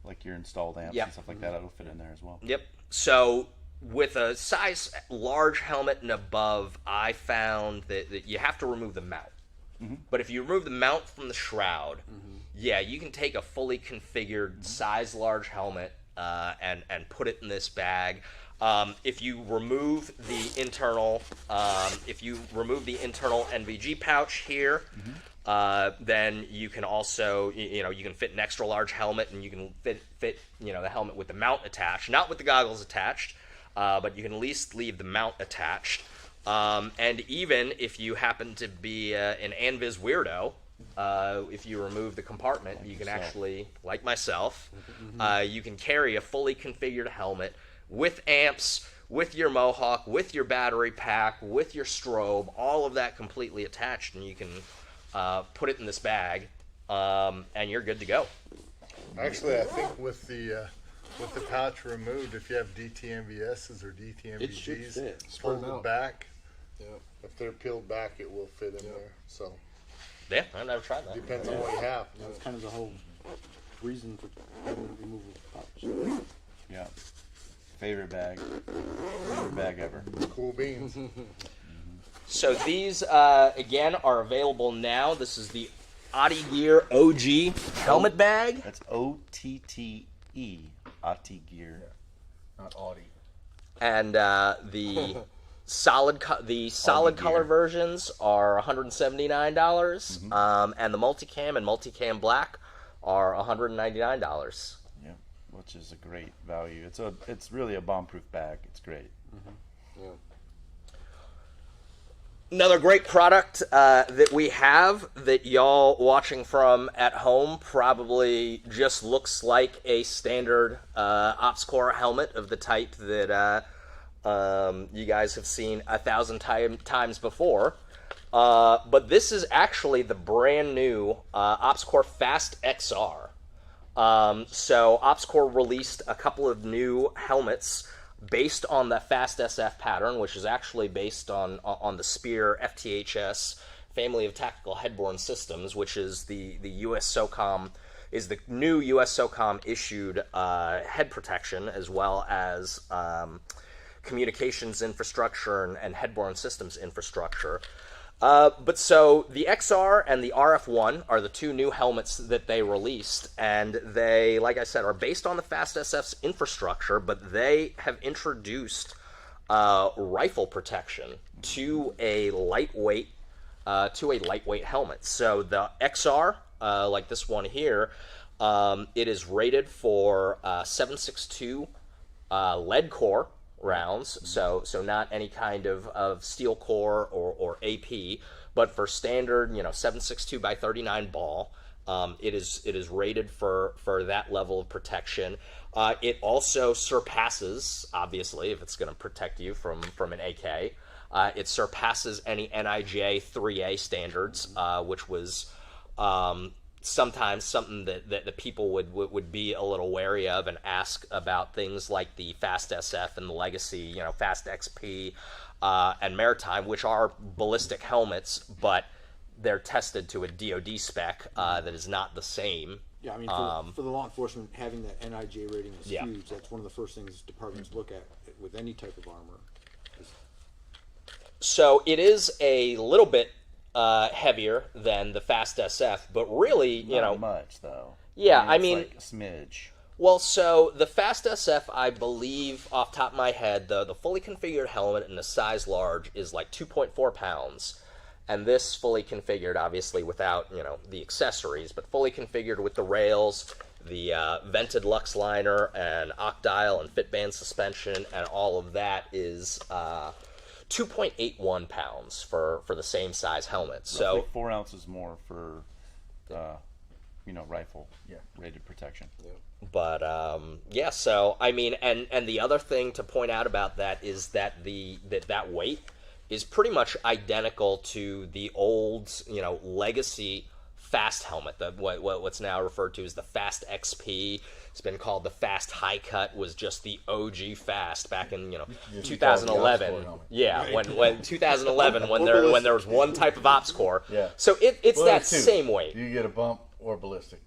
like your installed amps Yep. and stuff like that, it'll fit in there as well. Yep. So with a size large helmet and above, I found that you have to remove the mount. But if you remove the mount from the shroud, yeah, you can take a fully configured size large helmet and put it in this bag. If you remove the internal, NVG pouch here, then you can also, you can fit an extra large helmet, and you can fit the helmet with the mount attached, not with the goggles attached, but you can at least leave the mount attached. And even if you happen to be an Anvis weirdo, if you remove the compartment, you can actually, like myself, you can carry a fully configured helmet with amps, with your Mohawk, with your battery pack, with your strobe, all of that completely attached, and you can put it in this bag, and you're good to go. Actually, I think with the pouch removed, if you have DTMVSs or DTMVGs, pull them back. Yeah. If they're peeled back, it will fit in there. So. Yeah, I've never tried that. Depends on what you have. That's kind of the whole reason for having the removal pouch. Yeah. Favorite bag ever. Cool beans. So these, again, are available now. This is the Otti Gear OG helmet bag. That's O-T-T-E. Otti Gear. Not Audi. And the solid color versions are $179, and the multicam and multicam black are $199. Yeah, which is a great value. It's really a bomb-proof bag. It's great. Yeah. Another great product that we have that y'all watching from at home probably just looks like a standard OpsCore helmet of the type that you guys have seen 1,000 times before. But this is actually the brand new OpsCore Fast XR. So OpsCore released a couple of new helmets based on the Fast SF pattern, which is actually based on the Spear FTHS family of tactical headborne systems, which is the U.S. SOCOM, is the new U.S. SOCOM issued head protection, as well as communications infrastructure and headborne systems infrastructure. But so the XR and the RF1 are the two new helmets that they released, and they, like I said, are based on the Fast SF's infrastructure, but they have introduced rifle protection to a lightweight helmet. So the XR, like this one here, it is rated for 7.62 lead core rounds, so not any kind of steel core or AP, but for standard 7.62 by 39 ball, it is rated for that level of protection. It also surpasses, obviously, if it's going to protect you from an AK, it surpasses any NIJ 3A standards, which was sometimes something that the people would be a little wary of and ask about things like the Fast SF and the Legacy, Fast XP and Maritime, which are ballistic helmets, but they're tested to a DoD spec that is not the same. Yeah, I mean, for the law enforcement, having that NIJ rating is huge. That's one of the first things departments look at with any type of armor. So it is a little bit heavier than the Fast SF, but really, not much though. Yeah, I mean, like a smidge. Well, so the Fast SF, I believe, off the top of my head, the fully configured helmet in a size large is like 2.4 pounds, and this fully configured, obviously without the accessories, but fully configured with the rails, the vented Lux liner, and Octile and Fitband suspension, and all of that is 2.81 pounds for the same size helmet. So roughly 4 ounces more for rifle rated protection. Yeah. But so I mean, and the other thing to point out about that is that that weight is pretty much identical to the old Legacy Fast helmet, what's now referred to as the Fast XP. It's been called the Fast High Cut. Was just the OG Fast back in 2011. Yeah, when 2011 when there was one type of OpsCore. Yeah. So it's well, that same weight. You get a bump or ballistic.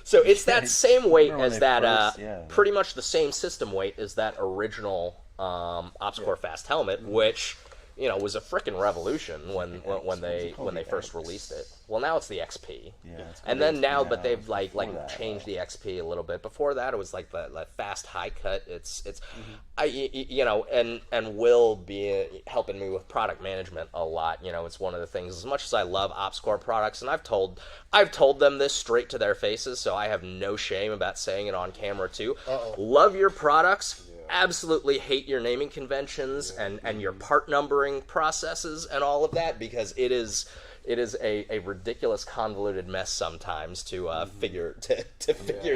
So it's that same weight Remember when as they that, first- yeah. pretty much the same system weight as that original OpsCore Fast helmet, which was a frickin' revolution when they first released it. Well, now it's the XP, and then now, but they've like changed the XP a little bit. Before that, it was like the fast high cut. It's and will be helping me with product management a lot. It's one of the things. As much as I love OpsCore products, and I've told them this straight to their faces, so I have no shame about saying it on camera too. Love your products. Absolutely hate your naming conventions and your part numbering processes and all of that, because it is a ridiculous convoluted mess sometimes to figure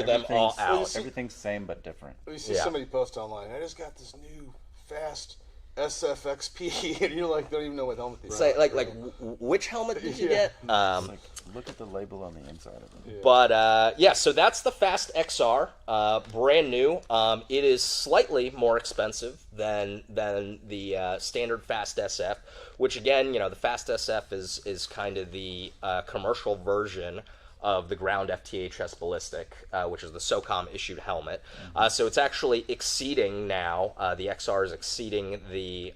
them all out. Everything's same but different. You see somebody post online, I just got this new fast SFXP, and you're like, don't even know what helmet these are. Like which helmet did you get? Like, look at the label on the inside of it. But so that's the Fast XR, brand new. It is slightly more expensive than the standard Fast SF, which again, the Fast SF is kind of the commercial version of the ground FTHS ballistic, which is the SOCOM issued helmet. So it's actually exceeding now. The XR is exceeding the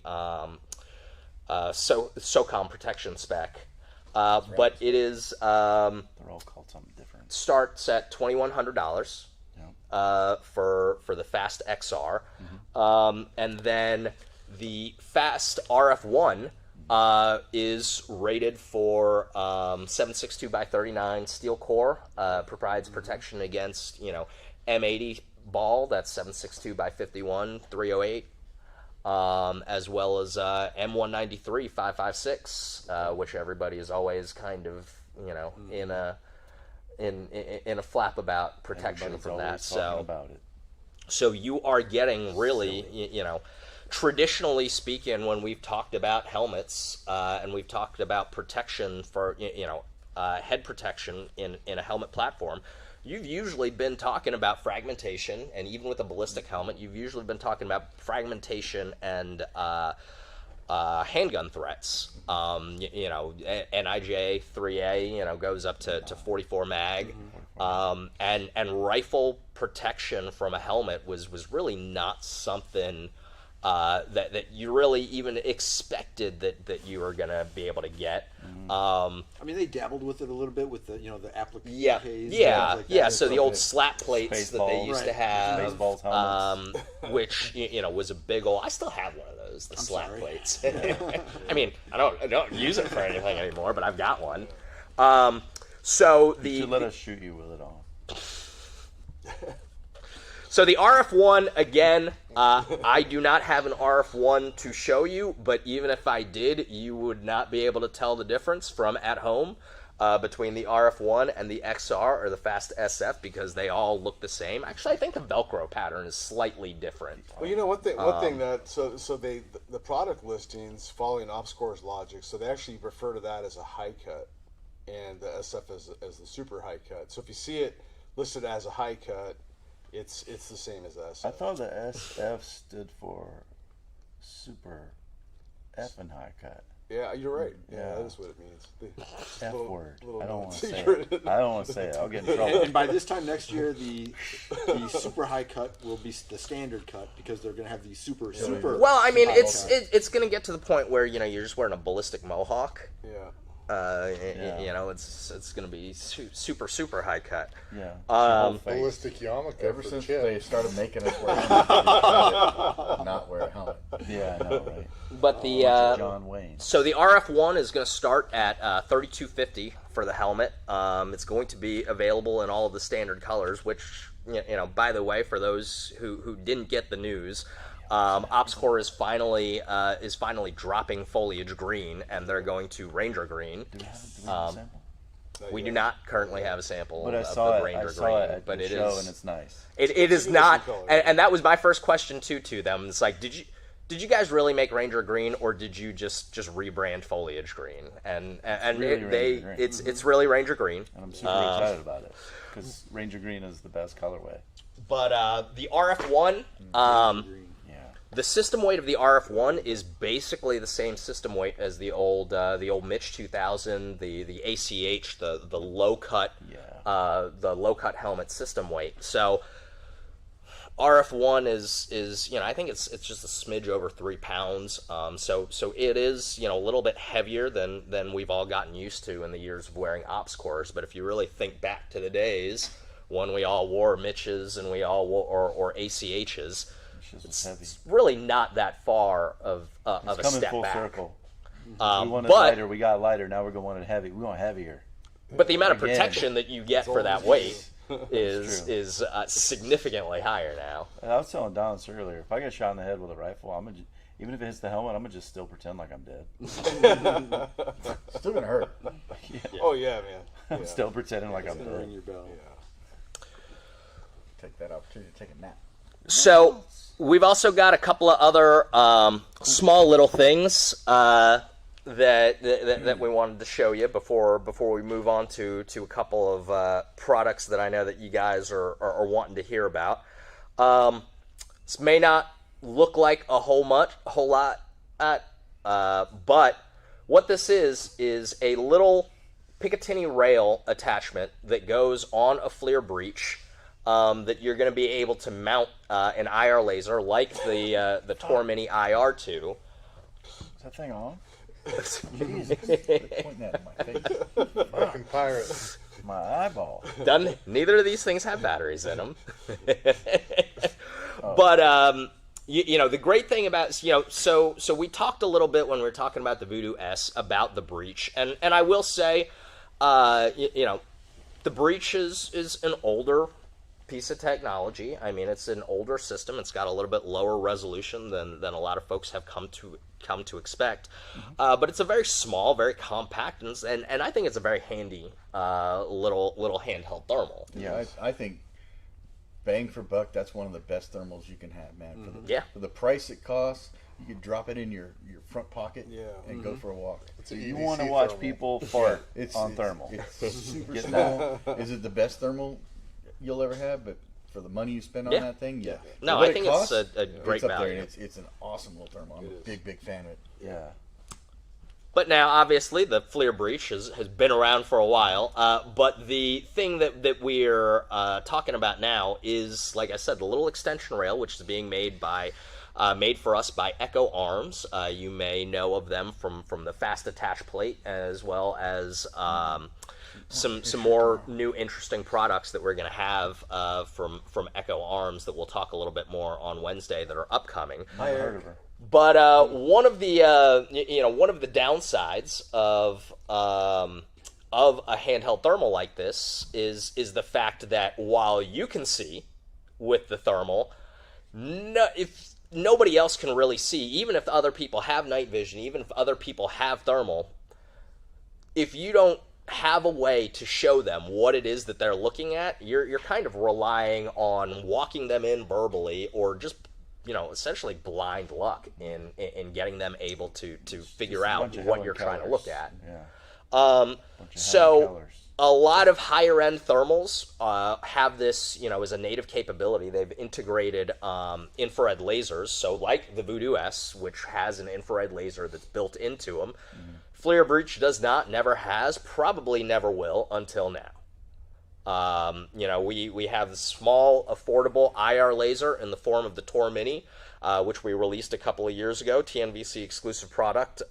SOCOM protection spec. But it is They're all called something different. starts at $2,100 for the Fast XR, and then the Fast RF1 is rated for 7.62x39 steel core. Provides protection against M80 ball. That's 7.62x51 308. As well as M193 556, which everybody is always kind of in a flap about protection Everybody's from that. always talking about it. So you are getting really traditionally speaking, when we've talked about helmets and we've talked about protection for head protection in a helmet platform, you've usually been talking about fragmentation, and even with a ballistic helmet, you've usually been talking about fragmentation and handgun threats. NIJ 3A, goes up to 44 mag, and rifle protection from a helmet was really not something that you really even expected that you were going to be able to get. I mean, they dabbled with it a little bit with the applique. Yeah. So the old slap plates that they used to have, Baseball helmets. which was a big old. I still have one of those, the slap plates. I mean, I don't use it for anything anymore, but I've got one. So You should let us shoot you with it on. So the RF1, again, I do not have an RF1 to show you, but even if I did, you would not be able to tell the difference from at home between the RF1 and the XR or the Fast SF, because they all look the same. Actually, I think the Velcro pattern is slightly different. Well, one thing that the product listings following OpsCore's logic, so they actually refer to that as a high cut, and the SF as the super high cut. So if you see it listed as a high cut, it's the same as SF. I thought the SF stood for super F and high cut. Yeah, you're right. Yeah. That is what it means. The F word. I don't want to say secret. it. I don't want to say it. I'll get in trouble. And by this time next year, the super high cut will be the standard cut, because they're going to have the super. Well, I mean, high cut. it's going to get to the point where you're just wearing a ballistic mohawk. Yeah. It's going to be super high cut. Yeah. Ballistic yarmulke. Ever for since Chip. they started making us wear helmets, not wear a helmet. Yeah, I know, right? But the John Wayne. so the RF1 is going to start at $32.50 for the helmet. It's going to be available in all of the standard colors, which by the way, for those who didn't get the news, OpsCore is finally dropping foliage green, and they're going to Ranger green. Do we have a sample? We do not currently have a sample But I of saw the it. Ranger I saw green, it at but the it show, is and it's nice. it is not, and that was my first question to them. It's like, did you guys really make Ranger green, or did you just rebrand foliage green? And really Ranger green. it's really Ranger green. And I'm super excited about it, because Ranger Green is the best colorway. But the RF1, The system weight of the RF1 is basically the same system weight as the old Mitch 2000, the ACH, the low cut helmet system weight. So RF1 is I think it's just a smidge over 3 pounds. So it is a little bit heavier than we've all gotten used to in the years of wearing ops cores. But if you really think back to the days when we all wore Mitches and we all wore or ACHs. It's really not that far of a step full back. Circle. We wanted lighter, we got lighter. Now we're going heavy. We want heavier. But the amount of protection that you get for that weight is significantly higher now. And I was telling Don this earlier. If I get shot in the head with a rifle, even if it hits the helmet, I'm gonna just still pretend like I'm dead. Still gonna hurt. Yeah. Oh yeah, man. Yeah. I'm still pretending like I'm dead. Ring your bell. Yeah. Take that opportunity to take a nap. So we've also got a couple of other small little things that we wanted to show you before we move on to a couple of products that I know that you guys are wanting to hear about. This may not look like a whole lot, but what this is a little Picatinny rail attachment that goes on a FLIR breech. That you're going to be able to mount an IR laser like the Tor Mini IR2. Is that thing on? Jesus. Quit pointing that in my face. Fucking pirate. My eyeball. Neither of these things have batteries in them. But the great thing about so we talked a little bit when we were talking about the Voodoo S about the breech, and I will say, the breech is an older piece of technology. I mean, it's an older system. It's got a little bit lower resolution than a lot of folks have come to expect. But it's a very small, very compact, and I think it's a very handy little handheld thermal. Yeah, I think bang for buck, that's one of the best thermals you can have, man. For the price it costs, you could drop it in your front pocket and go for a walk. So you want to watch people fart on thermal. It's super small. Is it the best thermal you'll ever have? But for the money you spend on that thing, No, I think it's a great value. It's an awesome little thermal. I'm a big fan of it. Yeah. But now, obviously, the FLIR breech has been around for a while. But the thing that we're talking about now is, like I said, the little extension rail, which is being made for us by Echo Arms. You may know of them from the fast attach plate, as well as some more new interesting products that we're going to have from Echo Arms that we'll talk a little bit more on Wednesday that are upcoming. I heard of her. But one of the downsides of a handheld thermal like this is the fact that while you can see with the thermal, if nobody else can really see, even if other people have night vision, even if other people have thermal, if you don't have a way to show them what it is that they're looking at, you're kind of relying on walking them in verbally or just essentially blind luck in getting them able to figure out what you're trying to look at. Yeah. So a lot of higher end thermals have this, as a native capability. They've integrated infrared lasers. So like the Voodoo S, which has an infrared laser that's built into them. FLIR breech does not, never has, probably never will until now. We have the small, affordable IR laser in the form of the Tor Mini, which we released a couple of years ago, TNVC exclusive product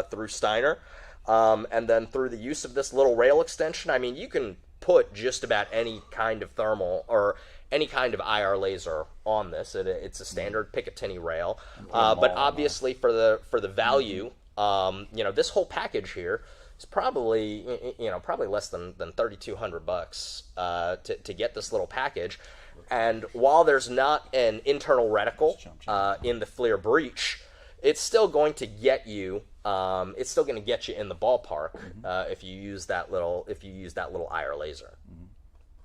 through Steiner. And then through the use of this little rail extension, I mean, you can put just about any kind of thermal or any kind of IR laser on this. It's a standard Picatinny rail. But obviously for the value, this whole package here is probably less than $3,200 to get this little package. And while there's not an internal reticle in the FLIR breech, it's still going to get you. It's still going to get you in the ballpark if you use that little IR laser.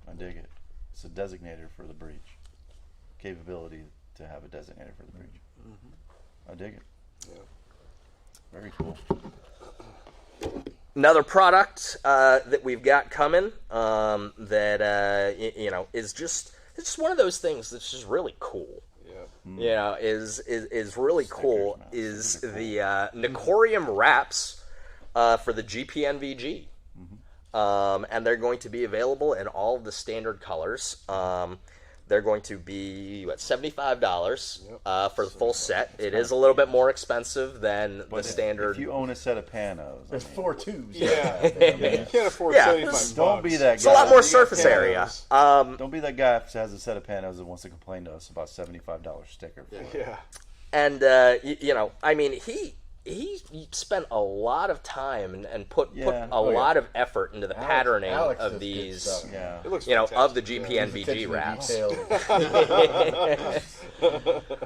I dig it. It's a designator for the breech. Capability to have a designator for the breech. I dig it. Yeah. Very cool. Another product that we've got coming that is just one of those things that's just really cool. Yeah. you know, is really cool is the Nicorium wraps for the GPNVG. And they're going to be available in all of the standard colors. They're going to be $75 for the full set. It is a little bit more expensive than the standard. If you own a set of panos, There's 4 tubes. Yeah, you can't afford Yeah. 75 don't be bucks. that It's a lot guy. more surface area. Don't be that guy who has a set of panos that wants to complain to us about $75 sticker. For it. Yeah. And you know, I mean, he spent a lot of time and put a lot of effort into the patterning Alex of does good these. stuff. Yeah. It looks You know, of the fantastic, GPNVG wraps. Detail.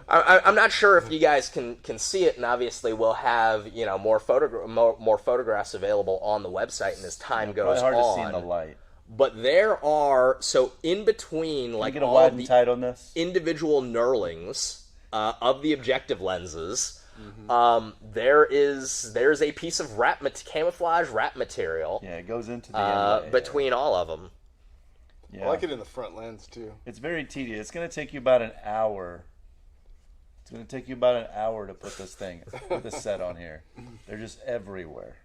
I'm not sure if you guys can see it, and obviously we'll have, you know, more photographs available on the website, and as time goes Probably hard on. to see in the light. But there are, so in between, like Get a all wide and the tight on this. individual knurlings of the objective lenses, there's a piece of camouflage wrap material Yeah, it goes into the inlay. between all of them. Yeah. I like it in the front lens too. It's very tedious. It's going to take you about an hour. It's going to take you about an hour to put this set on here. They're just everywhere.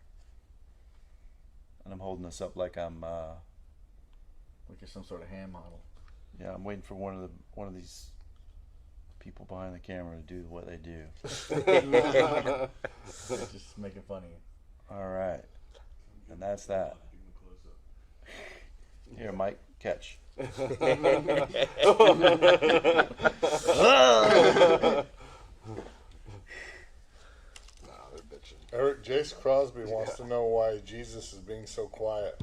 And I'm holding this up like I'm, Like you're some sort of hand model. yeah, I'm waiting for one of these people behind the camera to do what they do. Just making fun of you. All right, and that's that. Here, Mike, catch. They're bitching. Eric Jace Crosby wants to know why Jesus is being so quiet.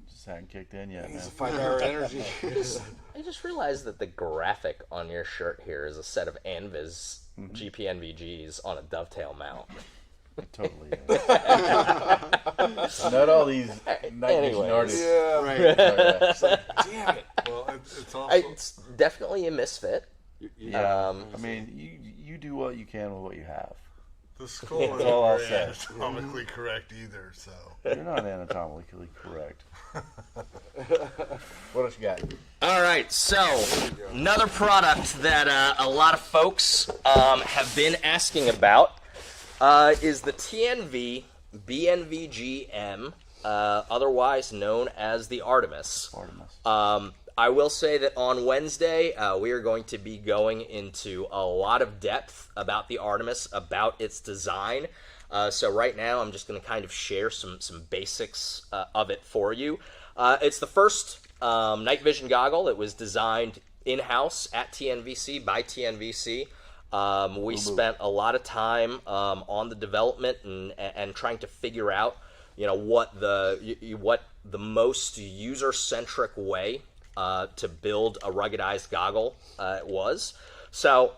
Just hadn't kicked in yet, man. It's a 5-hour energy. I just realized that the graphic on your shirt here is a set of Anvis GPNVGs on a dovetail mount. It totally is. Not all these night vision Anyways. artists. Yeah, right. Damn it. Well, it's also It's definitely a misfit. Yeah. I mean, you do what you can with what you have. the skull That's isn't all I'll very say. anatomically correct either. So You're not anatomically correct. What else you got? All right, so another product that a lot of folks have been asking about is the TNV BNVGM, otherwise known as the Artemis. I will say that on Wednesday, we are going to be going into a lot of depth about the Artemis, about its design. So right now, I'm just going to kind of share some basics of it for you. It's the first night vision goggle. It was designed in-house at TNVC by TNVC. We spent a lot of time on the development and trying to figure out, what the most user-centric way to build a ruggedized goggle was. So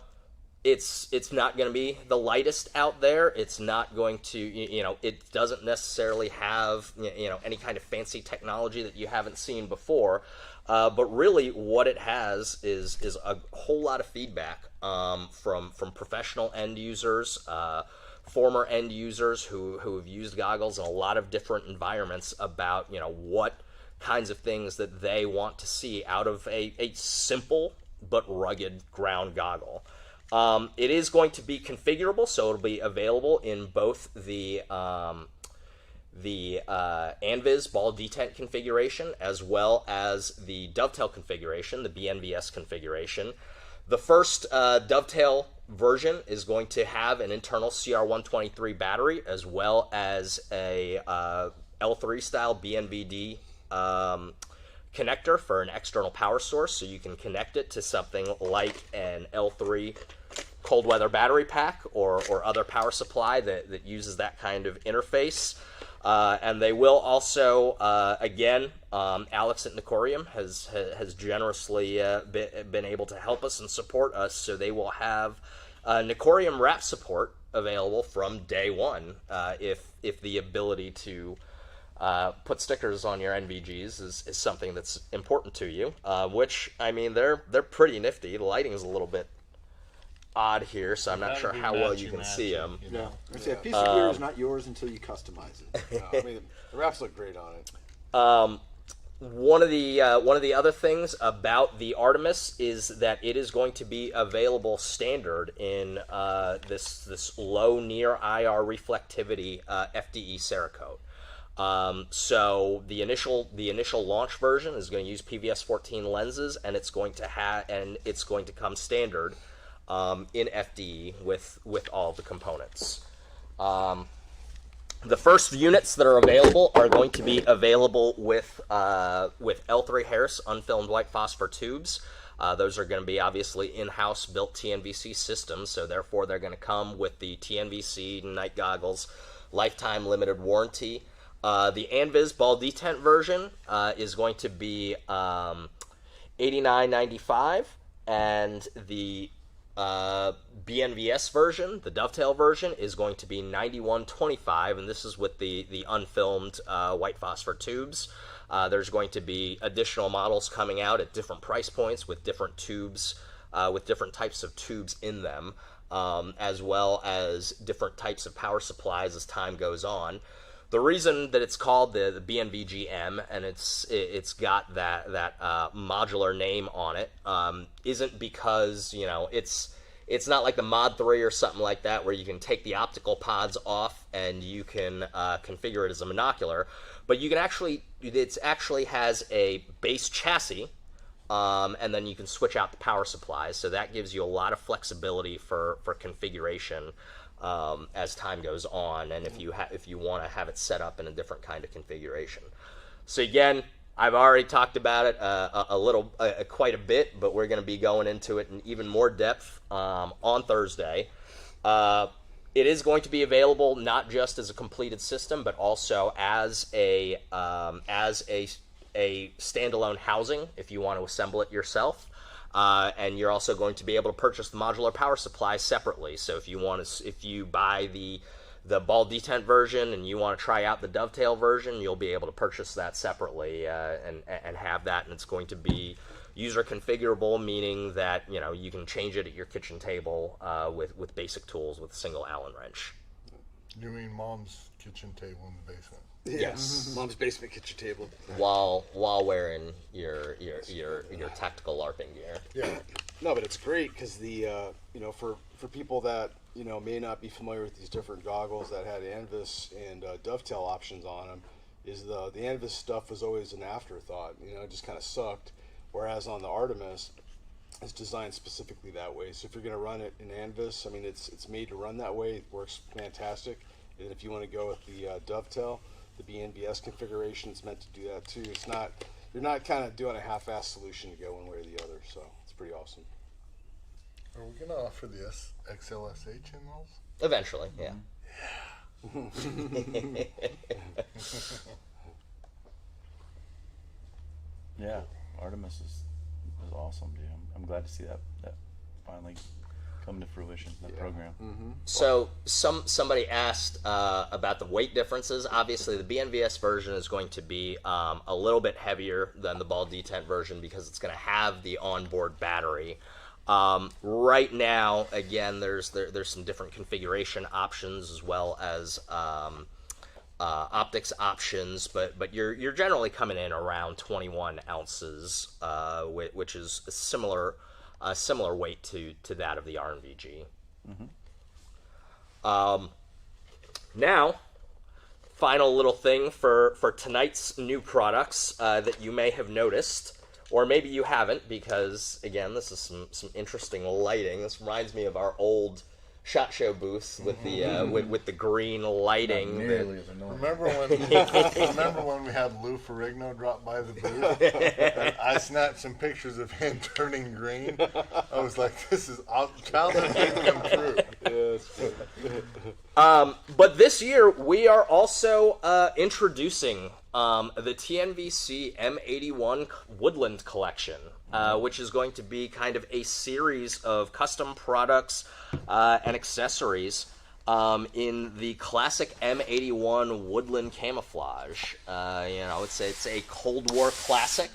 it's not going to be the lightest out there. It's not going to, it doesn't necessarily have, any kind of fancy technology that you haven't seen before. But really what it has is a whole lot of feedback from professional end users, former end users who have used goggles in a lot of different environments about, what kinds of things that they want to see out of a simple but rugged ground goggle. It is going to be configurable, so it'll be available in both the Anvis ball detent configuration as well as the dovetail configuration, the BNVS configuration. The first dovetail version is going to have an internal CR123 battery as well as a L3 style BNVD connector for an external power source, so you can connect it to something like an L3 cold weather battery pack or other power supply that uses that kind of interface. And they will also, again, Alex at Nicorium has generously been able to help us and support us, so they will have Nicorium wrap support available from day one if the ability to put stickers on your NVGs is something that's important to you, which, I mean, they're pretty nifty. The lighting is a little bit odd here, so I'm not sure how well you can see them. Yeah, I say a piece of gear is not yours until you customize it. I mean, the wraps look great on it. One of the other things about the Artemis is that it is going to be available standard in this low near IR reflectivity FDE Cerakote. So the initial launch version is going to use PVS-14 lenses, and it's going to come standard in FDE with all the components. The first units that are available are going to be available with L3 Harris unfilmed white phosphor tubes. Those are going to be obviously in-house built TNVC systems, so therefore they're going to come with the TNVC night goggles, lifetime limited warranty. The Anvis ball detent version is going to be $89.95, and the BNVS version, the dovetail version, is going to be $91.25, and this is with the unfilmed white phosphor tubes. There's going to be additional models coming out at different price points with different tubes, with different types of tubes in them, as well as different types of power supplies as time goes on. The reason that it's called the BNVGM and it's got that modular name on it isn't because, you know, it's not like the Mod 3 or something like that where you can take the optical pods off and you can configure it as a monocular, but you can it actually has a base chassis, and then you can switch out the power supplies, so that gives you a lot of flexibility for configuration as time goes on, and if you want to have it set up in a different kind of configuration. So again, I've already talked about it quite a bit, but we're going to be going into it in even more depth on Thursday. It is going to be available not just as a completed system, but also as a standalone housing if you want to assemble it yourself. And you're also going to be able to purchase the modular power supply separately. So if you buy the ball detent version and you want to try out the dovetail version, you'll be able to purchase that separately and have that. And it's going to be user configurable, meaning that you can change it at your kitchen table with basic tools with a single Allen wrench. You mean Mom's kitchen table in the basement? Yes, Mom's basement kitchen table. While wearing your tactical LARPing gear. Yeah, no, but it's great because the for people that may not be familiar with these different goggles that had Anvis and dovetail options on them, is the Anvis stuff was always an afterthought. It just kind of sucked. Whereas on the Artemis, it's designed specifically that way. So if you're going to run it in Anvis, I mean it's made to run that way. It works fantastic. And if you want to go with the dovetail, the BNVS configuration is meant to do that too. You're not kind of doing a half-assed solution to go one way or the other, so it's pretty awesome. Are we going to offer the XLSH in those? Eventually, yeah. Yeah, Artemis is awesome, dude. I'm glad to see that finally come to fruition, that program. Mm-hmm. So somebody asked about the weight differences. Obviously, the BNVS version is going to be a little bit heavier than the ball detent version because it's going to have the onboard battery. Right now, again, there's some different configuration options as well as optics options, but you're generally coming in around 21 ounces, which is a similar weight to that of the RNVG. Mm-hmm. Now, final little thing for tonight's new products that you may have noticed, or maybe you haven't, because again, this is some interesting lighting. This reminds me of our old SHOT Show booth with the with the green lighting. Not nearly as annoying. Remember when we had Lou Ferrigno drop by the booth? And I snapped some pictures of him turning green. I was like, "This is childhood dream come true." But this year we are also introducing the TNVC M81 Woodland Collection, which is going to be kind of a series of custom products and accessories in the classic M81 Woodland camouflage. It's a Cold War classic.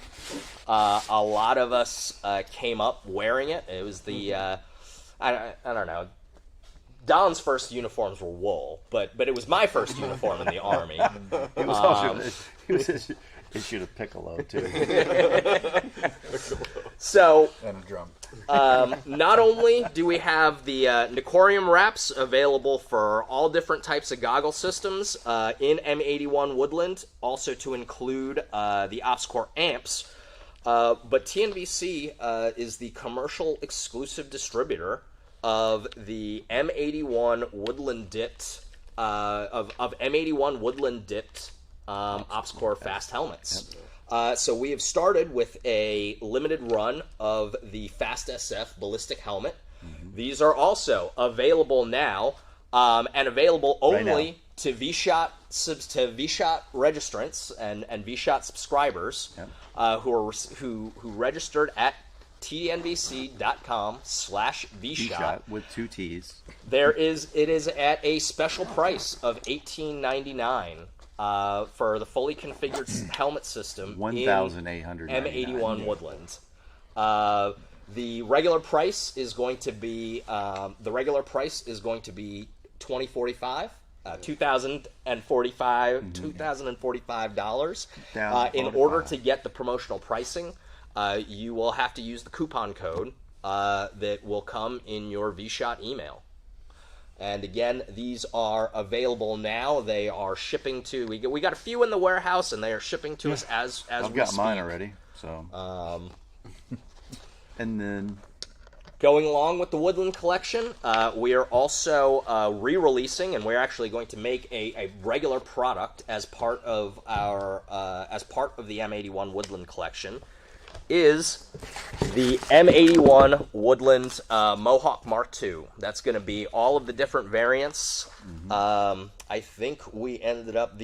A lot of us came up wearing it. It was the I don't know. Don's first uniforms were wool, but it was my first uniform in the Army. It was also, Issue to Piccolo too. So, And a drum. not only do we have the Nicorium wraps available for all different types of goggle systems in M81 Woodland, also to include the OpsCore amps, but TNVC is the commercial exclusive distributor of the M81 Woodland dipped of M81 Woodland dipped OpsCore fast helmets. So we have started with a limited run of the Fast SF ballistic helmet. These are also available now, and available only to vSHOTT registrants and vSHOTT subscribers who registered at tnvc.com/vSHOTT with 2 T's. It is at a special price of $18.99 for the fully configured helmet system. $1,800 M81 Woodland. The regular price is going to be $2,045. $2,045 in order to get the promotional pricing. You will have to use the coupon code that will come in your vSHOTT email. And again, these are available now. They are shipping to. We got a few in the warehouse, and they are shipping to us as I've we got speak. mine already. So. And then. Going along with the Woodland collection, we are also re-releasing, and we're actually going to make a regular product as part of our the M81 Woodland collection. Is the M81 Woodland Mohawk Mark II. That's going to be all of the different variants. I think we ended up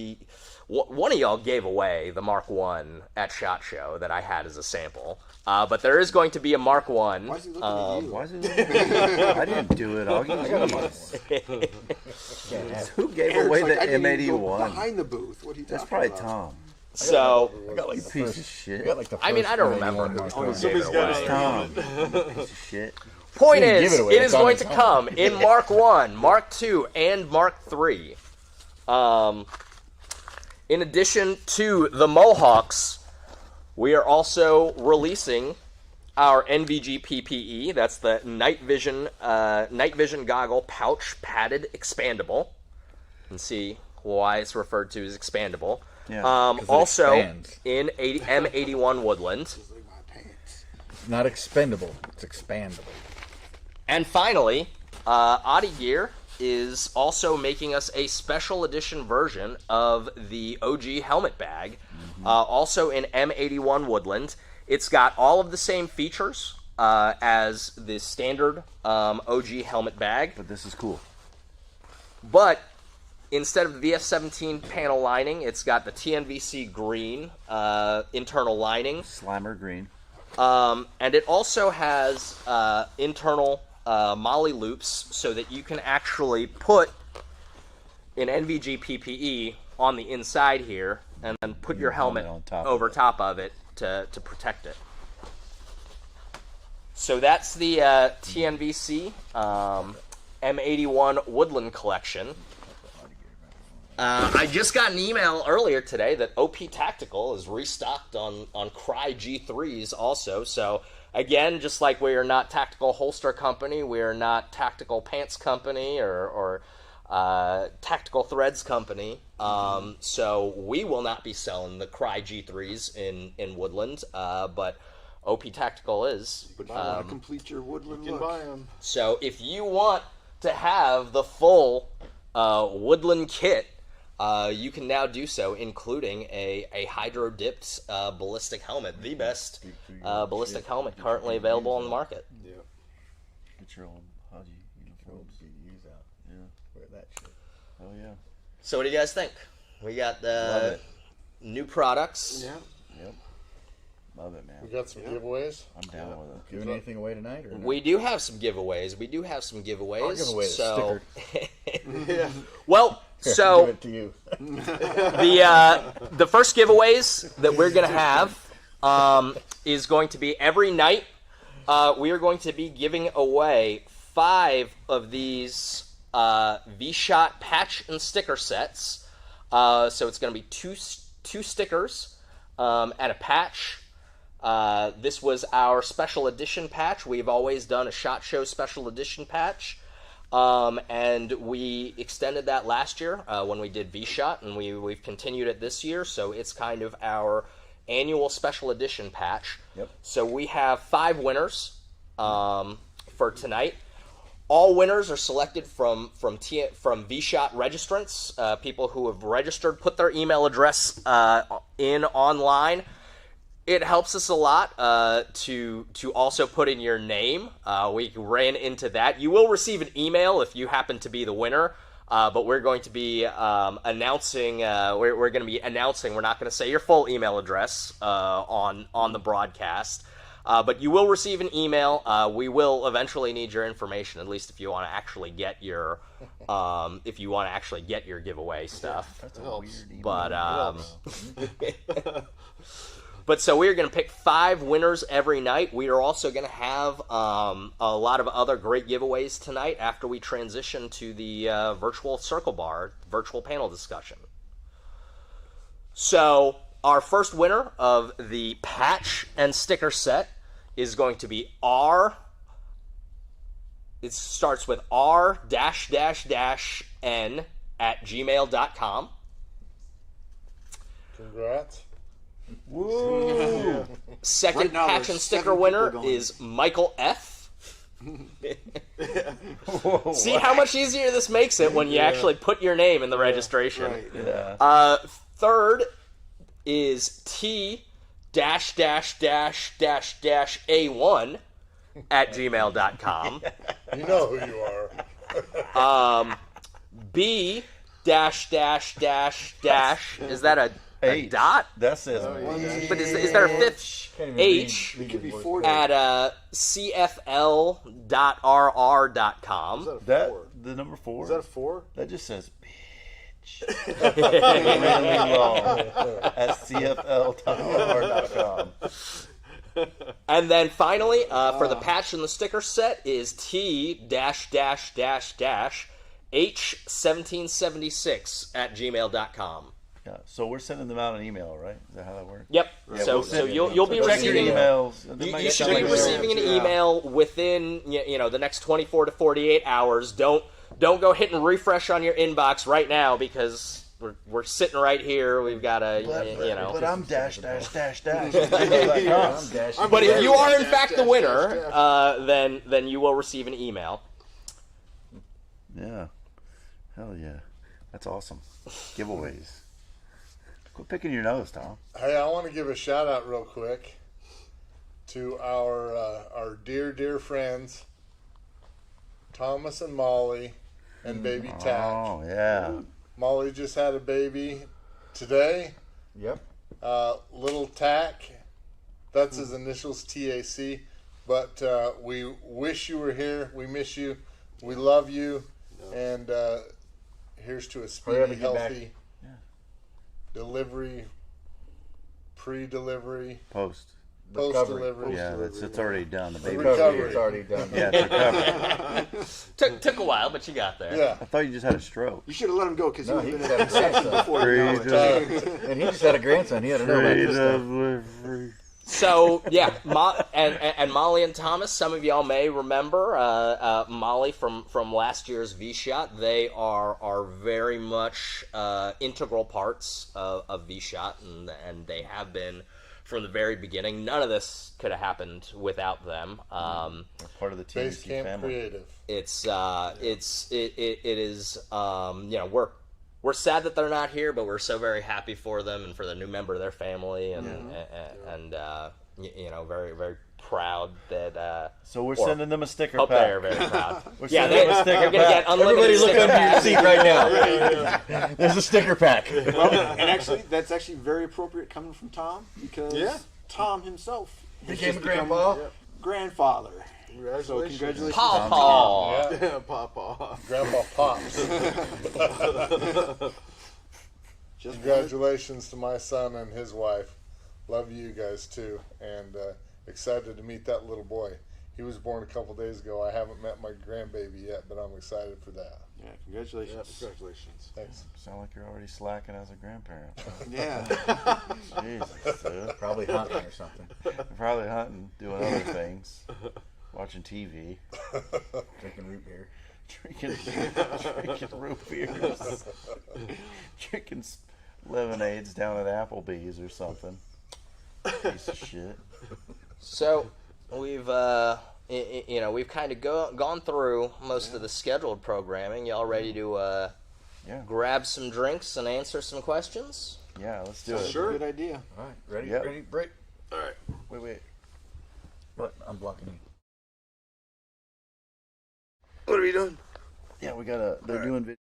one of y'all gave away the Mark I at SHOT Show that I had as a sample. But there is going to be a Mark I. Why is he looking at you? Why is it? I didn't do it. I'll give you Who gave away the I didn't even go M81? behind the booth. What are you talking That's probably about? Tom. So, I got like You the piece first, of shit. I got like the I mean, first I don't remember M81 Mark who I. gave it away. Tom. You piece of shit. Point Didn't is, give it away. it is It's on going its to own. come in Mark I, Mark II, and Mark III. In addition to the Mohawks, we are also releasing our NVG PPE. That's the night vision goggle pouch padded expandable. You can see why it's referred to as expandable. Yeah, also expands. in M81 Woodland. It's like my pants. It's not expendable. It's expandable. And finally, Audi Gear is also making us a special edition version of the OG helmet bag, also in M81 Woodland. It's got all of the same features as the standard OG helmet bag, But this is cool. but instead of the VS17 panel lining, it's got the TNVC green internal lining. Slimer green. And it also has internal molly loops so that you can actually put an NVG PPE on the inside here and then put your helmet on top over of it. top of it to protect it. So that's the TNVC M81 Woodland collection. I just got an email earlier today that OP Tactical is restocked on Cry G3s also. So again, just like we are not Tactical Holster Company, we are not Tactical Pants Company or Tactical Threads Company. So we will not be selling the Cry G3s in Woodland, but OP Tactical is. But I want to complete your woodland You can look. buy them. So if you want to have the full Woodland kit, you can now do so, including a hydro-dipped ballistic helmet, the best ballistic helmet currently available on the market. Yeah. Get your old Haji uniforms. Use out. Yeah. Wear that shit. Oh yeah. So what do you guys think? We got Love it. new products. Yeah. Yep. Love it, man. We got some giveaways. I'm down with it. Giving anything away tonight? Or We do have some giveaways. I'll give away the so, sticker. well, Give so it to you. the first giveaways that we're gonna have is going to be every night. We are going to be giving away 5 of these vSHOTT patch and sticker sets. So it's going to be two stickers and a patch. This was our special edition patch. We've always done a SHOT Show special edition patch. And we extended that last year when we did vSHOTT, and we've continued it this year, so it's kind of our annual special edition patch. Yep. So we have 5 winners for tonight. All winners are selected from vSHOTT registrants, people who have registered, put their email address in online. It helps us a lot to also put in your name. We ran into that. You will receive an email if you happen to be the winner, but we're going to be announcing. We're going to be announcing. We're not going to say your full email address on the broadcast, but you will receive an email. We will eventually need your information, at least if you want to actually get your giveaway stuff. That's a weird email. But But so we're going to pick 5 winners every night. We are also going to have a lot of other great giveaways tonight after we transition to the virtual circle bar, virtual panel discussion. So our first winner of the patch and sticker set is going to be R. It starts with r-n@gmail.com. Congrats. Woo! Second Right now, patch there's and sticker 7 winner people going. is Michael F. Whoa, See what? how much easier this makes it when you actually put your name in the registration. Right. Yeah. Third is T-A1 @gmail.com. You know who you are. B is that a H. dot? That says But is there a fifth H It could be 4. at cfl.rr.com? that the number 4. Is that a 4? That just says bitch. Really long. At cfl.rr.com. And then finally, for the patch and the sticker set is T-H1776 @gmail.com. Yeah. So we're sending them out an email, right? Is that how that works? Yep. Yeah, so we'll so send you'll be check your receiving emails. you should be receiving an email within the next 24 to 48 hours. Don't go hitting refresh on your inbox right now because we're sitting right here. We've got a But I'm dash. But if you are in fact the winner, then you will receive an email. Yeah. Hell yeah. That's awesome. Giveaways. Quit picking your nose, Tom. Hey, I want to give a shout out real quick to our dear friends Thomas and Molly and baby Tack. Oh, yeah. Molly just had a baby today. Yep. Little Tack, that's his initials, TAC. But we wish you were here. We miss you. We love you. And here's to a speedy, healthy delivery, pre-delivery, post-delivery. Yeah, it's already done. The baby recovery. It's already done. Yeah, it's recovered. Took a while, but you got there. Yeah. I thought you just had a stroke. You should have let him go because No, he he would just have had a been grandson. before you know it. And he just had a grandson. He had to know about this stuff. So yeah, and Molly and Thomas, some of y'all may remember Molly from last year's vSHOTT. They are very much integral parts of vSHOTT, and they have been from the very beginning. None of this could have happened without them. Part of the Base TNVC Camp family. Creative. It is we're sad that they're not here, but we're so very happy for them and for the new member of their family, and very very proud that. So we're sending them a sticker Hope pack. they're very proud. We're Yeah, sending them a sticker they're gonna pack. get unlimited Everybody look sticker under your packs. seat right now. There's a sticker pack. Well, and actually, that's actually very appropriate coming from Tom because Tom himself has Became just a grandpa? become grandfather. So Congratulations. congratulations, Paw. Yeah. Papa. Grandpa Pops. Congratulations to my son and his wife. Love you guys too, and excited to meet that little boy. He was born a couple days ago. I haven't met my grandbaby yet, but I'm excited for that. Yeah, congratulations. Yeah, congratulations. Thanks. Sound like you're already slacking as a grandparent. Yeah. Jesus, dude. Probably hunting or something. Probably hunting, doing other things, watching TV, Drinking root beer. drinking root beers, drinking lemonades down at Applebee's or something. Piece of shit. So we've we've kind of gone through most of the scheduled programming. Y'all ready to Yeah. grab some drinks and answer some questions? Yeah, let's do it. Sure. Good idea. All right, ready? Yep. Ready? Break. All right. Wait. What? I'm blocking you. What are we doing? Yeah, we gotta. They're doing video.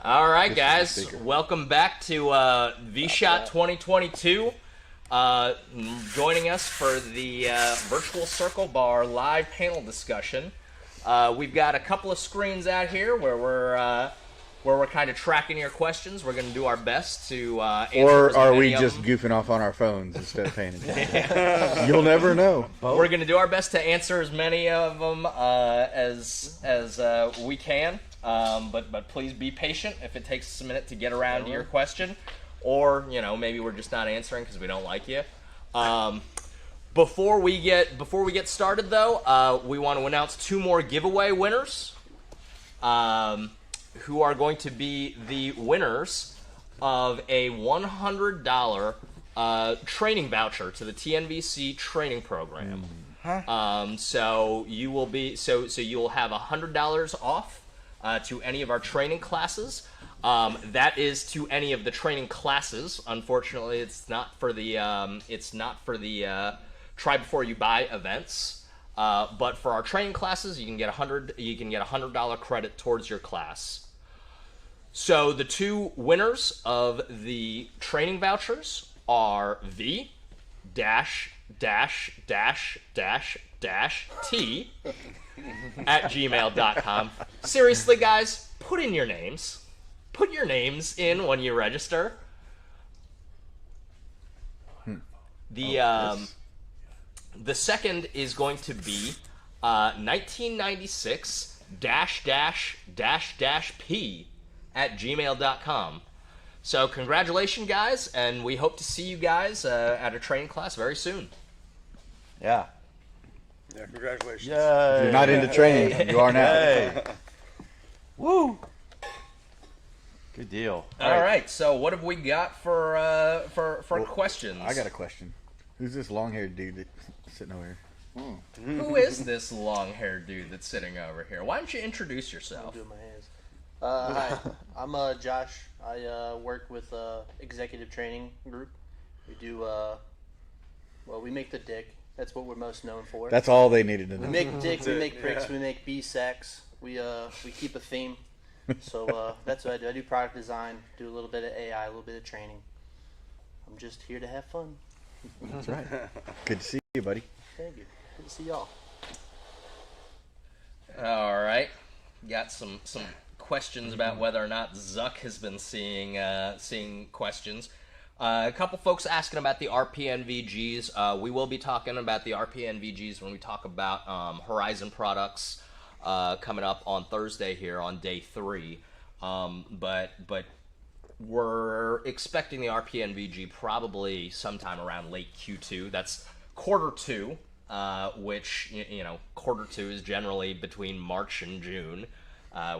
All right, guys. Welcome back to vSHOTT 2022. Joining us for the Virtual Circle Bar live panel discussion. We've got a couple of screens out here where we're where we're kind of tracking your questions. We're going to do our best to answer Or as are many we of just them. goofing off on our phones instead of paying attention? You'll never know. We're going to do our best to answer as many of them as we can. But please be patient if it takes us a minute to get around to your question, or maybe we're just not answering because we don't like you. Before we get started though, we want to announce 2 more giveaway winners, who are going to be the winners of a $100 training voucher to the TNVC training program. So you will have $100 off to any of our training classes. That is to any of the training classes. Unfortunately, it's not for the Try Before You Buy events. But for our training classes, you can get $100 credit towards your class. So the 2 winners of the training vouchers are V dash T at gmail.com. Seriously, guys, put in your names. Put your names in when you register. The second is going to be 1996 P at gmail.com. So congratulations, guys, and we hope to see you guys at a training class very soon. Yeah. Yeah, congratulations. Yay. If you're not into training, you are now. Hey. Woo. Good deal. All right. So what have we got for questions? I got a question. Who's this long-haired dude that's sitting over here? Who is this long-haired dude that's sitting over here? Why don't you introduce yourself? I'm doing my hands. Hi, I'm Josh. I work with Executive Training Group. We do, we make the dick. That's what we're most known for. That's all they needed to know. We make dick, we make pricks, we make B-sex. We keep a theme. So that's what I do. I do product design, do a little bit of AI, a little bit of training. I'm just here to have fun. That's right. Good to see you, buddy. Thank you. Good to see y'all. All right. Got some questions about whether or not Zuck has been seeing questions. A couple folks asking about the RPNVGs. We will be talking about the RPNVGs when we talk about Horizon products coming up on Thursday here on day 3. But we're expecting the RPNVG probably sometime around late Q2. That's quarter 2, which quarter 2 is generally between March and June.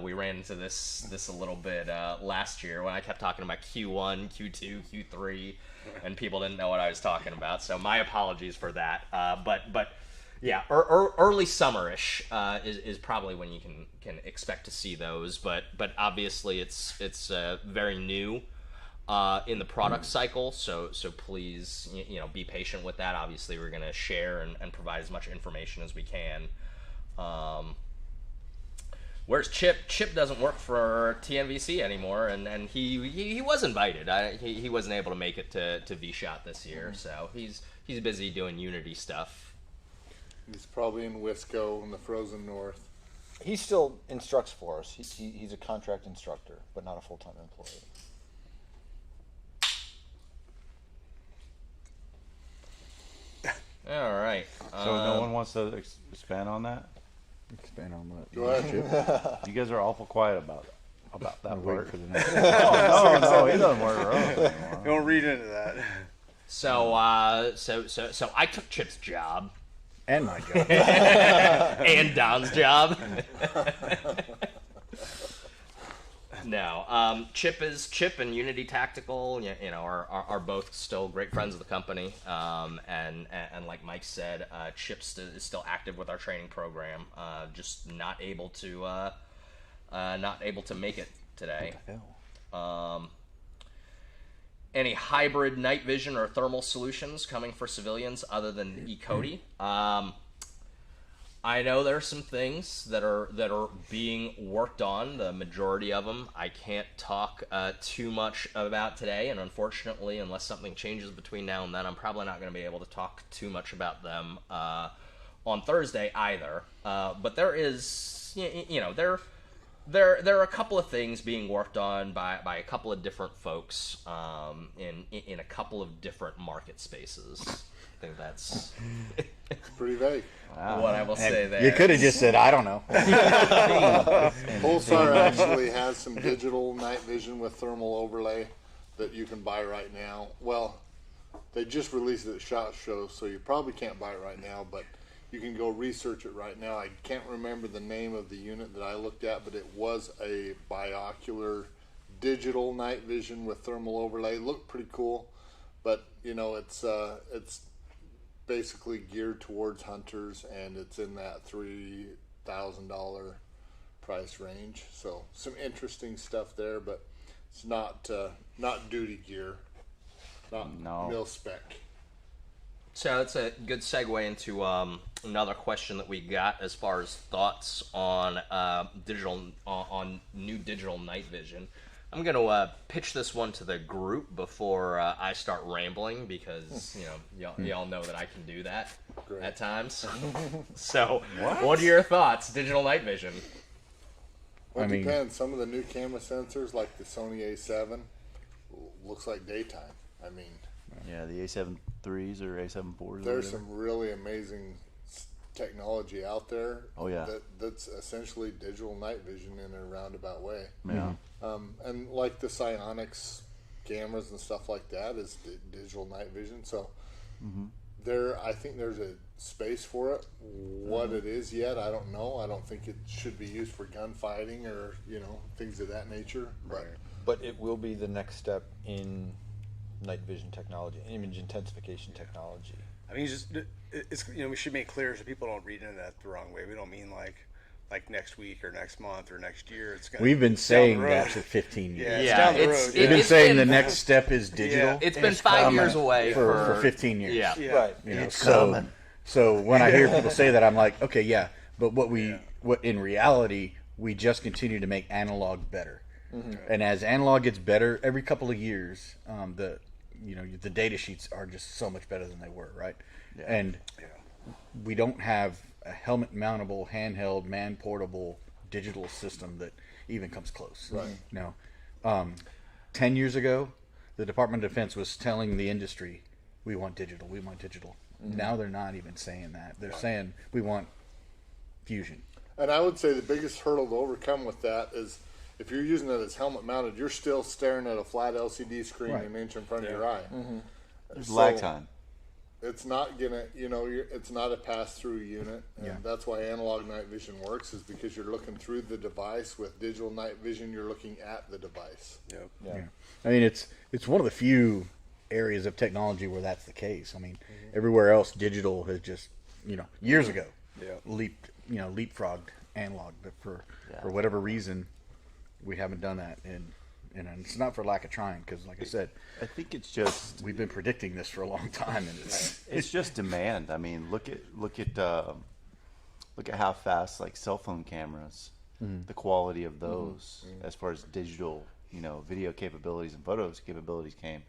We ran into this a little bit last year when I kept talking about Q1, Q2, Q3, and people didn't know what I was talking about. So my apologies for that. But yeah, early summerish is probably when you can expect to see those. But obviously it's very new in the product cycle. So please be patient with that. Obviously we're going to share and provide as much information as we can. Where's Chip? Chip doesn't work for TNVC anymore, and he was invited. He wasn't able to make it to vSHOTT this year, so he's busy doing Unity stuff. He's probably in Wisco in the frozen north. He still instructs for us. He's a contract instructor, but not a full-time employee. All right. So no one wants to expand on that? Expand on what? Go ahead. You guys are awful quiet about that Wait part. for the next. No, he doesn't work for us anymore. Don't read into that. So I took Chip's job And my job. and Don's job. No, Chip and Unity Tactical, are both still great friends of the company. And like Mike said, Chip is still active with our training program. Just not able to make it today. Any hybrid night vision or thermal solutions coming for civilians other than eCody? I know there are some things that are being worked on. The majority of them I can't talk too much about today, and unfortunately, unless something changes between now and then, I'm probably not going to be able to talk too much about them on Thursday either. But there is, there are a couple of things being worked on by a couple of different folks in a couple of different market spaces. I think that's Pretty vague. what I will say there. You could have just said, I don't know. Pulsar actually has some digital night vision with thermal overlay that you can buy right now. Well, they just released it at SHOT Show, so you probably can't buy it right now, but you can go research it right now. I can't remember the name of the unit that I looked at, but it was a binocular digital night vision with thermal overlay. It looked pretty cool, but you know, it's basically geared towards hunters, and it's in that $3,000 price range. So some interesting stuff there, but it's not duty gear, not mil spec. So that's a good segue into another question that we got as far as thoughts on new digital night vision. I'm going to pitch this one to the group before I start rambling, because y'all know that I can do that at times. So what are your thoughts, digital night vision? Well, it depends. Some of the new camera sensors, like the Sony A7, looks like daytime. I mean, yeah, the A7 IIIs or A7 IVs. There's some really amazing technology out there. Oh yeah, that's essentially digital night vision in a roundabout way. Yeah. And like the Psionics cameras and stuff like that is digital night vision. So I think there's a space for it. What it is yet, I don't know. I don't think it should be used for gunfighting or things of that nature. But it will be the next step in night vision technology, image intensification technology. I mean, it's we should make clear so people don't read into that the wrong way. We don't mean like next week or next month or next year. It's We've been saying that for 15 years. Yeah, down the road. We've been saying the next step is digital. Yeah. It's been 5 years away for 15 years. Yeah. Right. It's coming. So when I hear people say that, I'm like, okay, yeah, but what in reality, we just continue to make analog better. And as analog gets better, every couple of years, the data sheets are just so much better than they were, right? Yeah. And we don't have a helmet mountable, handheld, man portable digital system that even comes close. Right. No. 10 years ago, the Department of Defense was telling the industry, we want digital, we want digital. Now they're not even saying that. They're saying we want fusion. And I would say the biggest hurdle to overcome with that is if you're using it as helmet mounted, you're still staring at a flat LCD screen an inch in front of your eye. There's lag time. It's not gonna, it's not a pass-through unit, and that's why analog night vision works, is because you're looking through the device. With digital night vision, you're looking at the device. Yeah. I mean, it's one of the few areas of technology where that's the case. I mean, everywhere else, digital has just, years ago, leapfrogged analog, but for whatever reason, we haven't done that, and it's not for lack of trying, because like I said, I think it's just we've been predicting this for a long time, and it's just demand. I mean, look at how fast like cell phone cameras, the quality of those as far as digital, video capabilities and photos capabilities came.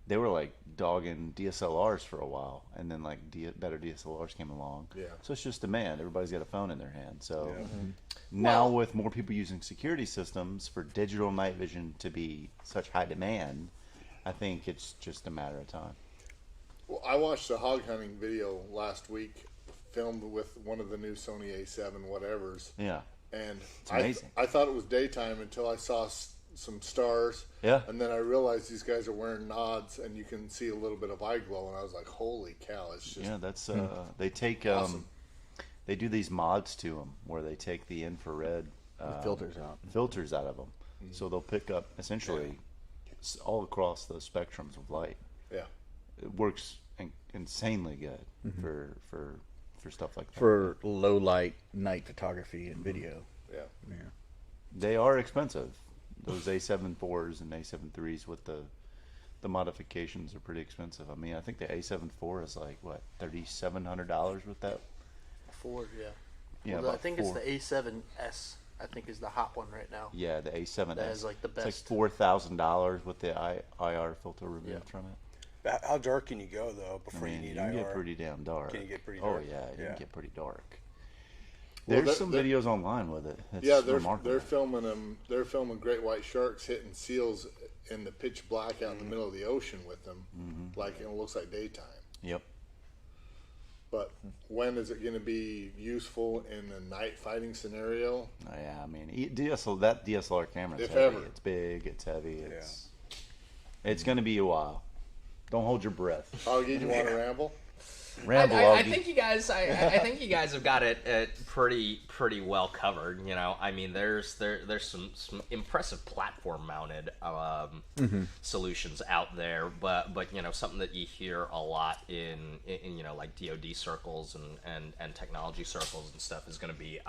They were like dogging DSLRs for a while, and then like better DSLRs came along. Yeah. So it's just demand. Everybody's got a phone in their hand. So now with more people using security systems for digital night vision to be such high demand, I think it's just a matter of time. Well, I watched a hog hunting video last week, filmed with one of the new Sony A7 whatevers. Yeah. And it's amazing. I thought it was daytime until I saw some stars. Yeah. And then I realized these guys are wearing nods, and you can see a little bit of eye glow, and I was like, holy cow, it's just... that's they take awesome. They do these mods to them where they take the infrared filters out of them, so they'll pick up essentially all across the spectrums of light. Yeah. It works insanely good for stuff like that. for low light night photography and video. Yeah. They are expensive. Those A7 IVs and A7 IIIs with the modifications are pretty expensive. I mean, I think the A7 IV is like what, $3,700 with that. Ford, yeah. Yeah, Well, I about think four. it's the A7S. I think is the hot one right now. Yeah, the A7S. That is like the best. It's like $4,000 with the IR filter removed from it. How dark can you go though before you need you can IR? get pretty damn dark. Can you get pretty Oh dark? yeah, you can get pretty dark. There's some videos online with it. It's remarkable. they're filming them. They're filming great white sharks hitting seals in the pitch black out in the middle of the ocean with them, like it looks like daytime. Yep. But when is it going to be useful in a night fighting scenario? Yeah, I mean, that DSLR camera is If heavy. ever. It's big. It's heavy. It's going to be a while. Don't hold your breath. I'll get you want to ramble. Ramble. I think you guys. I think you guys have got it pretty well covered. You know, I mean, there's some impressive platform mounted solutions out there, but you know, something that you hear a lot in you know, like DoD circles and technology circles and stuff is going to be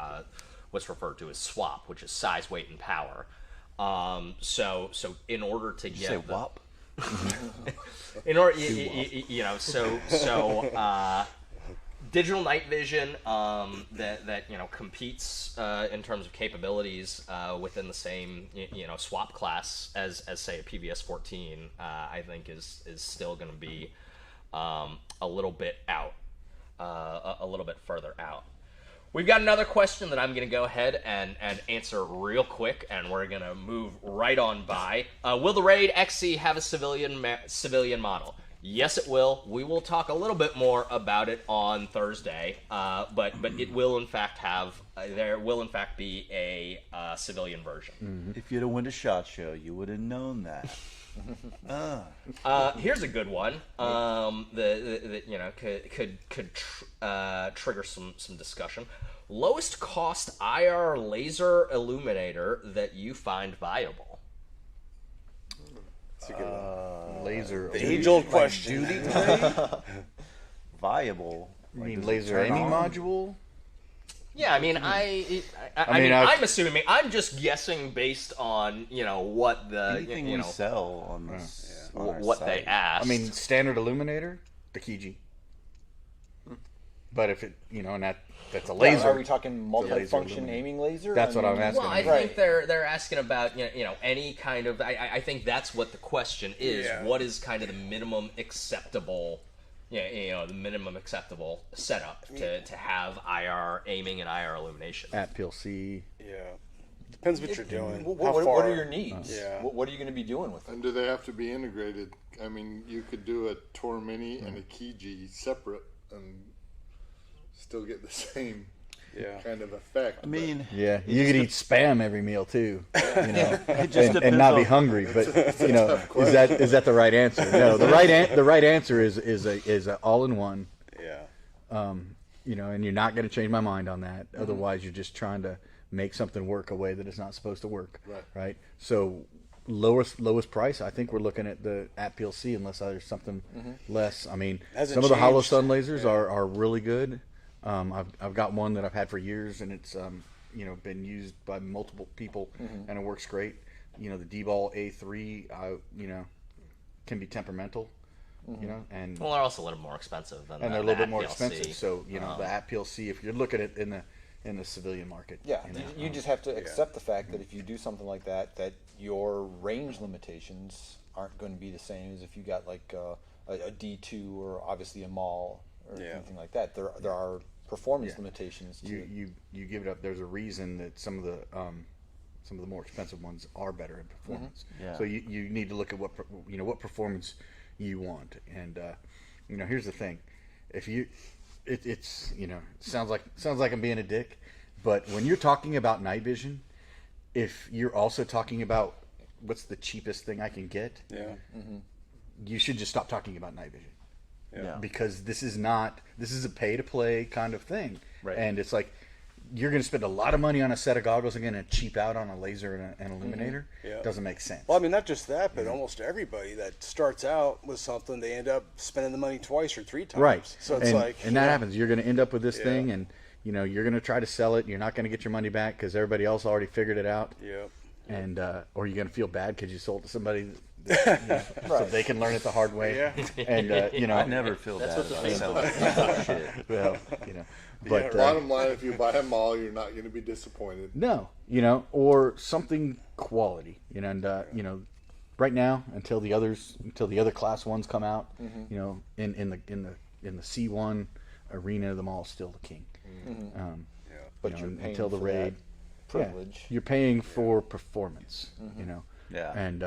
what's referred to as SWAP, which is size, weight, and power. So in order to get say WAP? in order, you know, so digital night vision that you know competes in terms of capabilities within the same you know SWAP class as say a PVS 14, I think is still going to be a little bit out, a little bit further out. We've got another question that I'm going to go ahead and answer real quick, and we're going to move right on by. Will the Raid XC have a civilian model? Yes, it will. We will talk a little bit more about it on Thursday, but it will in fact have. There will in fact be a civilian version. If you'd have went to SHOT Show, you would have known that. Here's a good one. That you know could trigger some discussion. Lowest cost IR laser illuminator that you find viable. That's a good one. Laser. The age-old question. Viable. You mean laser aiming module? Yeah, I mean, I'm assuming. I'm just guessing based on you know what the Anything you we know sell on this. on our what site. they asked. I mean, standard illuminator, the Kiji. But if it, you know, and that's a laser. Are we talking multi-function aiming laser? That's what I'm asking. Well, I think they're asking about you know any kind of. I think that's what the question is. Yeah. What is kind of the minimum acceptable? Yeah, you know, the minimum acceptable setup to have IR aiming and IR illumination. At PLC. Yeah. Depends what you're doing. What are your needs? Yeah. What are you going to be doing with it? And do they have to be integrated? I mean, you could do a Tor Mini and a Kiji separate and still get the same kind of effect. I mean, Yeah, you could eat Spam every meal too, you know, it just and depends not be on- hungry. But you know, is that the right answer? No, the right answer is a all-in-one. Yeah. You know, and you're not going to change my mind on that. Otherwise, you're just trying to make something work a way that it's not supposed to work. Right. So lowest price, I think we're looking at the at PLC unless there's something less. I mean, Hasn't some of the hollow changed. sun lasers are really good. I've got one that I've had for years, and it's you know, been used by multiple people, and it works great. You know, the D-Ball A3, you know, can be temperamental. You know, and Well, they're also a little more expensive than they're a the little bit more PLC. expensive. So you know, the at PLC, if you're looking at in the civilian market, Yeah, you know, you just have to accept the fact that if you do something like that, that your range limitations aren't going to be the same as if you got like a D2 or obviously a MAL or anything like that. There are performance limitations to you give it up. There's a reason that some of the more expensive ones are better in performance. Yeah. So you need to look at what performance you want. And you know, here's the thing: if you, it's you know, sounds like I'm being a dick, but when you're talking about night vision, if you're also talking about what's the cheapest thing I can get, you should just stop talking about night vision. Yeah. Because this is a pay to play kind of thing. Right. And it's like you're going to spend a lot of money on a set of goggles and going to cheap out on a laser and an illuminator. Yeah. Doesn't make sense. Well, I mean, not just that, but almost everybody that starts out with something, they end up spending the money twice or three times. Right. So it's and that happens. You're going to end up with this thing, and you know, you're going to try to sell it. You're not going to get your money back because everybody else already figured it out. Yeah. And or you're going to feel bad because you sold it to somebody that, you know, so they can learn it the hard way. Yeah. And you know, I never feel bad what the about famous selling shit. well, you know, but Bottom line, if you buy them all, you're not going to be disappointed. no, you know, or something quality, you know, and you know, right now until the other class ones come out, you know, in the C1 arena, the mall's still the king. you know, you're paying until the for raid. that privilege. Yeah, you're paying for performance, you know. Yeah. And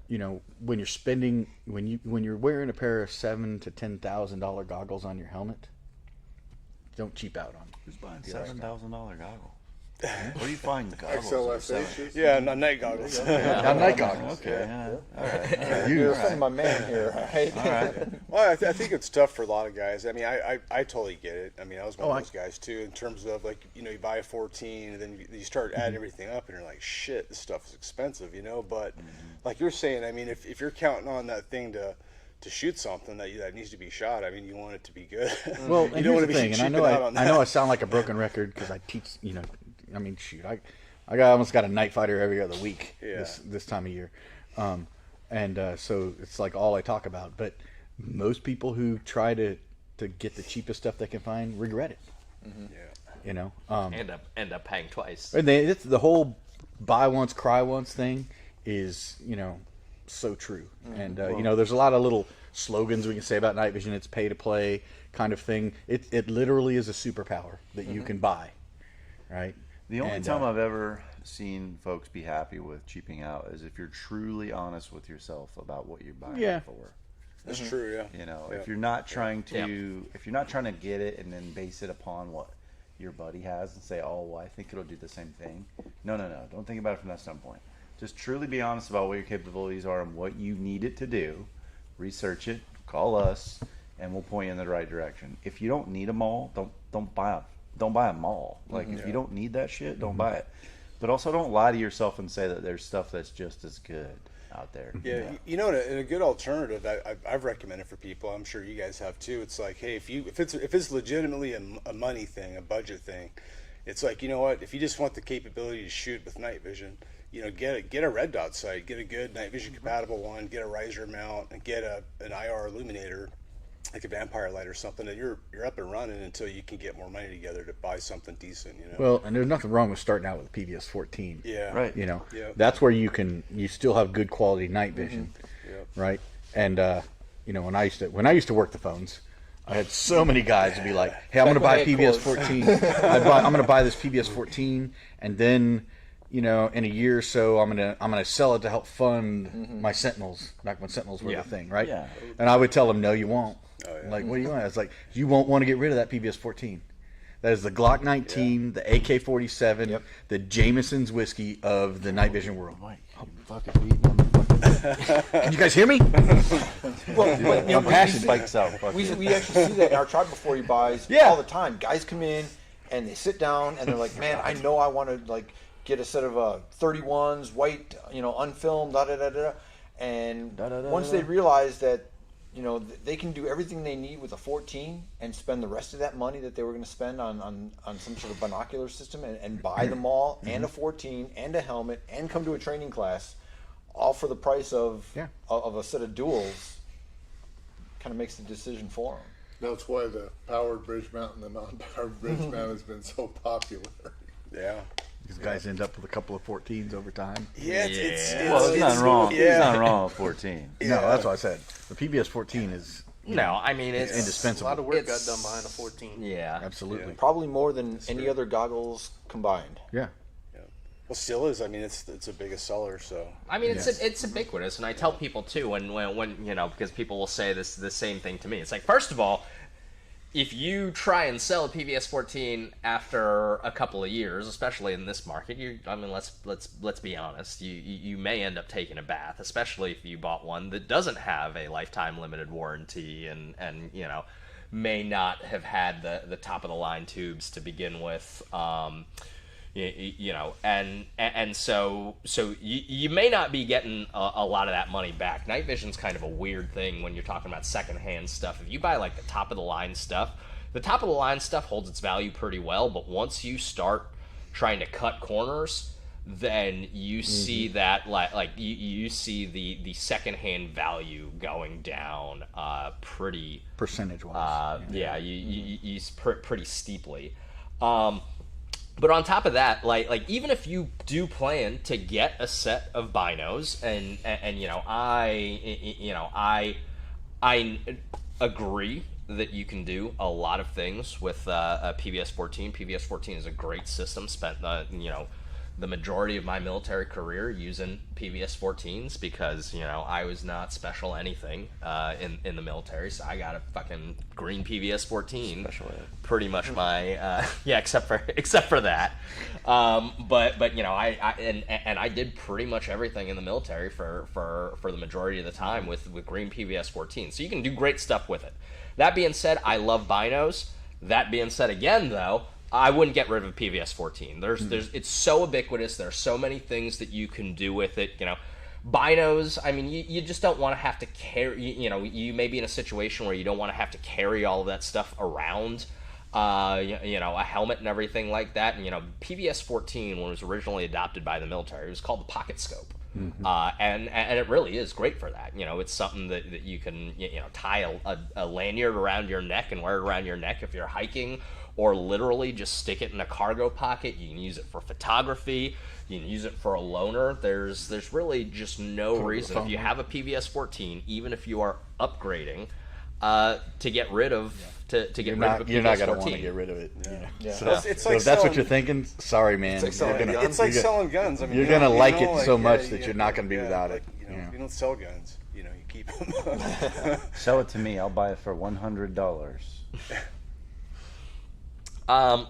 you know, when you're wearing a pair of $7,000 to $10,000 goggles on your helmet, don't cheap out on. Who's buying $7,000 goggle? Where do you find goggles? XLSH. Yeah, night goggles. Night goggles. Okay. Yeah. All right. You're offending my man here, right? All right. Well, I think it's tough for a lot of guys. I mean, I totally get it. I mean, I was one of I- those guys too, in terms of like, you know, you buy a 14 and then you start adding everything up and you're like, shit, this stuff is expensive, you know. But like you're saying, I mean, if you're counting on that thing to shoot something that needs to be shot, I mean, you want it to be good. Well, you and don't here's want to the be thing, and I cheaping know out on I know I that. sound like a broken record because I teach. You know, I mean, shoot, I almost got a night fighter every other week this time of year, so it's like all I talk about. But most people who try to get the cheapest stuff they can find regret it. Yeah. You know, End up paying twice. and it's the whole buy once cry once thing is, you know, so true. And you know, there's a lot of little slogans we can say about night vision. It's pay to play kind of thing. It literally is a superpower that you can buy, right? The only And, time I've ever seen folks be happy with cheaping out is if you're truly honest with yourself about what you're buying it for. That's true, yeah. You know, Yeah. if you're not trying to get it and then base it upon what your buddy has and say, oh, well, I think it'll do the same thing. No. Don't think about it from that standpoint. Just truly be honest about what your capabilities are and what you need it to do. Research it, call us, and we'll point you in the right direction. If you don't need a mall, don't buy a mall. Like if you don't need that shit, don't buy it. But also don't lie to yourself and say that there's stuff that's just as good out there. Yeah, you know, and a good alternative I've recommended for people, I'm sure you guys have too. It's like, hey, if it's legitimately a money thing, a budget thing, it's like, you know what? If you just want the capability to shoot with night vision, you know, get a red dot sight, get a good night vision compatible one, get a riser mount, and get an IR illuminator, like a vampire light or something, that you're up and running until you can get more money together to buy something decent, you know. Well, and there's nothing wrong with starting out with a PVS 14. Yeah. Right. You know, Yeah. that's where you still have good quality night vision, right? And you know, when I used to work the phones, I had so many guys to be like, "Hey, I'm going to buy a PVS 14. I'm going to buy this PVS 14, and then, you know, in a year or so, I'm gonna sell it to help fund my Sentinels, back when Sentinels were the thing, right?" Yeah. And I would tell them, "No, you won't." Like, what do you want? It's like, you won't want to get rid of that PVS 14. That is the Glock 19, the AK-47, the Jameson's whiskey of the night vision world. Mike, you fucking beating on the fucking... Can you guys hear me? Well, I'm passion bikes out. Fuck we yeah. actually see that in our tribe before he buys all the time. Guys come in and they sit down and they're like, "Man, I know I want to like get a set of 31s, white, you know, unfilmed, da da da da." And once they realize that, you know, they can do everything they need with a 14 and spend the rest of that money that they were going to spend on some sort of binocular system and buy them all and a 14 and a helmet and come to a training class, all for the price of a set of duals, kind of makes the decision for them. That's why the powered bridge mount and the non-powered bridge mount has been so popular. Yeah. These guys end up with a couple of 14s over time. Yeah, it's Well, there's nothing wrong. There's nothing wrong with 14. No, that's what I said. The PVS 14 is No, I mean it's indispensable. A lot of work got done behind a 14. Yeah, absolutely. Probably more than any other goggles combined. Yeah. Well, still is. I mean, it's the biggest seller. So I mean, it's ubiquitous, and I tell people too when you know, because people will say the same thing to me. It's like, first of all, if you try and sell a PVS 14 after a couple of years, especially in this market, I mean, let's be honest, you may end up taking a bath, especially if you bought one that doesn't have a lifetime limited warranty and you know, may not have had the top of the line tubes to begin with. You know, and so you may not be getting a lot of that money back. Night vision's kind of a weird thing when you're talking about secondhand stuff. If you buy like the top of the line stuff holds its value pretty well, but once you start trying to cut corners, then you see that like you see the secondhand value going down pretty percentage wise. You pretty steeply. But on top of that, like even if you do plan to get a set of binos, and you know, I agree that you can do a lot of things with PVS 14. PVS 14 is a great system. Spent the majority of my military career using PVS 14s because I was not special anything in the military, so I got a fucking green PVS 14. Special ed. Pretty much my except for that. But I did pretty much everything in the military for the majority of the time with green PVS 14. So you can do great stuff with it. That being said, I love binos. That being said, again though, I wouldn't get rid of PVS 14. It's so ubiquitous. There are so many things that you can do with it. Binos. I mean, you just don't want to have to carry. You may be in a situation where you don't want to have to carry all of that stuff around. A helmet and everything like that. And PVS 14, when it was originally adopted by the military, it was called the pocket scope. Mm-hmm. And it really is great for that. It's something that you can tie a lanyard around your neck and wear it around your neck if you're hiking, or literally just stick it in a cargo pocket. You can use it for photography. You can use it for a loaner. There's really just no reason, if you have a PVS 14, even if you are upgrading, to get rid of to get rid of a PVS 14. You're not going to want to get rid of it. Yeah. So if that's what you're thinking, sorry, man. It's like selling guns. I mean, you're going to like it so much that you're not going to be without it. You don't sell guns. You keep them. Sell it to me. I'll buy it for $100.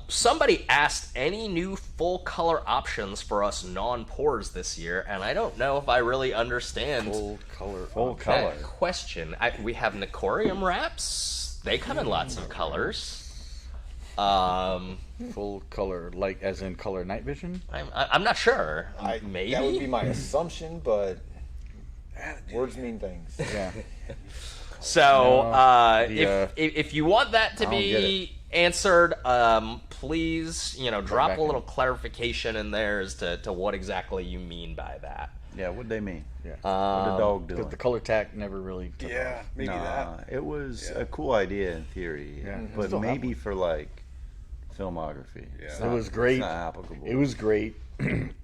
Somebody asked any new full color options for us non-pores this year, and I don't know if I really understand Full color that question. We have Nicorium wraps. They come in lots of colors. Full color, like as in color night vision? I'm not sure. Maybe that would be my assumption, but words mean things. Yeah. So if you want that to be answered, please drop a little clarification in there as to what exactly you mean by that. Yeah, what'd they mean? Yeah. What the dog doing? Because the color tack never really took off. Maybe that. It was a cool idea in theory, but maybe for like filmography. Yeah. It was great. It's not applicable. It was great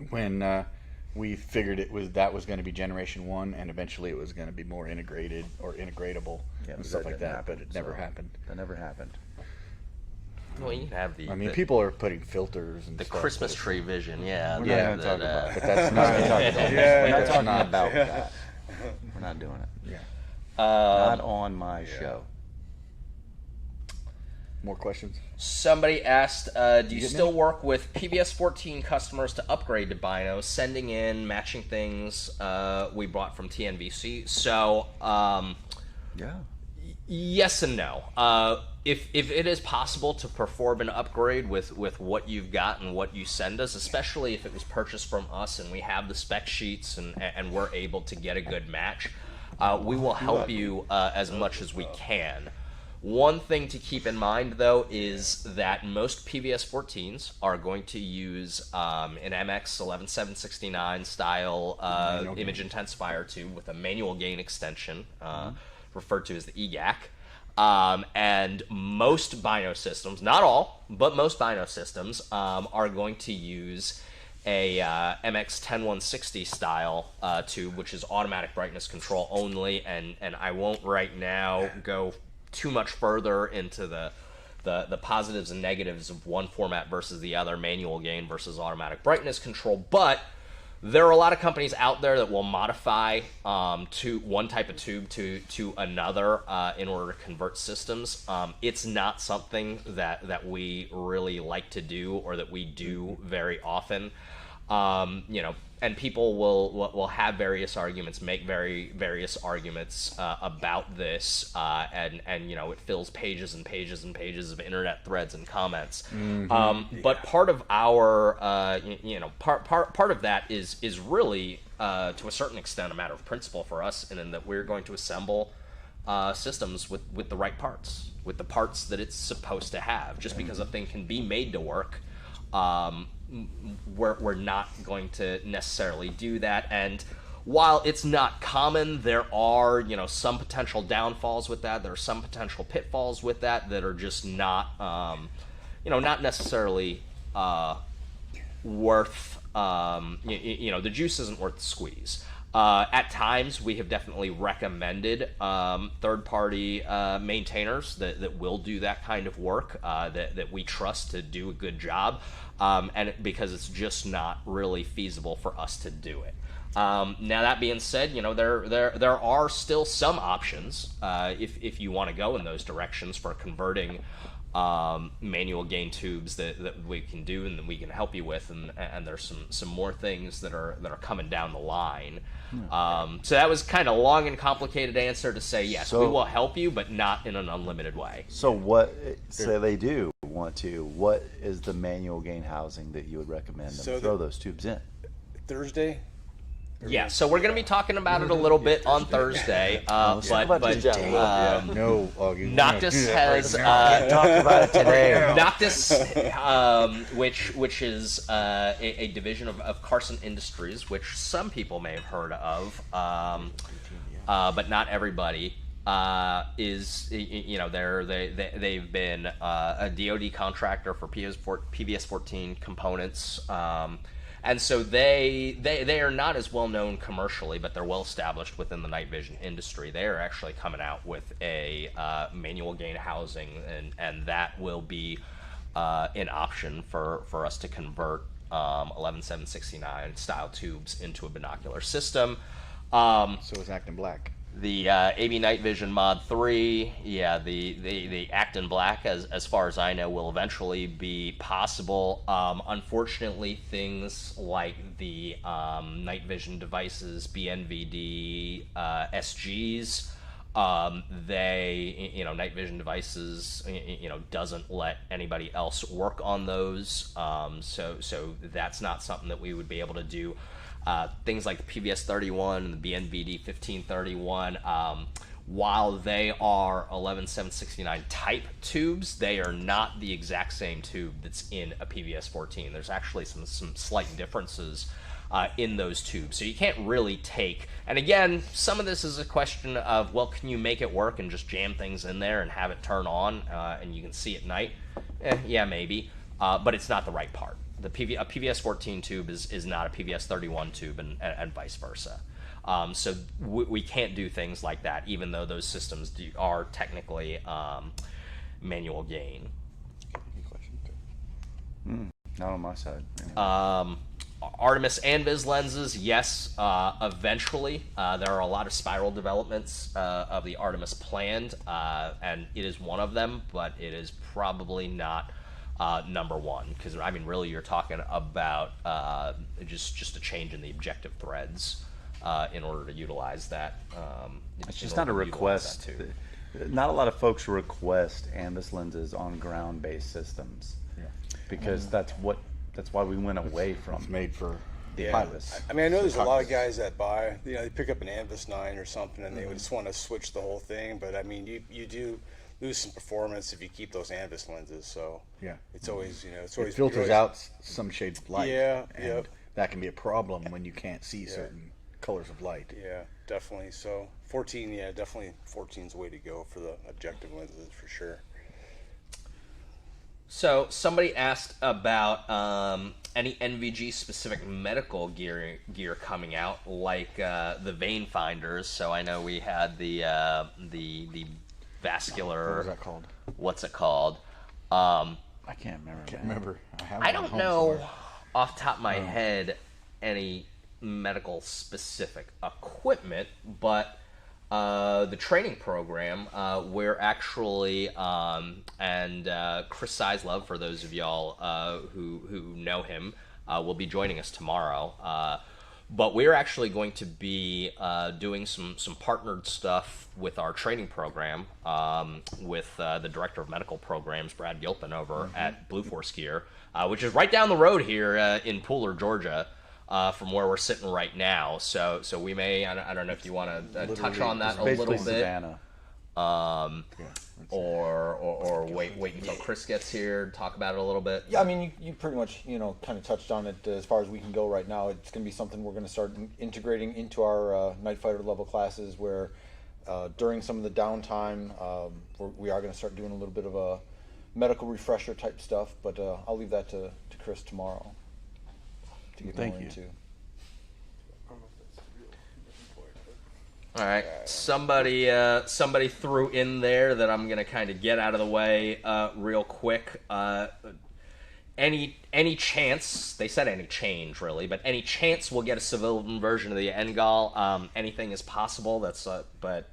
when we figured that was going to be Generation 1, and eventually it was going to be more integrated or integratable and stuff like that, but it never happened. That never happened. Well, you can have people are putting filters and the stuff. Christmas tree vision, yeah. We're not going to talk about it. But that's not We're not talking about that. We're not doing it. Yeah. Not on my show. More questions? Somebody asked, do you still work with PVS 14 customers to upgrade to binos, sending in matching things we bought from TNVC? So, yes and no. If it is possible to perform an upgrade with what you've got and what you send us, especially if it was purchased from us and we have the spec sheets and we're able to get a good match, we will help you as much as we can. One thing to keep in mind, though, is that most PVS 14s are going to use an MX 11769 style image intensifier tube with a manual gain extension, referred to as the EGAC. And most bino systems, not all, but most bino systems are going to use a MX 10160 style tube, which is automatic brightness control only, and I won't right now go too much further into the positives and negatives of one format versus the other, manual gain versus automatic brightness control, but there are a lot of companies out there that will modify to one type of tube to another in order to convert systems. It's not something that we really like to do or that we do very often. And people will have various arguments, make various arguments about this, and it fills pages and pages and pages of internet threads and comments. But part of our part of that is really to a certain extent a matter of principle for us, and in that we're going to assemble systems with the right parts, with the parts that it's supposed to have. Just because a thing can be made to work, we're not going to necessarily do that. And while it's not common, there are some potential downfalls with that. There are some potential pitfalls with that are just not not necessarily worth the juice isn't worth the squeeze. At times, we have definitely recommended third-party maintainers that will do that kind of work, that we trust to do a good job, and because it's just not really feasible for us to do it. Now that being said, there are still some options if you want to go in those directions for converting manual gain tubes that we can do and that we can help you with, and there's some more things that are coming down the line. So that was kind of a long and complicated answer to say yes, we will help you, but not in an unlimited way. So what? Say they do want to. What is the manual gain housing that you would recommend them throw those tubes in? Thursday. Yeah, so we're going to be talking about it a little bit on Thursday, but Noctis has talked about it today. Noctis, which is a division of Carson Industries, which some people may have heard of, but not everybody. Is they've been a DoD contractor for PVS-14 components. And so they are not as well known commercially, but they're well established within the night vision industry. They are actually coming out with a manual gain housing, and that will be an option for us to convert 11769 style tubes into a binocular system. So it's Actin Black. The AB Night Vision Mod 3, yeah, the Actin Black, as far as I know, will eventually be possible. Unfortunately, things like the night vision devices, BNVD, SGs, night vision devices, doesn't let anybody else work on those. So that's not something that we would be able to do. Things like the PVS-31 and the BNVD 1531, while they are 11769 type tubes, they are not the exact same tube that's in a PVS-14. There's actually some slight differences in those tubes. So you can't really take, and again, some of this is a question of, well, can you make it work and just jam things in there and have it turn on and you can see at night? Yeah, maybe, but it's not the right part. A PVS-14 tube is not a PVS-31 tube, and vice versa. So we can't do things like that, even though those systems are technically manual gain. Not on my side. Artemis and Viz lenses, yes, eventually. There are a lot of spiral developments of the Artemis planned, and it is one of them, but it is probably not number one, because I mean, really, you're talking about just a change in the objective threads in order to utilize that. It's just not a request. Not a lot of folks request Ambus lenses on ground-based systems, because that's why we went away from. It's made for pilots. I mean, I know there's a lot of guys that buy, they pick up an Ambus 9 or something, and they would just want to switch the whole thing. But I mean, you do lose some performance if you keep those Ambus lenses. So it's always it filters out some shades of light. And that can be a problem when you can't see certain colors of light. Yeah, definitely. So 14, definitely 14's the way to go for the objective lenses for sure. So somebody asked about any NVG specific medical gear coming out, like the vein finders. So I know we had the vascular. What was that called? What's it called? I can't remember. I don't know off the top of my head any medical specific equipment, but the training program, we're actually, and Chris Sizlove, for those of y'all who know him, will be joining us tomorrow. But we're actually going to be doing some partnered stuff with our training program with the Director of Medical Programs, Brad Gilpin, over at Blue Force Gear, which is right down the road here in Pooler, Georgia, from where we're sitting right now. So we may, I don't know if you want to touch on that a little bit. Savannah. Or wait until Chris gets here, talk about it a little bit. Yeah, I mean, you pretty much, kind of touched on it as far as we can go right now. It's going to be something we're going to start integrating into our night fighter level classes, where during some of the downtime, we are going to start doing a little bit of a medical refresher type stuff, but I'll leave that to Chris tomorrow to get more into. All right. Somebody threw in there that I'm gonna kind of get out of the way real quick. Any chance? They said any change really, but any chance we'll get a civilian version of the NGAL? Anything is possible. That's but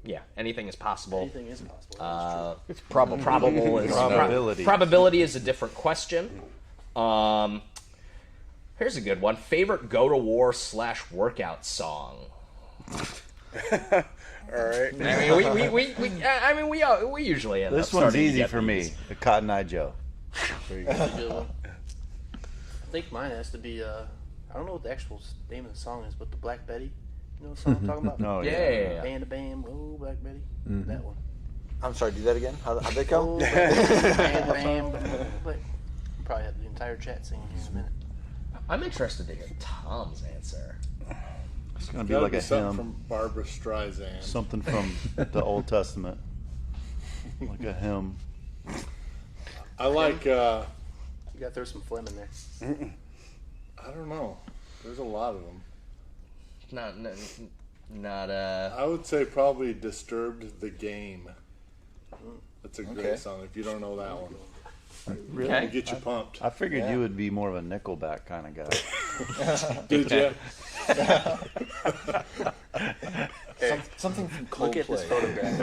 yeah, anything is possible. Anything is possible. It's probable. Probability. Probability is a different question. Here's a good one. Favorite go to war / workout song. All right. I mean, we usually end This up one's starting to easy get for these. me. The Cotton Eye Joe. That's a good one. I think mine has to be. I don't know what the actual name of the song is, but the Black Betty. You know what song I'm talking about? Oh, Yeah. Bam, bam, oh Black Betty. That one. I'm sorry, do that again. How'd they go? Oh, bam, bam, bam. But we'll probably have the entire chat singing here in a minute. I'm interested to hear Tom's answer. It's gonna be Gotta like be a something hymn. from Barbara Streisand. Something from the Old Testament. Like a hymn. I like. You gotta throw some phlegm in there. I don't know. There's a lot of them. Not I would say probably "Disturbed the Game." That's a great Okay. song. If you don't know that one, Really? it'll get you pumped. I figured you would be more of a Nickelback kind of guy. Did you? Something from Coldplay. Look at this photograph.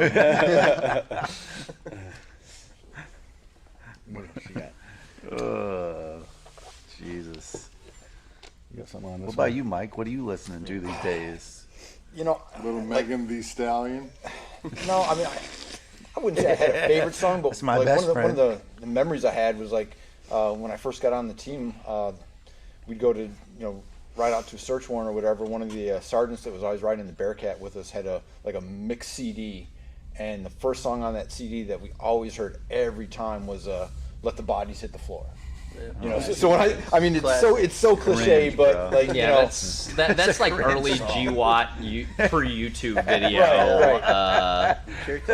What else you got? Jesus. You got something on this What about one? you, Mike? What are you listening to these days? You know, Little Megan Thee Stallion. no, I mean, I wouldn't say I had a favorite song, but That's my like best one friend. of the memories I had was like when I first got on the team, we'd go to ride out to a search warrant or whatever. One of the sergeants that was always riding the Bearcat with us had a mixed CD, and the first song on that CD that we always heard every time was "Let the Bodies Hit the Floor." You know, so when I mean, it's so cliche, Cringe, but bro. like yeah, that's like early GWAT per YouTube video,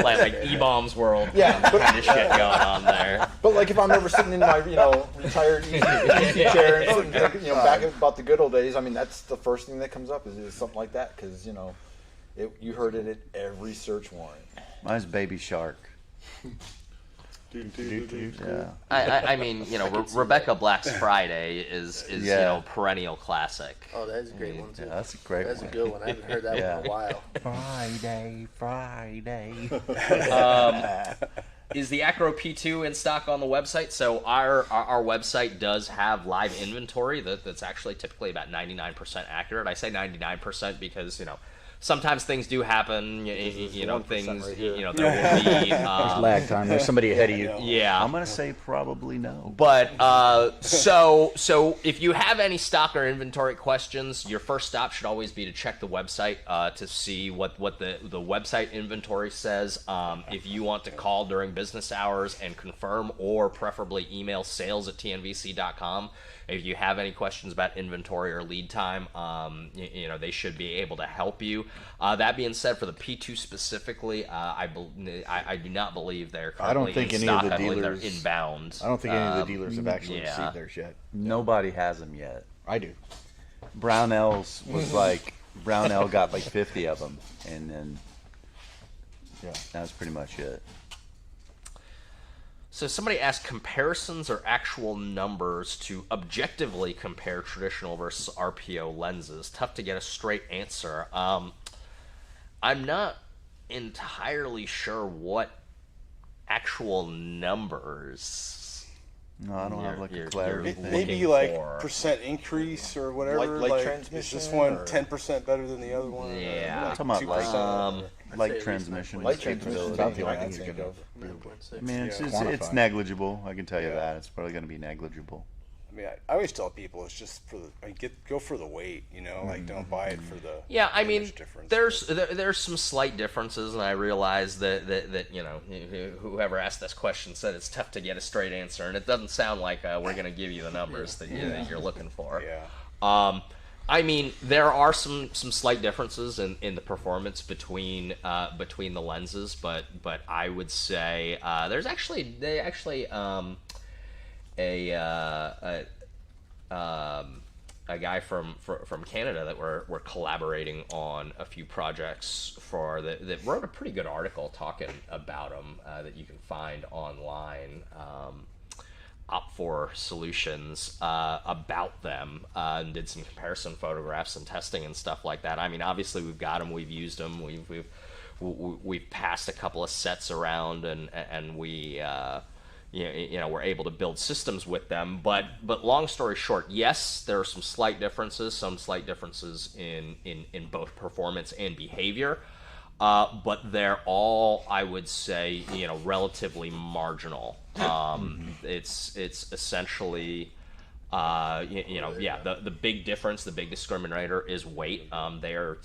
like E-Bomb's World, Yeah, kind of shit going on there. But like if I'm ever sitting in my retired easy chair and sitting thinking, back about the good old days, I mean that's the first thing that comes up is something like that because you heard it at every search warrant. Mine's Baby Shark. Yeah. I mean, Rebecca Black's Friday is perennial classic. Oh, that is a great one too. Yeah, that's a great That's one. a good one. I haven't heard that one in a while. Friday. Is the Acro P2 in stock on the website? So our website does have live inventory that's actually typically about 99% accurate. I say 99% because sometimes things do happen. Things. Right here. There will be There's lag time. There's somebody ahead of you. Yeah. I'm gonna say probably no. But so if you have any stock or inventory questions, your first stop should always be to check the website to see what the website inventory says. If you want to call during business hours and confirm, or preferably email sales@tnvc.com. If you have any questions about inventory or lead time, they should be able to help you. That being said, for the P2 specifically, I do not believe they're currently I don't think in any stock. of the I believe dealers. they're inbound. I don't think any of the dealers have actually yeah. received theirs yet. Nobody has them yet. I do. Brownell's was like Brownell got like 50 of them, and then that was pretty much it. So somebody asked comparisons or actual numbers to objectively compare traditional versus RPO lenses. Tough to get a straight answer. I'm not entirely sure what actual numbers. No, I don't have like a you're clarity looking thing. Maybe like for. percent increase or whatever. Light Is transmission this one or- 10% better than the other one? Yeah. I'm talking about 2%? like transmission. Light transmission is About the only that's thing you're good. gonna. 9.6. I mean, it's Quantify. negligible. I can tell you Yeah. that. It's probably going to be negligible. I mean, I always tell people it's just for go for the weight, like don't buy it for the Yeah, I mean, image difference. there's some slight differences, and I realize that whoever asked this question said it's tough to get a straight answer, and it doesn't sound like we're going to give you the numbers that you're looking for. Yeah. I mean, there are some slight differences in the performance between the lenses, but I would say there's a guy from Canada that we're collaborating on a few projects for that wrote a pretty good article talking about them that you can find online. Op4 Solutions about them and did some comparison photographs and testing and stuff like that. I mean, obviously we've got them, we've used them, we've passed a couple of sets around, and we we're able to build systems with them. But long story short, yes, there are some slight differences in both performance and behavior. But they're all, I would say, relatively marginal. It's essentially, the big difference, the big discriminator is weight. They're,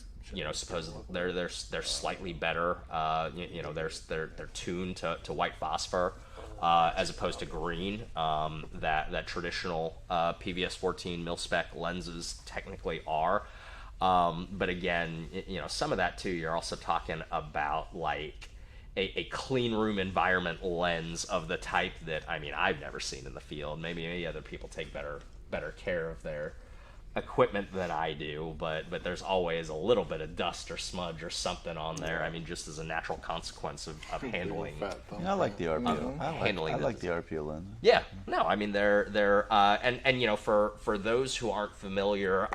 supposedly they're slightly better. They're tuned to white phosphor as opposed to green. That traditional PVS-14 mil-spec lenses technically are. But again, some of that too, you're also talking about like a clean room environment lens of the type that, I mean, I've never seen in the field. Maybe any other people take better care of their equipment than I do, but there's always a little bit of dust or smudge or something on there. I mean, just as a natural consequence of handling. I like the RPO. I like the RPO lens. Yeah, no, I mean they're and for those who aren't familiar,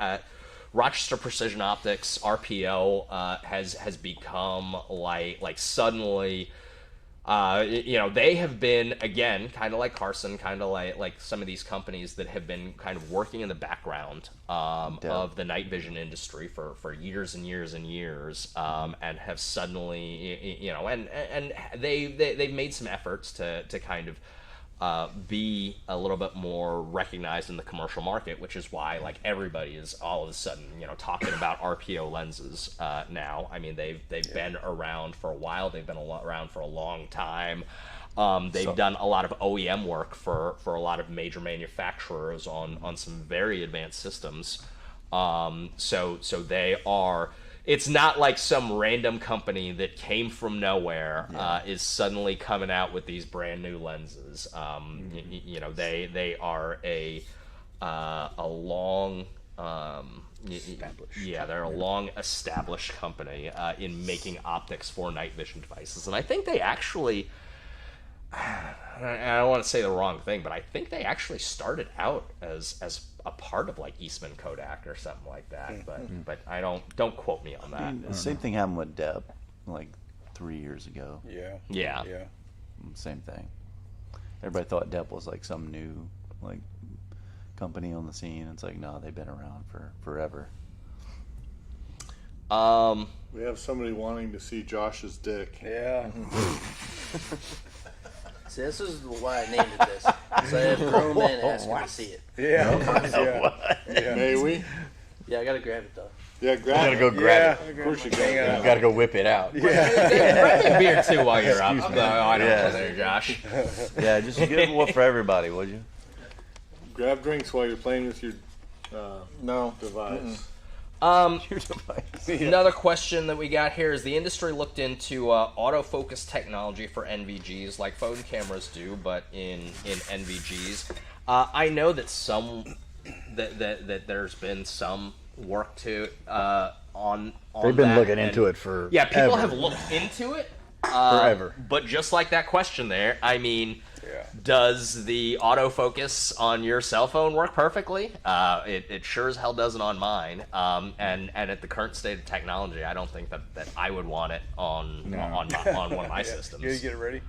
Rochester Precision Optics RPO has become like suddenly. They have been, again, kind of like Carson, kind of like some of these companies that have been kind of working in the background of the night vision industry for years and years and years, and have suddenly, and they've made some efforts to kind of be a little bit more recognized in the commercial market, which is why like everybody is all of a sudden talking about RPO lenses now. I mean, they've been around for a while. They've been around for a long time. They've done a lot of OEM work for a lot of major manufacturers on some very advanced systems. So they are. It's not like some random company that came from nowhere is suddenly coming out with these brand new lenses. They are a long they're a long established company in making optics for night vision devices, and I think they actually. I don't want to say the wrong thing, but I think they actually started out as a part of like Eastman Kodak or something like that. But I don't quote me on that. I mean, the same thing happened with Deb like 3 years ago. Yeah. Same thing. Everybody thought Deb was like some new like company on the scene. It's like, no, they've been around for forever. We have somebody wanting to see Josh's dick. Yeah. See, this is why I named it this. So I have grown men asking to see it. Yeah. May we? Yeah, I gotta grab it though. Yeah, grab it. You gotta go grab it. Of course you can. You gotta go whip it out. Grab me a beer too while you're up. Me. No, I don't know there, Josh. Yeah, just get one for everybody, would you? Grab drinks while you're playing with your device. Your device. Another question that we got here is the industry looked into autofocus technology for NVGs like phone cameras do, but in NVGs. I know that that there's been some work to on They've been that, looking into it for people have looked into it forever. But just like that question there, I mean, does the autofocus on your cell phone work perfectly? It sure as hell doesn't on mine. And at the current state of technology, I don't think that I would want it on one of my systems. You get it ready.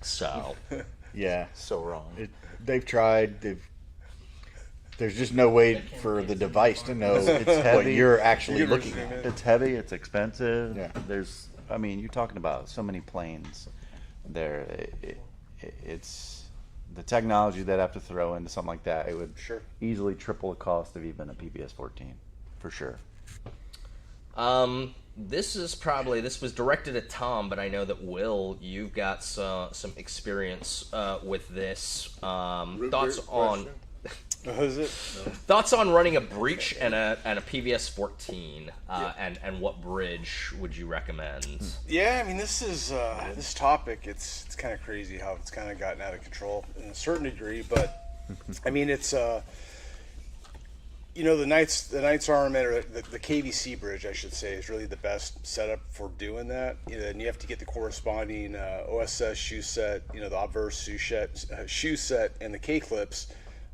So so wrong. They've tried. There's just no way for the device to know what you're actually looking at. It's heavy. It's expensive. Yeah. You're talking about so many planes. It's the technology that I have to throw into something like that. It would easily triple the cost of even a PVS-14, for sure. This was directed at Tom, but I know that Will, you've got some experience with this. Thoughts on thoughts on running a breach and a PVS-14, and what bridge would you recommend? Yeah, I mean, this is this topic. It's kind of crazy how it's kind of gotten out of control in a certain degree, but I mean, it's the Knight's Armament, or the KVC bridge, I should say, is really the best setup for doing that. And you have to get the corresponding OSS shoe set, the obverse shoe set, and the K clips.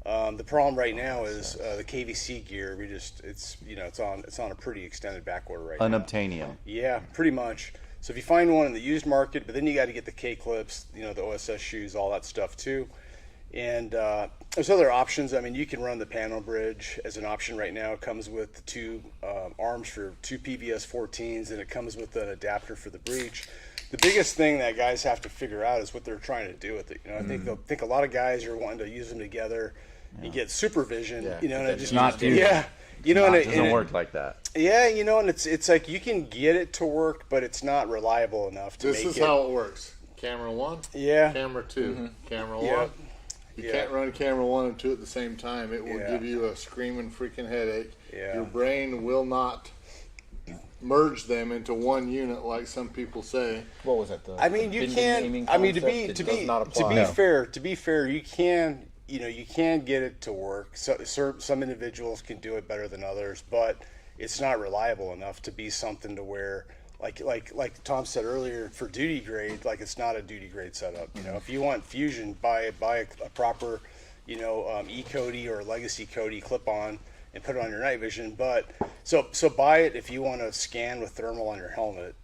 The problem right now is the KVC gear. It's on a pretty extended back order right now. Unobtainium. Yeah, pretty much. So if you find one in the used market, but then you got to get the K clips, the OSS shoes, all that stuff too. And there's other options. I mean, you can run the panel bridge as an option right now. It comes with the two arms for two PVS 14s, and it comes with an adapter for the breech. The biggest thing that guys have to figure out is what they're trying to do with it. I think a lot of guys are wanting to use them together and get supervision. And it just not fusion. it doesn't work like that. Yeah, and it's like you can get it to work, but it's not reliable enough to This make is it. how it works. Camera 1, Yeah. camera 2, camera 1. Yeah. You can't run camera 1 and 2 at the same time. It will give you a screaming freaking headache. Yeah. Your brain will not merge them into one unit like some people say. What was that? I mean, you can. I mean, to be fair, you can. You can get it to work. So some individuals can do it better than others, but it's not reliable enough to be something to where, like Tom said earlier, for duty grade, it's not a duty grade setup. If you want fusion, buy a proper, E-Cody or Legacy Cody clip on and put it on your night vision. But so buy it if you want to scan with thermal on your helmet.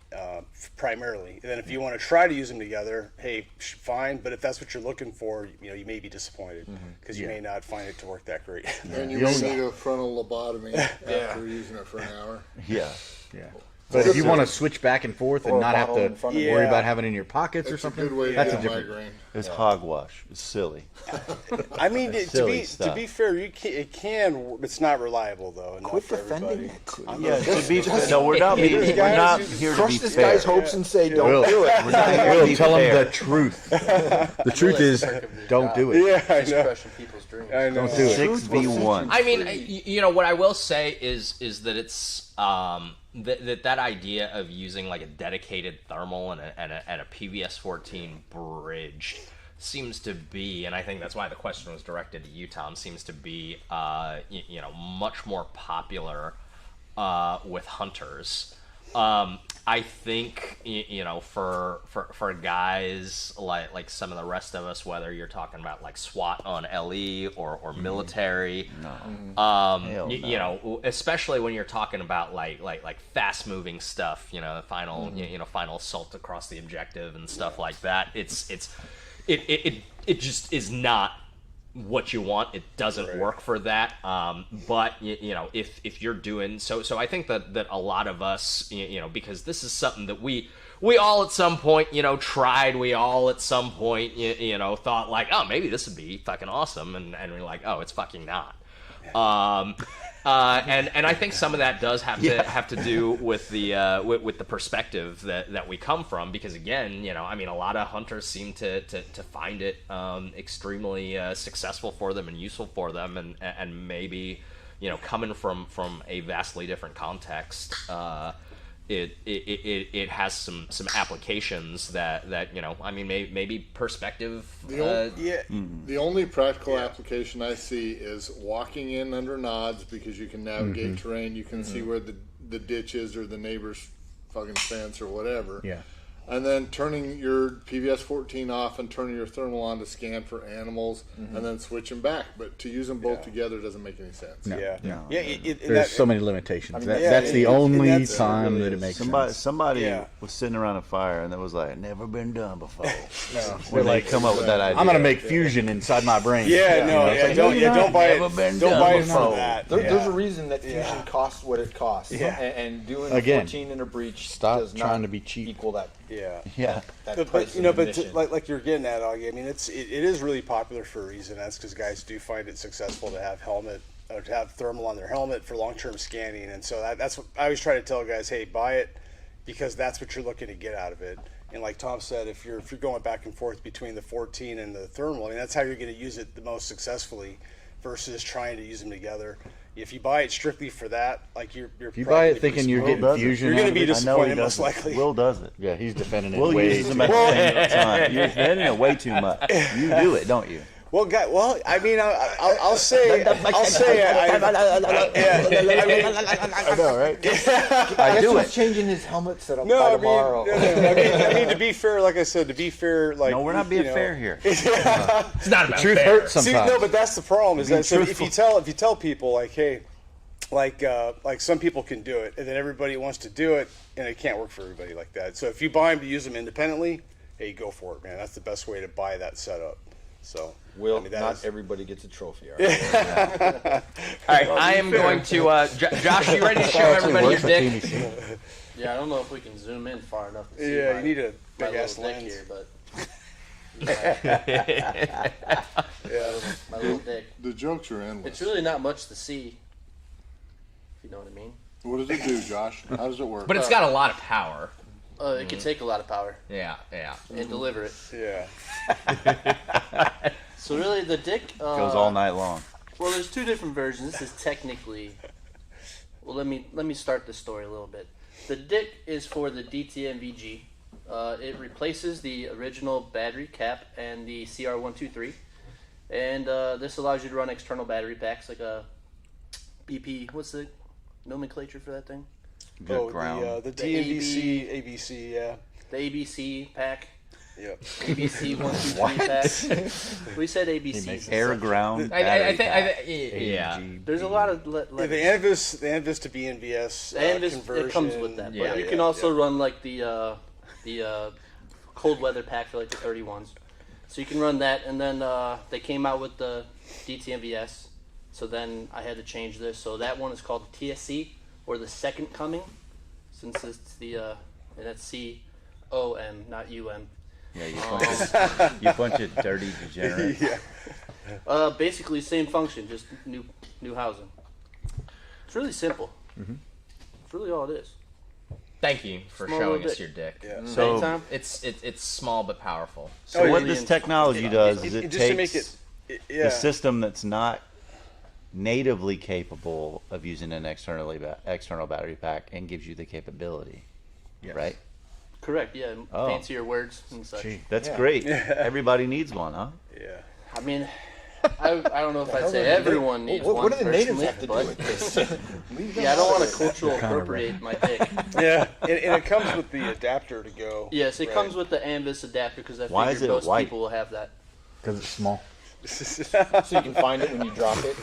Primarily, and then if you want to try to use them together, hey, fine. But if that's what you're looking for, you may be disappointed because you may not find it to work that great. And you may need a frontal lobotomy after using it for an hour. Yeah. But if you want to switch back and forth and not have to worry about having it in your pockets or something, a good way to that's get a different. migraine. It's hogwash. It's silly. I mean, Silly to be fair, it can. It's not reliable though. Quit defending it. Yeah, to be fair. No, we're not here to Crush be this fair. guy's hopes and say, don't do it. We're not here to Will, be tell fair. them the truth. The truth is, don't do it. Yeah, I Just know. crushing people's dreams. I know. Don't do it. 6v1. I mean, what I will say is that it's that idea of using like a dedicated thermal and a PVS 14 bridge seems to be, and I think that's why the question was directed to you, Tom, seems to be much more popular with hunters. I think for guys like some of the rest of us, whether you're talking about like SWAT on LE or military, especially when you're talking about like fast moving stuff, the final final assault across the objective and stuff like that. It just is not what you want. It doesn't work for that. But if you're doing so I think that a lot of us, because this is something that we all at some point, tried. We all at some point, thought like, oh, maybe this would be fucking awesome, and we're like, oh, it's fucking not. And I think some of that does have to do with the perspective that we come from, because again, a lot of hunters seem to find it extremely successful for them and useful for them, and maybe coming from a vastly different context, it has some applications that maybe perspective. The only practical application I see is walking in under nods, because you can navigate terrain. You can see where the ditch is or the neighbor's fucking fence or whatever. Yeah. And then turning your PVS 14 off and turning your thermal on to scan for animals, and then switching back. But to use them both together doesn't make any sense. No. Yeah. There's so many limitations. That's the only time that it makes sense. Somebody was sitting around a fire and it was like, never been done before. No. When they come up with that idea. I'm going to make fusion inside my brain. Don't buy it. Don't buy it for that. There's a reason that fusion costs what it costs. Yeah. And doing 14 in a breach stop trying to be cheap. Equal that. Yeah. Like you're getting at, Augie, I mean, it is really popular for a reason. That's because guys do find it successful to have to have thermal on their helmet for long-term scanning, and so that's what I always try to tell guys: hey, buy it because that's what you're looking to get out of it. And like Tom said, if you're going back and forth between the 14 and the thermal, I mean, that's how you're going to use it the most successfully, versus trying to use them together. If you buy it strictly for that, like you're if you buy it thinking you're getting fusion, you're going to be disappointed most likely. Will does it. Yeah, he's defending it Will way uses too them at the same time. You're defending it way too much. You do it, don't you? Well, I mean, I'll say, I know, right? I do it. Changing his helmet setup by tomorrow. I mean, to be fair, like I said, like No, we're not being fair here. It's not about Truth fair. hurts sometimes. See, no, but that's the problem. Is that so if truthful. you tell people like, hey, like some people can do it, and then everybody wants to do it, and it can't work for everybody like that. So if you buy them to use them independently, hey, go for it, man. That's the best way to buy that setup. So. Will, I mean, not everybody gets a trophy. All right, I am going to Josh. You ready to show everybody your dick? Yeah, I don't know if we can zoom in far enough to see Yeah, you need a my big ass little dick lens here, but yeah, my little dick. The jokes are endless. It's really not much to see, if you know what I mean. What does it do, Josh? How does it work? But it's got a lot of power. It can take a lot of power. Yeah. And deliver it. Yeah. So really, the dick Goes all night long. Well, there's two different versions. This is technically. Well, let me start the story a little bit. The dick is for the DTMVG. It replaces the original battery cap and the CR123, and this allows you to run external battery packs like a BP. What's the nomenclature for that thing? Good ground. The TNVC, ABC, yeah. The ABC pack. Yep. ABC 1, 2, 3 pack. We said ABC. Air ground. I think, yeah. There's a lot of. The Anvis to BNVS conversion. It comes with that, but Yeah. you can also run like the cold weather pack for like the 31s. So you can run that, and then they came out with the DTMVS. So then I had to change this. So that one is called the TSC, or the Second Coming, since it's the and that's COM, not UM. Yeah, you bunch of dirty degenerates. Yeah. Basically same function, just new housing. It's really simple. Mm-hmm. It's really all it is. Thank you for Small showing little us dick. your dick. Yeah. So Anytime. It's small but powerful. So what this technology does is it just to make takes yeah. a system that's not natively capable of using an external battery pack and gives you the capability, right? Correct, yeah. Oh. Fancier words and such. Gee, that's great. Everybody needs one, huh? Yeah. I mean, I don't know if I'd say everyone needs one. What do the natives personally, have to do but- with this? Yeah, I don't want to cultural appropriate my dick. Yeah, and it comes with the adapter to go. Yes, it right. comes with the Anvis adapter because I Why is figured it most white? people will have that. Because it's small. So you can find it when you drop it.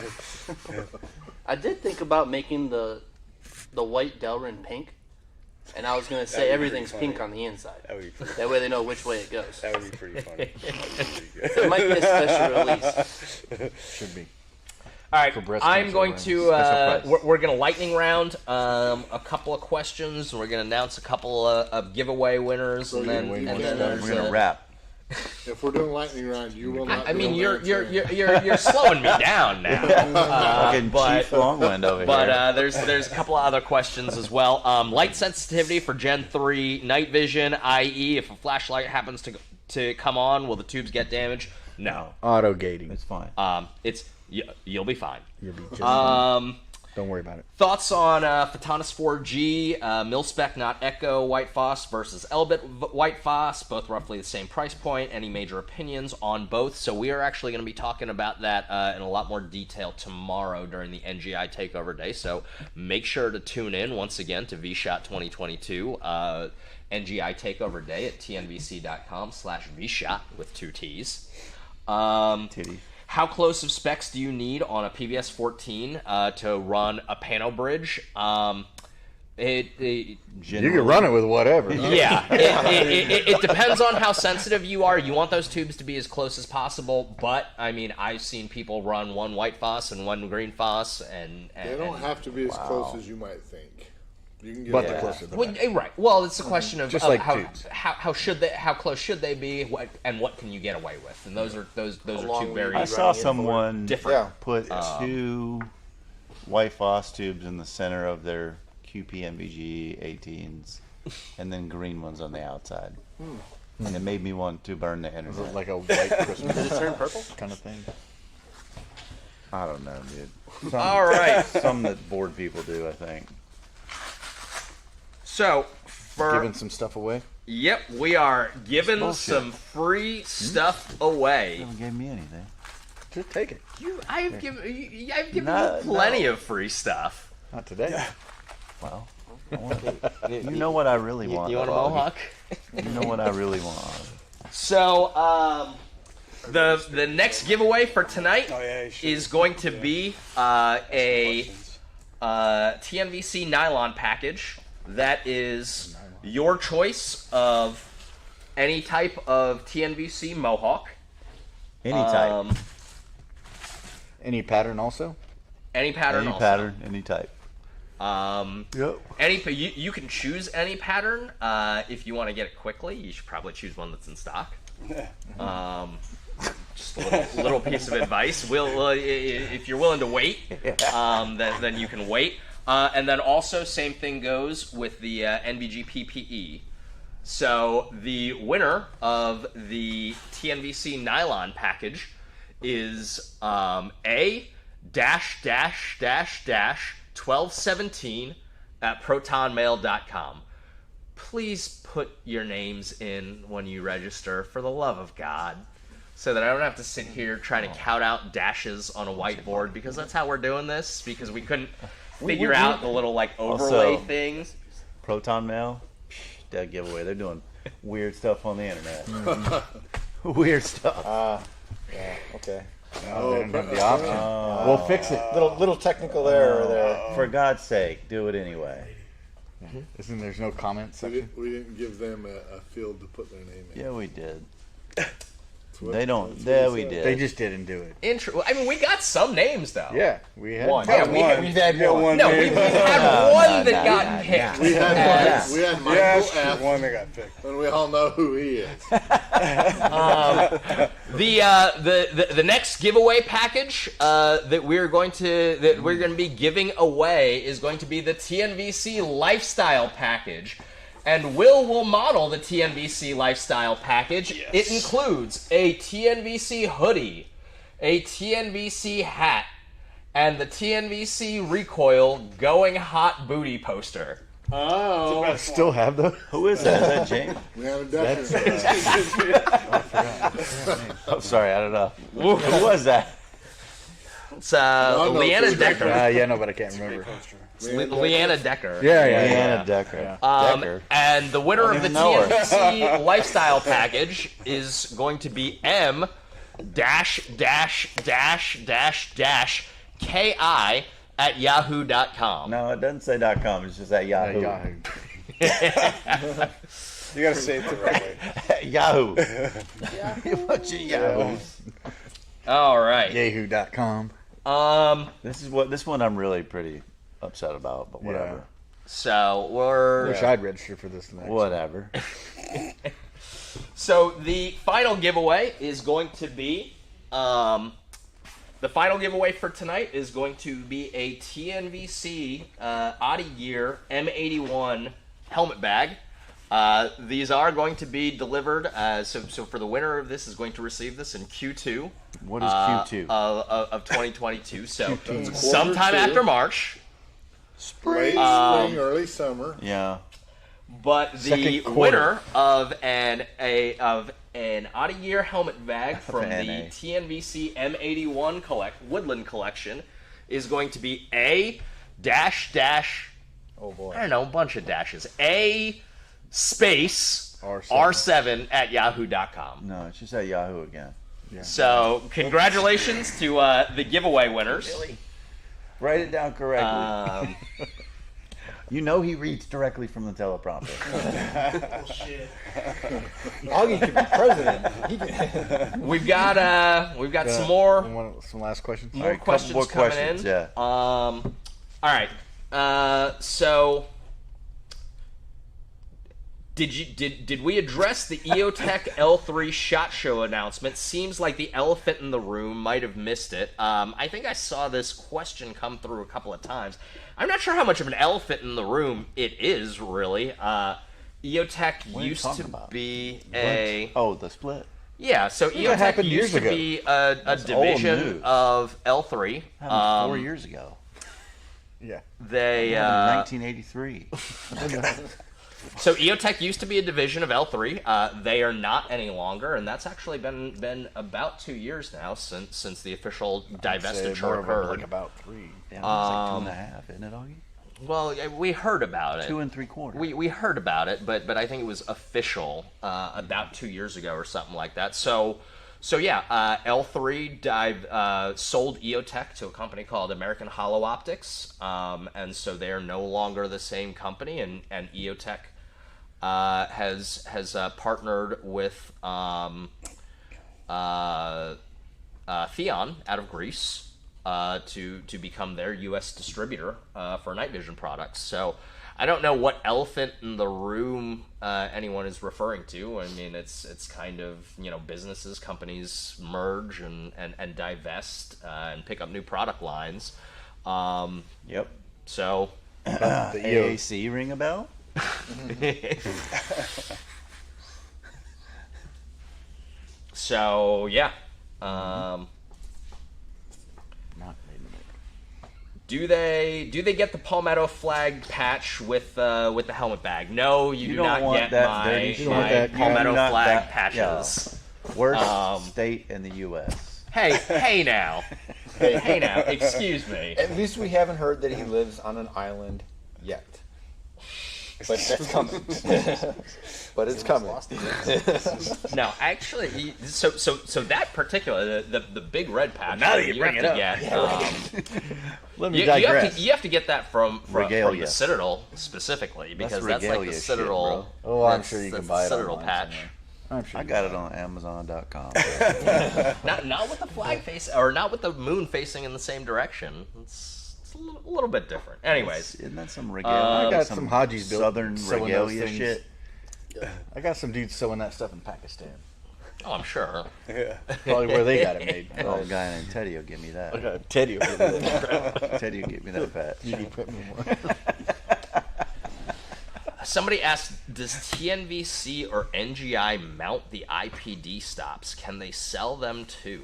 I did think about making the white Delrin pink, and I was gonna say That'd be everything's pretty funny. pink on the inside. That would be pretty. That way they know which way it goes. That would be pretty funny. It might be a special release. Should be. All right, For breast I'm cancer going rings. to. Special price. We're going to lightning round a couple of questions. We're going to announce a couple of giveaway winners, and then we're there's, We're gonna wrap. If we're doing lightning round, you will not. I mean, be you're answering. slowing me down now. Fucking but Chief Longwind over but here. there's a couple of other questions as well. Light sensitivity for Gen 3, night vision, i.e., if a flashlight happens to come on, will the tubes get damaged? No. Auto gating. It's fine. You'll be fine. You'll be just fine. Don't worry about it. Thoughts on Photonis 4G, mil-spec not Echo white phos versus Elbit white phos, both roughly the same price point. Any major opinions on both? So we are actually going to be talking about that in a lot more detail tomorrow during the NGI Takeover Day. So make sure to tune in once again to vSHOTT 2022 NGI Takeover Day at tnvc.com/vShot with 2 T's. Titties. How close of specs do you need on a PVS 14 to run a pano bridge? You can run it with whatever. Yeah, it depends on how sensitive you are. You want those tubes to be as close as possible, but I mean, I've seen people run one white phos and one green phos, and They don't have to be as close as you might think. You can get But the closer the better. right. Well, it's a question of, Just of like how, tubes. how close should they be, what can you get away with, and those are two very I saw someone different. put 2 white phos tubes in the center of their QPMVG 18s, and then green ones on the outside. And it made me want to burn the internet. Is it like a white Christmas Did it turn purple? kind of thing? I don't know, dude. All right. Some that bored people do, I think. So Giving some stuff away? Yep, we are giving bullshit. some free stuff away. They haven't gave me anything. Just take it. I've given you No, plenty of free stuff. Not today. Well, you know what I really want. You want a mohawk? You know what I really want. So, the next giveaway for tonight is going to be a TNVC nylon package that is your choice of any type of TNVC mohawk. Any type. Any pattern also? Any pattern. Any also. pattern, any type. Any you can choose any pattern. If you want to get it quickly, you should probably choose one that's in stock. Just a little piece of advice. If you're willing to wait, then you can wait. And then also, same thing goes with the NVG PPE. So the winner of the TNVC nylon package is A-1217 at protonmail.com. Please put your names in when you register, for the love of God, so that I don't have to sit here trying to count out dashes on a whiteboard, because that's how we're doing this, because we couldn't figure out the little like overlay Also, things. Proton Mail, dead giveaway. They're doing weird stuff on the internet. Weird stuff. Yeah, okay. No, they didn't have the option. We'll fix it. Little technical error there. For God's sake, do it anyway. Isn't there's no comment section? We didn't give them a field to put their name in. Yeah, we did. What- They don't. that's what Yeah, he we said. did. They just didn't do it. I mean, we got some names though. Yeah, we had One. one. Yeah, We've had one. No, we had one that got picked. We had as- Michael F. One that got picked. And we all know who he is. The next giveaway package that we're going to be giving away is going to be the TNVC lifestyle package. And will model the TNVC lifestyle package. Yes. It includes a TNVC hoodie, a TNVC hat, and the TNVC recoil going hot booty poster. Oh. I still have those. Who is that? Is that James? We had a Decker. I'm sorry, I don't know. Who was that? It's no, Leanna it's a Decker. Yeah, no, but I can't remember. Leanna Decker. Yeah, Leanna Decker. Decker. And the winner of the even know her. TNVC lifestyle package is going to be M KI at yahoo.com. No, it doesn't say .com. It's just at Yahoo. Yahoo. You gotta say it the right way. Yahoo. You bunch of Yahoos. All right. Yahoo.com. This one I'm really pretty upset about, but whatever. So we're Wish I'd register for this next. Whatever. So the final giveaway is going to be the final giveaway for tonight is going to be a TNVC Audi Gear M81 helmet bag. These are going to be delivered. So for the winner of this is going to receive this in Q2. What is Q2? Of 2022. So sometime after March. Late spring, early summer. Yeah. But the winner of an Audi Gear helmet bag from the TNVC M81 Woodland collection is going to be A Oh boy. I don't know, a bunch of dashes. A space R7. R7 at yahoo.com. No, it's just at Yahoo again. Yeah. So congratulations to the giveaway winners. Write it down correctly. You know he reads directly from the teleprompter. Bullshit. Augie could be president. We've got some more Some last questions. more questions coming in. Yeah. All right. So did we address the EOTech L3 SHOT Show announcement? Seems like the elephant in the room might have missed it. I think I saw this question come through a couple of times. I'm not sure how much of an elephant in the room it is, really. EOTech used to be a... Oh, the split? Yeah, so EOTech happened used years to ago. be a old division news. of L3. Happened 4 years ago. Yeah. They... 1983. So EOTech used to be a division of L3. They are not any longer, and that's actually been about 2 years now since the official divestiture occurred. Like about 3. Yeah, it's like 2.5, isn't it, Augie? Well, we heard about it. 2 3/4. We heard about it, but I think it was official about 2 years ago or something like that. So yeah, L3 sold EOTech to a company called American Hollow Optics, and so they are no longer the same company, and EOTech has partnered with Theon out of Greece to become their U.S. distributor for night vision products. So I don't know what elephant in the room anyone is referring to. I mean, it's kind of, businesses, companies merge and divest and pick up new product lines. Yep. So the AAC ring a bell? So yeah. Do they get the Palmetto flag patch with the helmet bag? No, you do not get my Palmetto flag patches. Yeah. Worst state in the U.S. Hey now. Hey now, excuse me. At least we haven't heard that he lives on an island yet. But that's coming. But it's coming. No, actually, so that particular the big red patch. Now that you bring it up, let me digress. You have to get that from the Citadel specifically, because that's like the Citadel. Shit, bro. Oh, I'm sure you can buy it Citadel patch. I'm sure I got it on Amazon.com. Not with the flag face, or not with the moon facing in the same direction. It's a little bit different. Anyways, isn't that some regalia? I got some Hajis southern regalia shit. I got some dudes sewing that stuff in Pakistan. Oh, I'm sure. Yeah, probably where they got it made. Oh, a guy named Teddy will give me that. Okay, Teddy will give me that. Teddy will give me that patch. You can put me more. Somebody asked, does TNVC or NGI mount the IPD stops? Can they sell them too?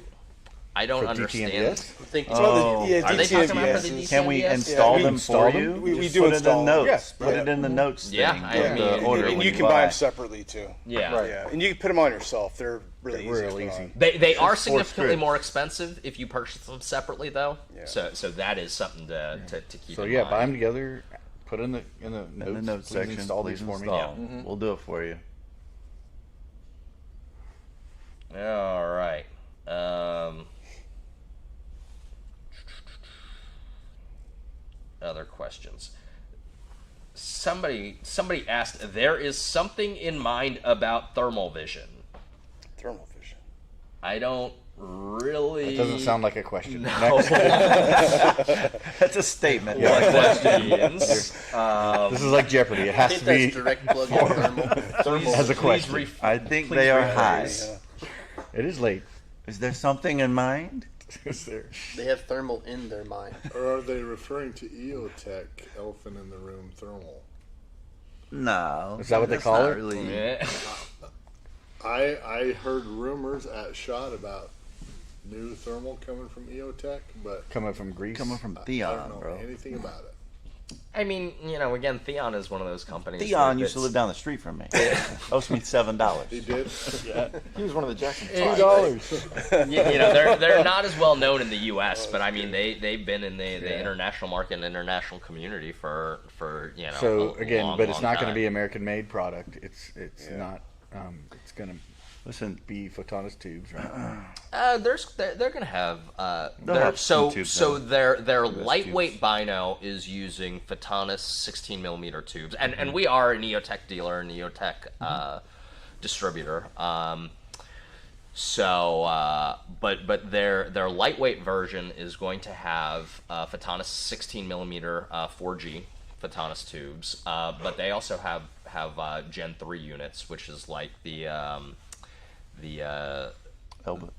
I don't understand. DTNVS? Are they talking about for the DTNVS? Can we install them for you? We do install them. Notes. Put it in the notes thing. And you can buy them separately too. Yeah. Right. Yeah. And you can put them on yourself. They're really easy. They are significantly more expensive if you purchase them separately, though. Yeah. So that is something to keep in mind. Buy them together. Put in the notes section. Install these for me. Yeah. We'll do it for you. All right. Other questions. Somebody asked, there is something in mind about thermal vision. Thermal vision. I don't really. That doesn't sound like a question. No. That's a statement. What questions? This is like Jeopardy. It has to be direct plug in thermal. As a question. I think they are high. It is late. Is there something in mind? Is there? They have thermal in their mind. Or are they referring to EOTech, elephant in the room thermal? No. Is that what they call it? Really... Yeah. I heard rumors at SHOTT about new thermal coming from EOTech, but Coming from Greece? Coming from I Theon, don't know bro. anything about it. I mean, again, Theon is one of those companies. Theon used to live down the street from me. Owes me $7. He did? Yeah. He was one of the Jackson $2. They're not as well known in the U.S., but I mean, they've been in the international market and international community for So a again, long, but it's long not going to time. be American made product. It's not. It's going to be Photonis tubes, right? They're gonna have They'll have some tubes, so though. their lightweight bino is using Photonis 16mm tubes, and we are an EOTech dealer, an EOTech distributor. But their lightweight version is going to have Photonis 16mm 4G Photonis tubes, but they also have Gen 3 units, which is like the Helmet.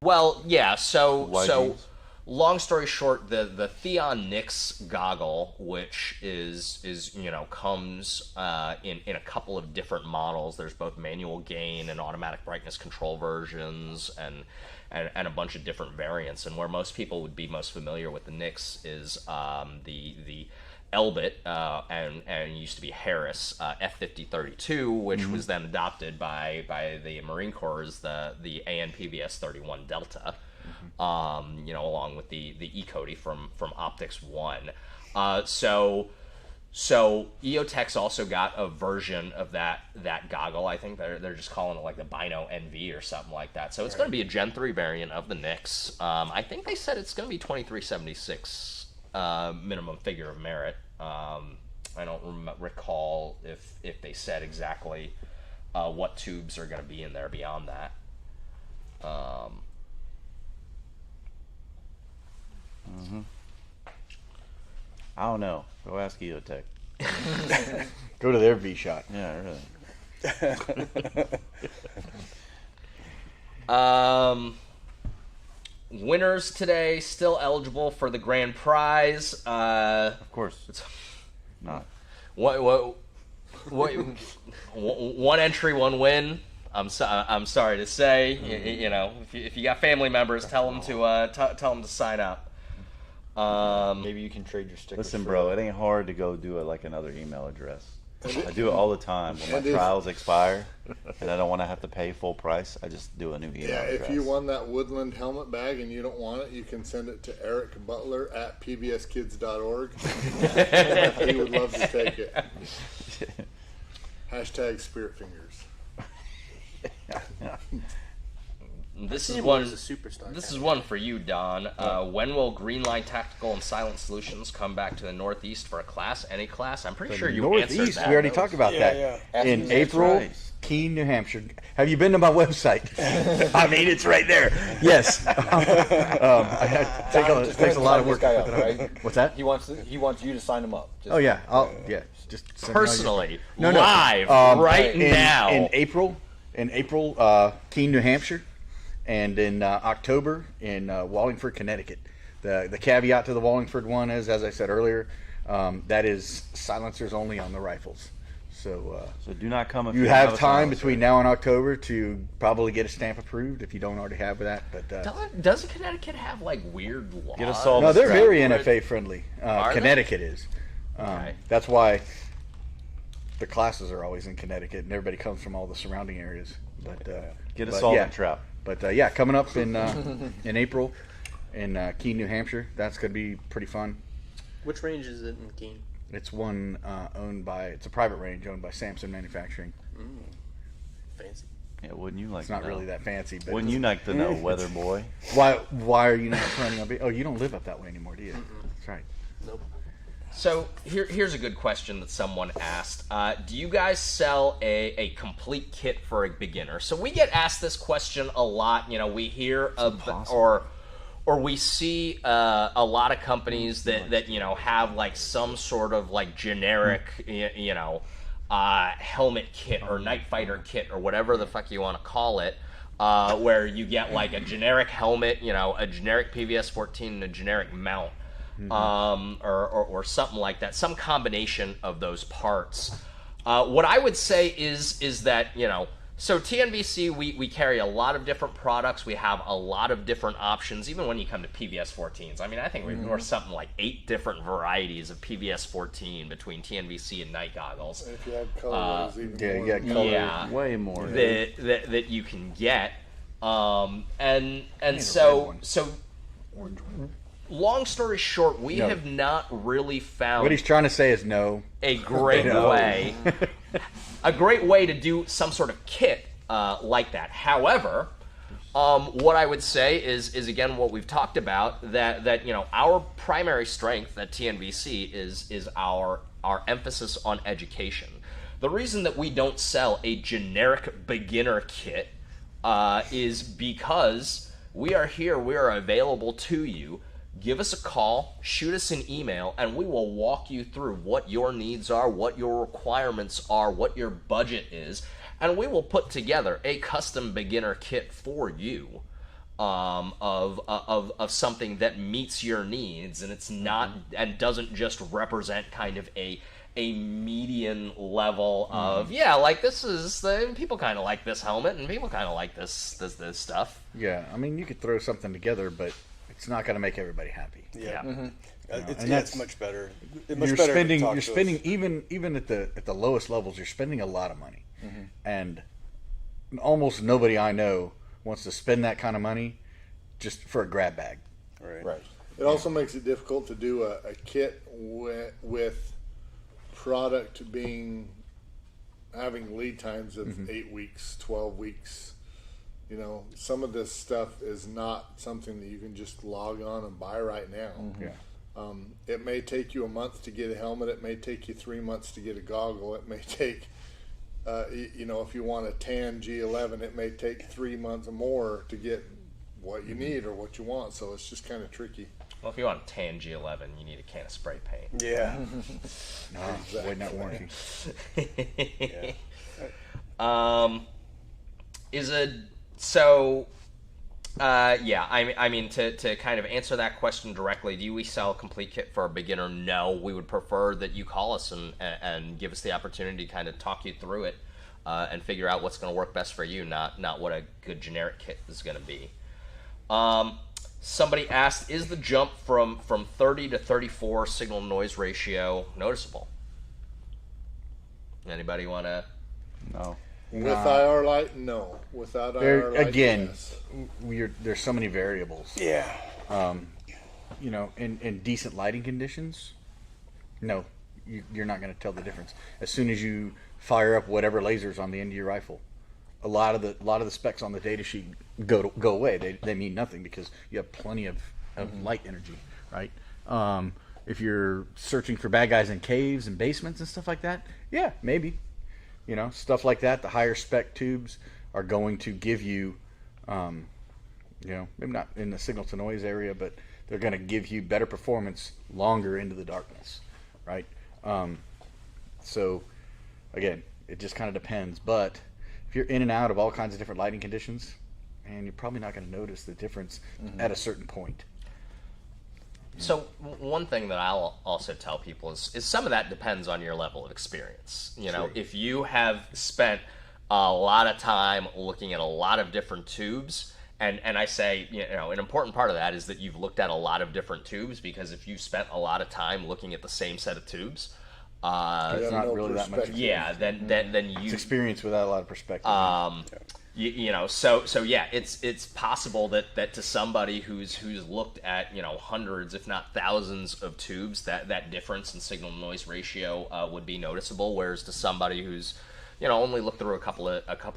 well, yeah. So YGs. long story short, the Theon Nix goggle, which is comes in a couple of different models. There's both manual gain and automatic brightness control versions, and a bunch of different variants. And where most people would be most familiar with the Nix is the Elbit and used to be Harris F5032, which was then adopted by the Marine Corps as the ANPVS 31 Delta, along with the E-Cody from Optics 1. So EOTech's also got a version of that goggle. I think they're just calling it like the Bino NV or something like that. So it's going to be a Gen 3 variant of the Nix. I think they said it's going to be 2376 minimum figure of merit. I don't recall if they said exactly what tubes are going to be in there beyond that. I don't know. Go ask EOTech. Go to their vSHOTT. Yeah, really. Winners today still eligible for the grand prize. Of course, it's not. What? One entry, one win. I'm sorry to say. If you got family members, tell them to sign up. Maybe you can trade your stickers. Listen, bro, it ain't hard to go do it like another email address. I do it all the time when my trials expire and I don't want to have to pay full price. I just do a new email address. If you won that Woodland helmet bag and you don't want it, you can send it to Eric Butler at pbskids.org. He would love to take it. Hashtag Spirit Fingers. This is Him one. as a superstar. This is one for you, Don. When will Greenline Tactical and Silent Solutions come back to the Northeast for a class? Any class? I'm pretty sure you answered Northeast. that. We already talked about that. In April, Keene, New Hampshire. Have you been to my website? I mean, it's right there. Yes. It takes a lot of work. What's that? He wants you to sign him up. Oh yeah, just personally, no, live right now. In April, Keene, New Hampshire. And in October in Wallingford, Connecticut. The caveat to the Wallingford one is, as I said earlier, that is silencers only on the rifles. So do not come if you have time between now and October to probably get a stamp approved if you don't already have that. But doesn't Connecticut have like weird laws? Get us all no, they're very NFA friendly. Are Connecticut they? is. Okay. That's why the classes are always in Connecticut, and everybody comes from all the surrounding areas. But get us all in trout. But coming up in April in Keene, New Hampshire, that's going to be pretty fun. Which range is it in Keene? It's one it's a private range owned by Samson Manufacturing. Fancy. Yeah, wouldn't you like? It's not really that fancy. But wouldn't you like to know, Weather Boy? Why are you not planning on being? Oh, you don't live up that way anymore, do you? That's right. Nope. So here's a good question that someone asked. Do you guys sell a complete kit for a beginner? So we get asked this question a lot. We hear or we see a lot of companies that have like some sort of like generic helmet kit or night fighter kit or whatever the fuck you want to call it. Where you get like a generic helmet, a generic PVS 14 and a generic mount. Or something like that, some combination of those parts. What I would say is that, so TNVC, we carry a lot of different products. We have a lot of different options, even when you come to PVS 14s. I mean, I think we're something like 8 different varieties of PVS 14 between TNVC and night goggles. If you have colors, even more. You got colors. Yeah, way more that you can get. So long story short, we have not really found what he's trying to say is no. A great way to do some sort of kit like that. However, what I would say is again what we've talked about, that our primary strength at TNVC is our emphasis on education. The reason that we don't sell a generic beginner kit is because we are here, we are available to you. Give us a call, shoot us an email, and we will walk you through what your needs are, what your requirements are, what your budget is, and we will put together a custom beginner kit for you of something that meets your needs, and it's not and doesn't just represent kind of a median level of like this is people kind of like this helmet and people kind of like this stuff. Yeah, I mean you could throw something together, but it's not going to make everybody happy. Yeah. Mm-hmm. It's much better. You're spending even at the lowest levels, you're spending a lot of money, and almost nobody I know wants to spend that kind of money just for a grab bag. Right. It also makes it difficult to do a kit with product having lead times of 8 weeks, 12 weeks. You know, some of this stuff is not something that you can just log on and buy right now. It may take you a month to get a helmet. It may take you 3 months to get a goggle. It may take, if you want a tan G11, it may take 3 months or more to get what you need or what you want. So it's just kind of tricky. Well, if you want a tan G11, you need a can of spray paint. Yeah. Avoid that warranty. Is it so? I mean, to kind of answer that question directly, do we sell a complete kit for a beginner? No, we would prefer that you call us and give us the opportunity to kind of talk you through it and figure out what's going to work best for you, not what a good generic kit is going to be. Somebody asked, is the jump from 30 to 34 signal noise ratio noticeable? Anybody want to? No. With IR light, no. Without IR light, again, yes. There's so many variables. Yeah. In decent lighting conditions, no, you're not going to tell the difference. As soon as you fire up whatever lasers on the end of your rifle, a lot of the specs on the data sheet go away. They mean nothing because you have plenty of light energy, right? If you're searching for bad guys in caves and basements and stuff like that, yeah, maybe. Stuff like that. The higher spec tubes are going to give you, maybe not in the signal to noise area, but they're going to give you better performance longer into the darkness, right? So, again, it just kind of depends. But if you're in and out of all kinds of different lighting conditions, and you're probably not going to notice the difference at a certain point. So one thing that I'll also tell people is some of that depends on your level of experience. If you have spent a lot of time looking at a lot of different tubes, and I say, an important part of that is that you've looked at a lot of different tubes, because if you spent a lot of time looking at the same set of tubes, it's not really that much. Yeah, then you... It's experience without a lot of perspective. So yeah, it's possible that to somebody who's looked at hundreds, if not thousands of tubes, that difference in signal noise ratio would be noticeable. Whereas to somebody who's only looked through a couple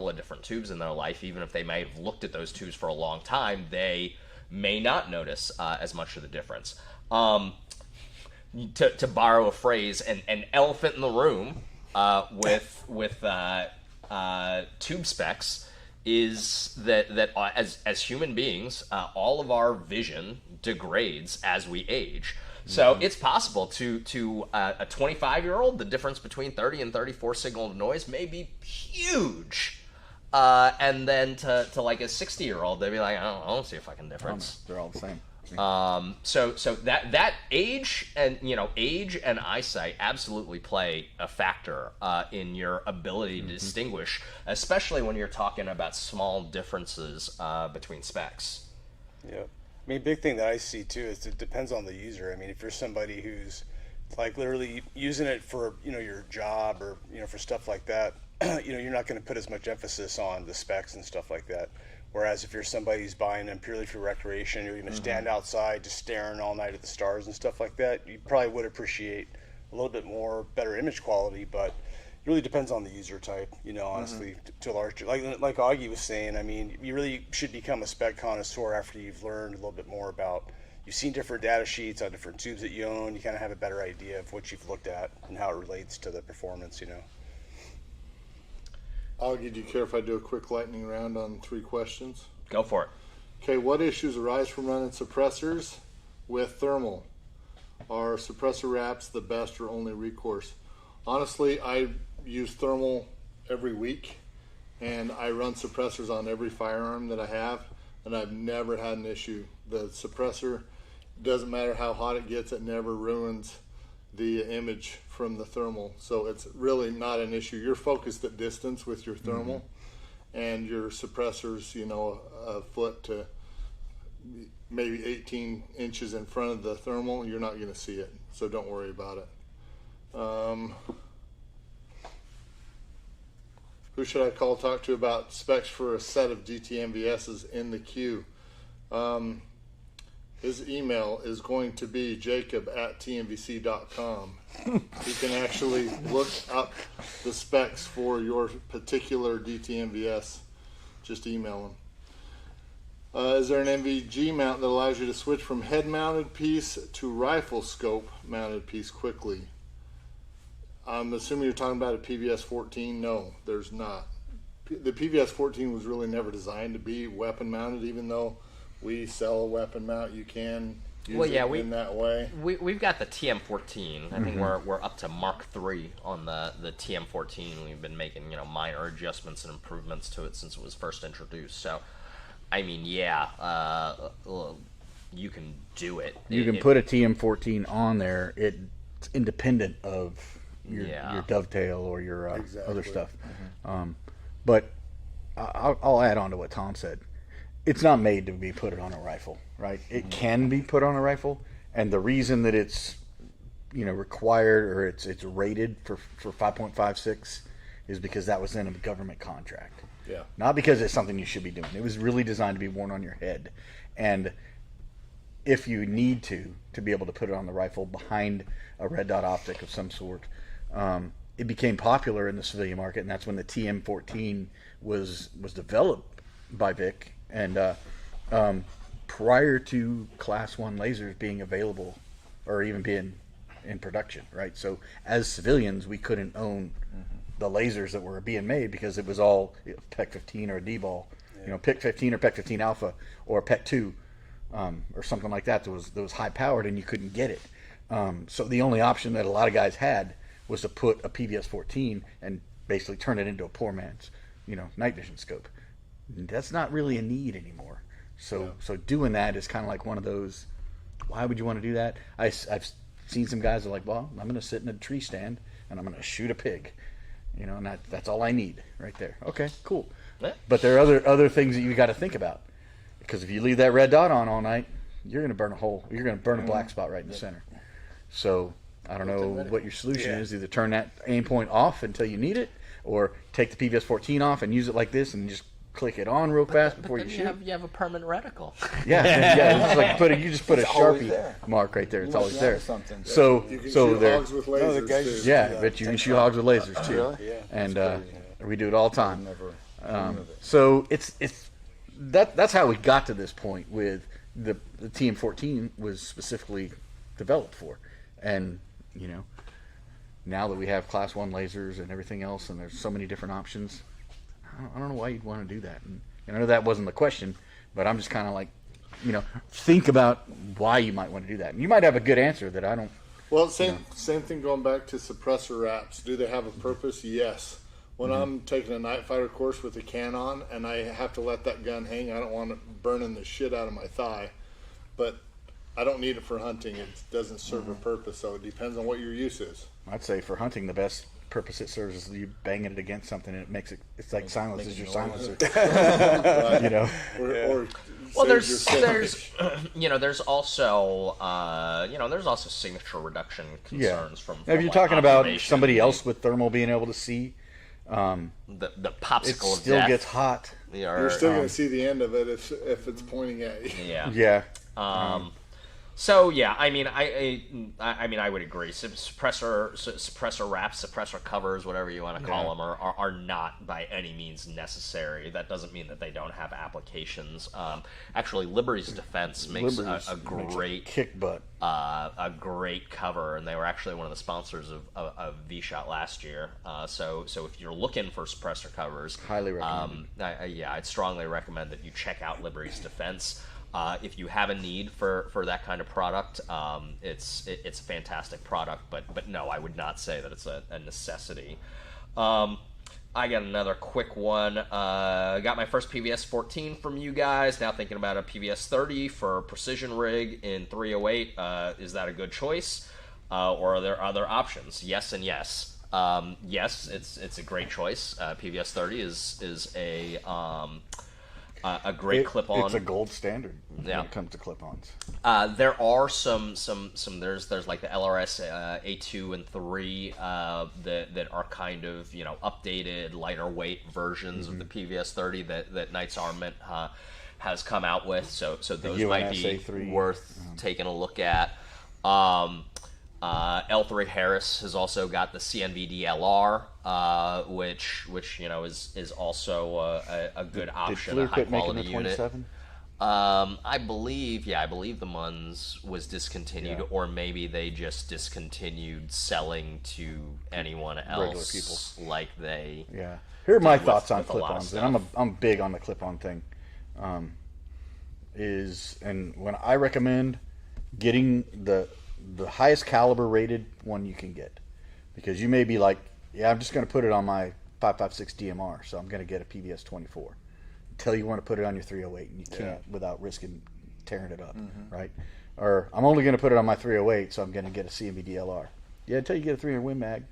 of different tubes in their life, even if they may have looked at those tubes for a long time, they may not notice as much of the difference. To borrow a phrase, an elephant in the room with tube specs is that as human beings, all of our vision degrades as we age. So it's possible to a 25-year-old, the difference between 30 and 34 signal to noise may be huge. And then to like a 60-year-old, they'd be like, I don't see a fucking difference. They're all the same. So that age and eyesight absolutely play a factor in your ability to distinguish, especially when you're talking about small differences between specs. Yeah, I mean, big thing that I see too is it depends on the user. I mean, if you're somebody who's like literally using it for your job or for stuff like that, you're not going to put as much emphasis on the specs and stuff like that. Whereas if you're somebody who's buying them purely for recreation, you're going to stand outside just staring all night at the stars and stuff like that, you probably would appreciate a little bit more better image quality, but it really depends on the user type, honestly, to a large degree. Like Augie was saying, I mean, you really should become a spec connoisseur after you've learned a little bit more about, you've seen different data sheets on different tubes that you own, you kind of have a better idea of what you've looked at and how it relates to the performance, Augie, do you care if I do a quick lightning round on 3 questions? Go for it. Okay, what issues arise from running suppressors with thermal? Are suppressor wraps the best or only recourse? Honestly, I use thermal every week, and I run suppressors on every firearm that I have, and I've never had an issue. The suppressor, doesn't matter how hot it gets, it never ruins the image from the thermal, so it's really not an issue. You're focused at distance with your thermal, and your suppressors, a foot to maybe 18 inches in front of the thermal, you're not going to see it. So don't worry about it. Who should I talk to about specs for a set of DTMVSs in the queue? His email is going to be jacob@tnvc.com. You can actually look up the specs for your particular DTMVS. Just email him. Is there an MVG mount that allows you to switch from head-mounted piece to rifle scope mounted piece quickly? I'm assuming you're talking about a PVS-14. No, there's not. The PVS-14 was really never designed to be weapon mounted, even though we sell a weapon mount. You can use it in that way. We've got the TM14. I think we're up to Mark III on the TM14. We've been making minor adjustments and improvements to it since it was first introduced. So, I mean, you can do it. You can put a TM14 on there. It's independent of your dovetail or your other stuff. But I'll add on to what Tom said. It's not made to be put on a rifle, right? It can be put on a rifle, and the reason that it's required or it's rated for 5.56 is because that was in a government contract. Yeah. Not because it's something you should be doing. It was really designed to be worn on your head, and if you need to be able to put it on the rifle behind a red dot optic of some sort, it became popular in the civilian market, and that's when the TM14 was developed by Vic. And prior to Class 1 lasers being available or even being in production, right? So as civilians, we couldn't own the lasers that were being made because it was all PEC 15 or a D-ball, PEC 15 or PEC 15 Alpha or PEC 2 or something like that that was high powered, and you couldn't get it. So the only option that a lot of guys had was to put a PVS-14 and basically turn it into a poor man's, night vision scope. That's not really a need anymore. So doing that is kind of like one of those, why would you want to do that? I've seen some guys that are like, well, I'm going to sit in a tree stand and I'm going to shoot a pig. And that's all I need right there. Okay, cool. Yeah. But there are other things that you got to think about. Because if you leave that red dot on all night, you're going to burn a hole. You're going to burn a black spot right in the center. So I don't know what your solution is. Either turn that aim point off until you need it, or take the PVS-14 off and use it like this and just click it on real fast before you shoot. You have a permanent reticle. It's like you just put a Sharpie mark right there. It's always there. Something. So You can shoot there. hogs with lasers too. Yeah, but you can shoot hogs with lasers too. Really? Yeah. And we do it all the time. Never. So that's how we got to this point with the TM14 was specifically developed for, and now that we have Class 1 lasers and everything else, and there's so many different options, I don't know why you'd want to do that. And I know that wasn't the question, but I'm just kind of like, think about why you might want to do that. And you might have a good answer that I don't. Well, same thing going back to suppressor wraps. Do they have a purpose? Yes. When I'm taking a night fighter course with a can on and I have to let that gun hang, I don't want it burning the shit out of my thigh. But I don't need it for hunting. It doesn't serve a purpose, so it depends on what your use is. I'd say for hunting, the best purpose it serves is you banging it against something and it's like silences your silencer. Well, there's also signature reduction concerns from if you're talking about somebody else with thermal being able to see, the popsicle it still gets hot. You're still going to see the end of it if it's pointing at you. Yeah. So yeah, I mean, I would agree. Suppressor wraps, suppressor covers, whatever you want to call them, are not by any means necessary. That doesn't mean that they don't have applications. Actually, Liberty's Defense makes a great kick butt, a great cover, and they were actually one of the sponsors of vSHOTT last year. So if you're looking for suppressor covers, highly recommend. I'd strongly recommend that you check out Liberty's Defense. If you have a need for that kind of product, it's a fantastic product, but no, I would not say that it's a necessity. I got another quick one. Got my first PVS-14 from you guys. Now thinking about a PVS-30 for precision rig in 308. Is that a good choice, or are there other options? Yes and yes. Yes, it's a great choice. PVS-30 is a a great clip-on. It's a gold standard when Yeah. it comes to clip-ons. There are some there's like the LRS A2 and 3 that are kind of, you know, updated, lighter weight versions of the PVS 30 that Knights Armament has come out with. So those might be A3. worth taking a look at. L3 Harris has also got the CNVD LR, which you know is also a good option, Did a Fleer high quit making quality the unit. 27? I believe the Munz was discontinued, or maybe they just discontinued selling to anyone else. people. Like they. Yeah. Here are my did thoughts on with a lot of clip-ons, stuff. and I'm big on the clip-on thing. And when I recommend getting the highest caliber rated one you can get, because you may be like, yeah, I'm just going to put it on my 5.56 DMR, so I'm going to get a PVS 24. Until you want to put it on your 308, and you can't without risking tearing it up, right? Or I'm only going to put it on my 308, so I'm going to get a CMVD LR. Yeah, until you get a 300 Win Mag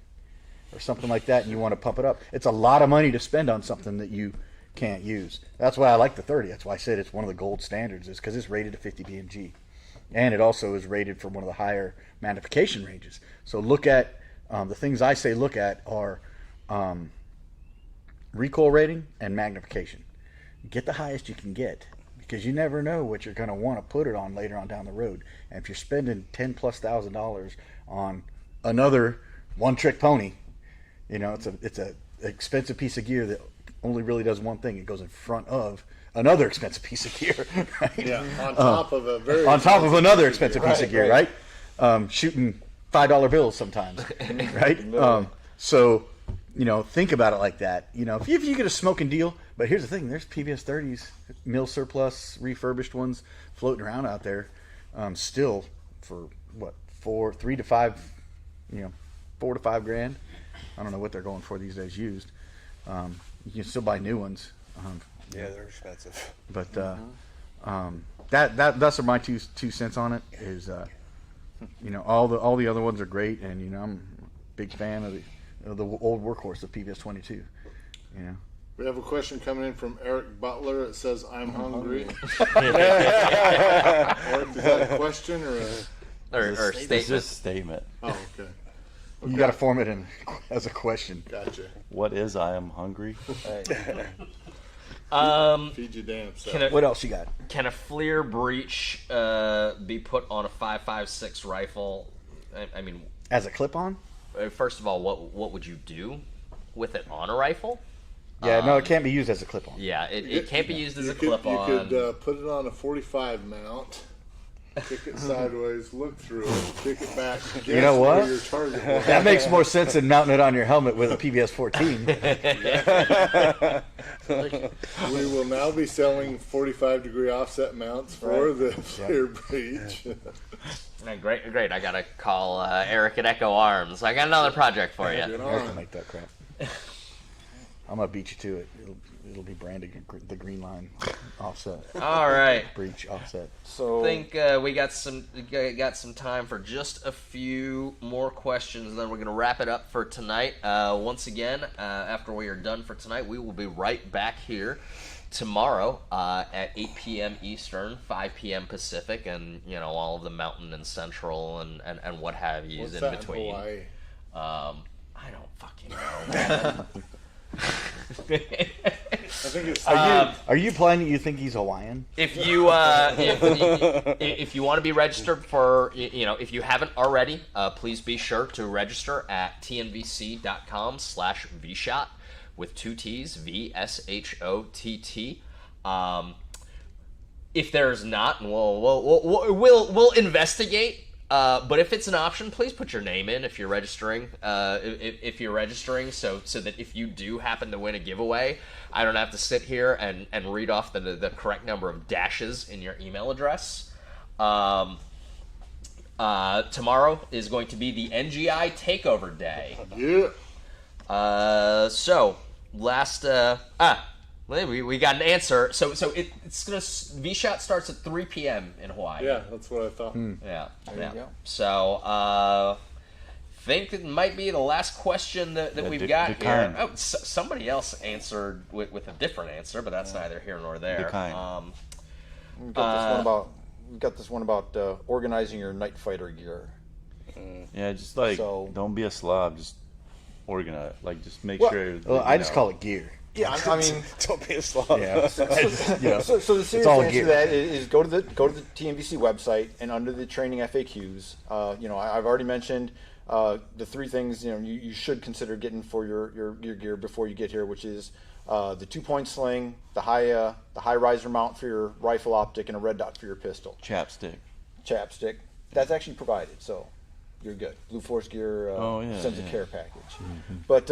or something like that, and you want to pump it up. It's a lot of money to spend on something that you can't use. That's why I like the 30. That's why I said it's one of the gold standards, is because it's rated to 50 BMG. And it also is rated for one of the higher magnification ranges. So look at, the things I say look at are recoil rating and magnification. Get the highest you can get, because you never know what you're going to want to put it on later on down the road. And if you're spending $10,000+ on another one-trick pony, you know, it's a expensive piece of gear that only really does one thing. It goes in front of another expensive piece of gear, right? Yeah, on top of a very on top of another expensive piece of Right, gear, right? Shooting $5 bills sometimes, right? So, you know, think about it like that. You know, if you get a smoking deal, but here's the thing: there's PVS 30s, mil surplus, refurbished ones floating around out there, still for what, 4 to 5 grand. I don't know what they're going for these days used. You can still buy new ones. Yeah, they're expensive. But that's my two cents on it. Is you know, all the other ones are great, and you know, I'm a big fan of the old workhorse of PVS 22. You know. We have a question coming in from Eric Butler. It says, "I'm hungry." Eric, is that a question or a statement? It's just a statement. Oh, okay. You got to form it in as a question. Gotcha. What is I am hungry? Feed you damn self. What else you got? Can a FLIR breech be put on a 5.56 rifle? I mean, as a clip-on? First of all, what would you do with it on a rifle? Yeah, no, it can't be used as a clip-on. Yeah, it can't be used as a You clip-on. could put it on a 45 mount, kick it sideways, look through it, kick it back. You know what? Where your target was. That makes more sense than mounting it on your helmet with a PVS 14. We will now be selling 45-degree offset mounts for the FLIR breech. Great. I gotta call Eric at Echo Arms. I got another project for you. Eric can make that crap. I'm gonna beat you to it. It'll be branded the green line offset. All right. Breech offset. So I think we got some time for just a few more questions, and then we're gonna wrap it up for tonight. Once again, after we are done for tonight, we will be right back here tomorrow at 8 p.m. Eastern, 5 p.m. Pacific, and you know, all of the Mountain and Central and what have you What's in that between. in Hawaii? I don't fucking know. I think it's. Are you implying that you think he's Hawaiian? If you if you want to be registered for, you know, if you haven't already, please be sure to register at tnvc.com/vSHOTT with 2 T's, VSHOTT. If there's not, we'll investigate. But if it's an option, please put your name in if you're registering. If you're registering, so that if you do happen to win a giveaway, I don't have to sit here and read off the correct number of dashes in your email address. Tomorrow is going to be the NGI Takeover Day. Yeah. So last we got an answer. So it's gonna vSHOTT starts at 3 p.m. in Hawaii. Yeah, that's what I thought. Yeah. There you go. So think it might be the last question that we've got here. Oh, somebody else answered with a different answer, but that's neither here nor there. We've got this one about organizing your night fighter gear. Yeah, just don't be a slob. Just organize. Like, just make sure. Well, I just call it gear. Yeah, I mean, don't be a slob. Yeah. So the serious answer to that is go to the TNVC website, and under the training FAQs, I've already mentioned the 3 things you should consider getting for your gear before you get here, which is the 2-point sling, the high riser mount for your rifle optic, and a red dot for your pistol. Chapstick. That's actually provided, so you're good. Blue Force Gear sends a care package. Mm-hmm. But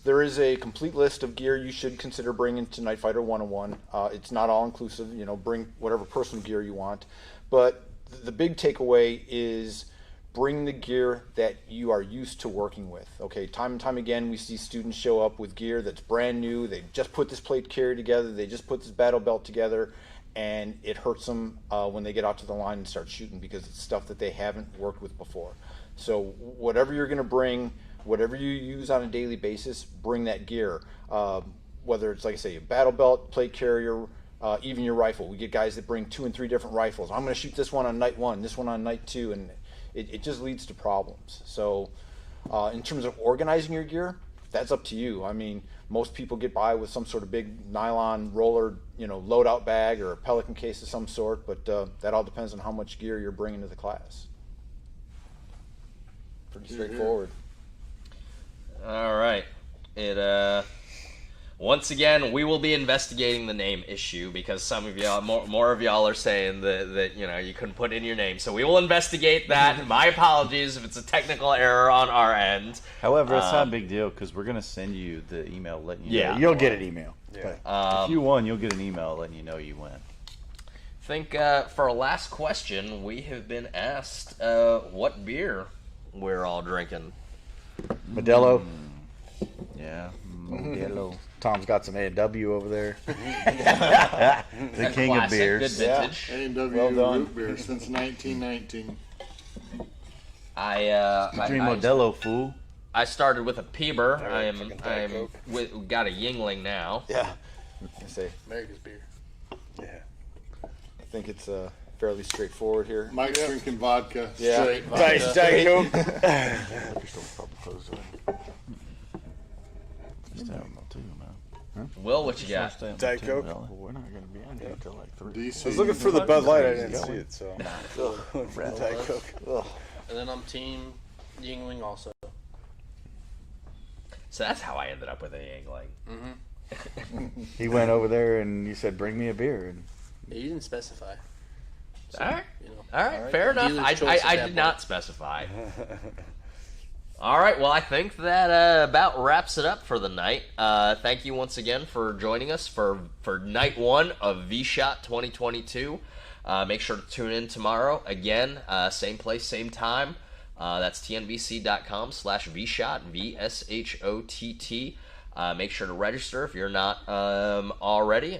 there is a complete list of gear you should consider bringing to Night Fighter 101. It's not all inclusive. Bring whatever personal gear you want. But the big takeaway is bring the gear that you are used to working with. Okay, time and time again, we see students show up with gear that's brand new. They just put this plate carrier together. They just put this battle belt together. And it hurts them when they get out to the line and start shooting, because it's stuff that they haven't worked with before. So whatever you're going to bring, whatever you use on a daily basis, bring that gear. Whether it's, like I say, a battle belt, plate carrier, even your rifle. We get guys that bring 2 and 3 different rifles. I'm going to shoot this one on night 1, this one on night 2, and it just leads to problems. So in terms of organizing your gear, that's up to you. I mean, most people get by with some sort of big nylon roller, loadout bag or a Pelican case of some sort, but that all depends on how much gear you're bringing to the class. Pretty straightforward. All right. Once again, we will be investigating the name issue, because some of y'all, more of y'all are saying that you couldn't put in your name. So we will investigate that. My apologies if it's a technical error on our end. However, it's not a big deal, because we're going to send you the email letting you know. You'll get an email. Yeah. If you won, you'll get an email letting you know you win. I think for our last question, we have been asked what beer we're all drinking. Modelo. Yeah, Modelo. Tom's got some A&W over there. The king of beers. Good vintage. A&W root beer since 1919. Drink Modelo, fool. I started with a Peeber. I'm got a Yingling now. Yeah. I say America's beer. Yeah. I think it's fairly straightforward here. Mike's drinking vodka. Yeah. Straight vodka. Diet Coke. Will, what you got? Diet Coke? Well, we're not going to be on here until like 3. DC. I was looking for the Bud Light. I didn't see it, so. Diet Coke. And then I'm team Yingling also. So that's how I ended up with a Yingling. Mm-hmm. He went over there and you said, "Bring me a beer." And Yeah, you didn't specify. So, all right, fair enough. I did not specify. All right, well, I think that about wraps it up for the night. Thank you once again for joining us for night 1 of vSHOTT 2022. Make sure to tune in tomorrow. Again, same place, same time. That's tnvc.com/vSHOTT, VSHOTT. Make sure to register if you're not already.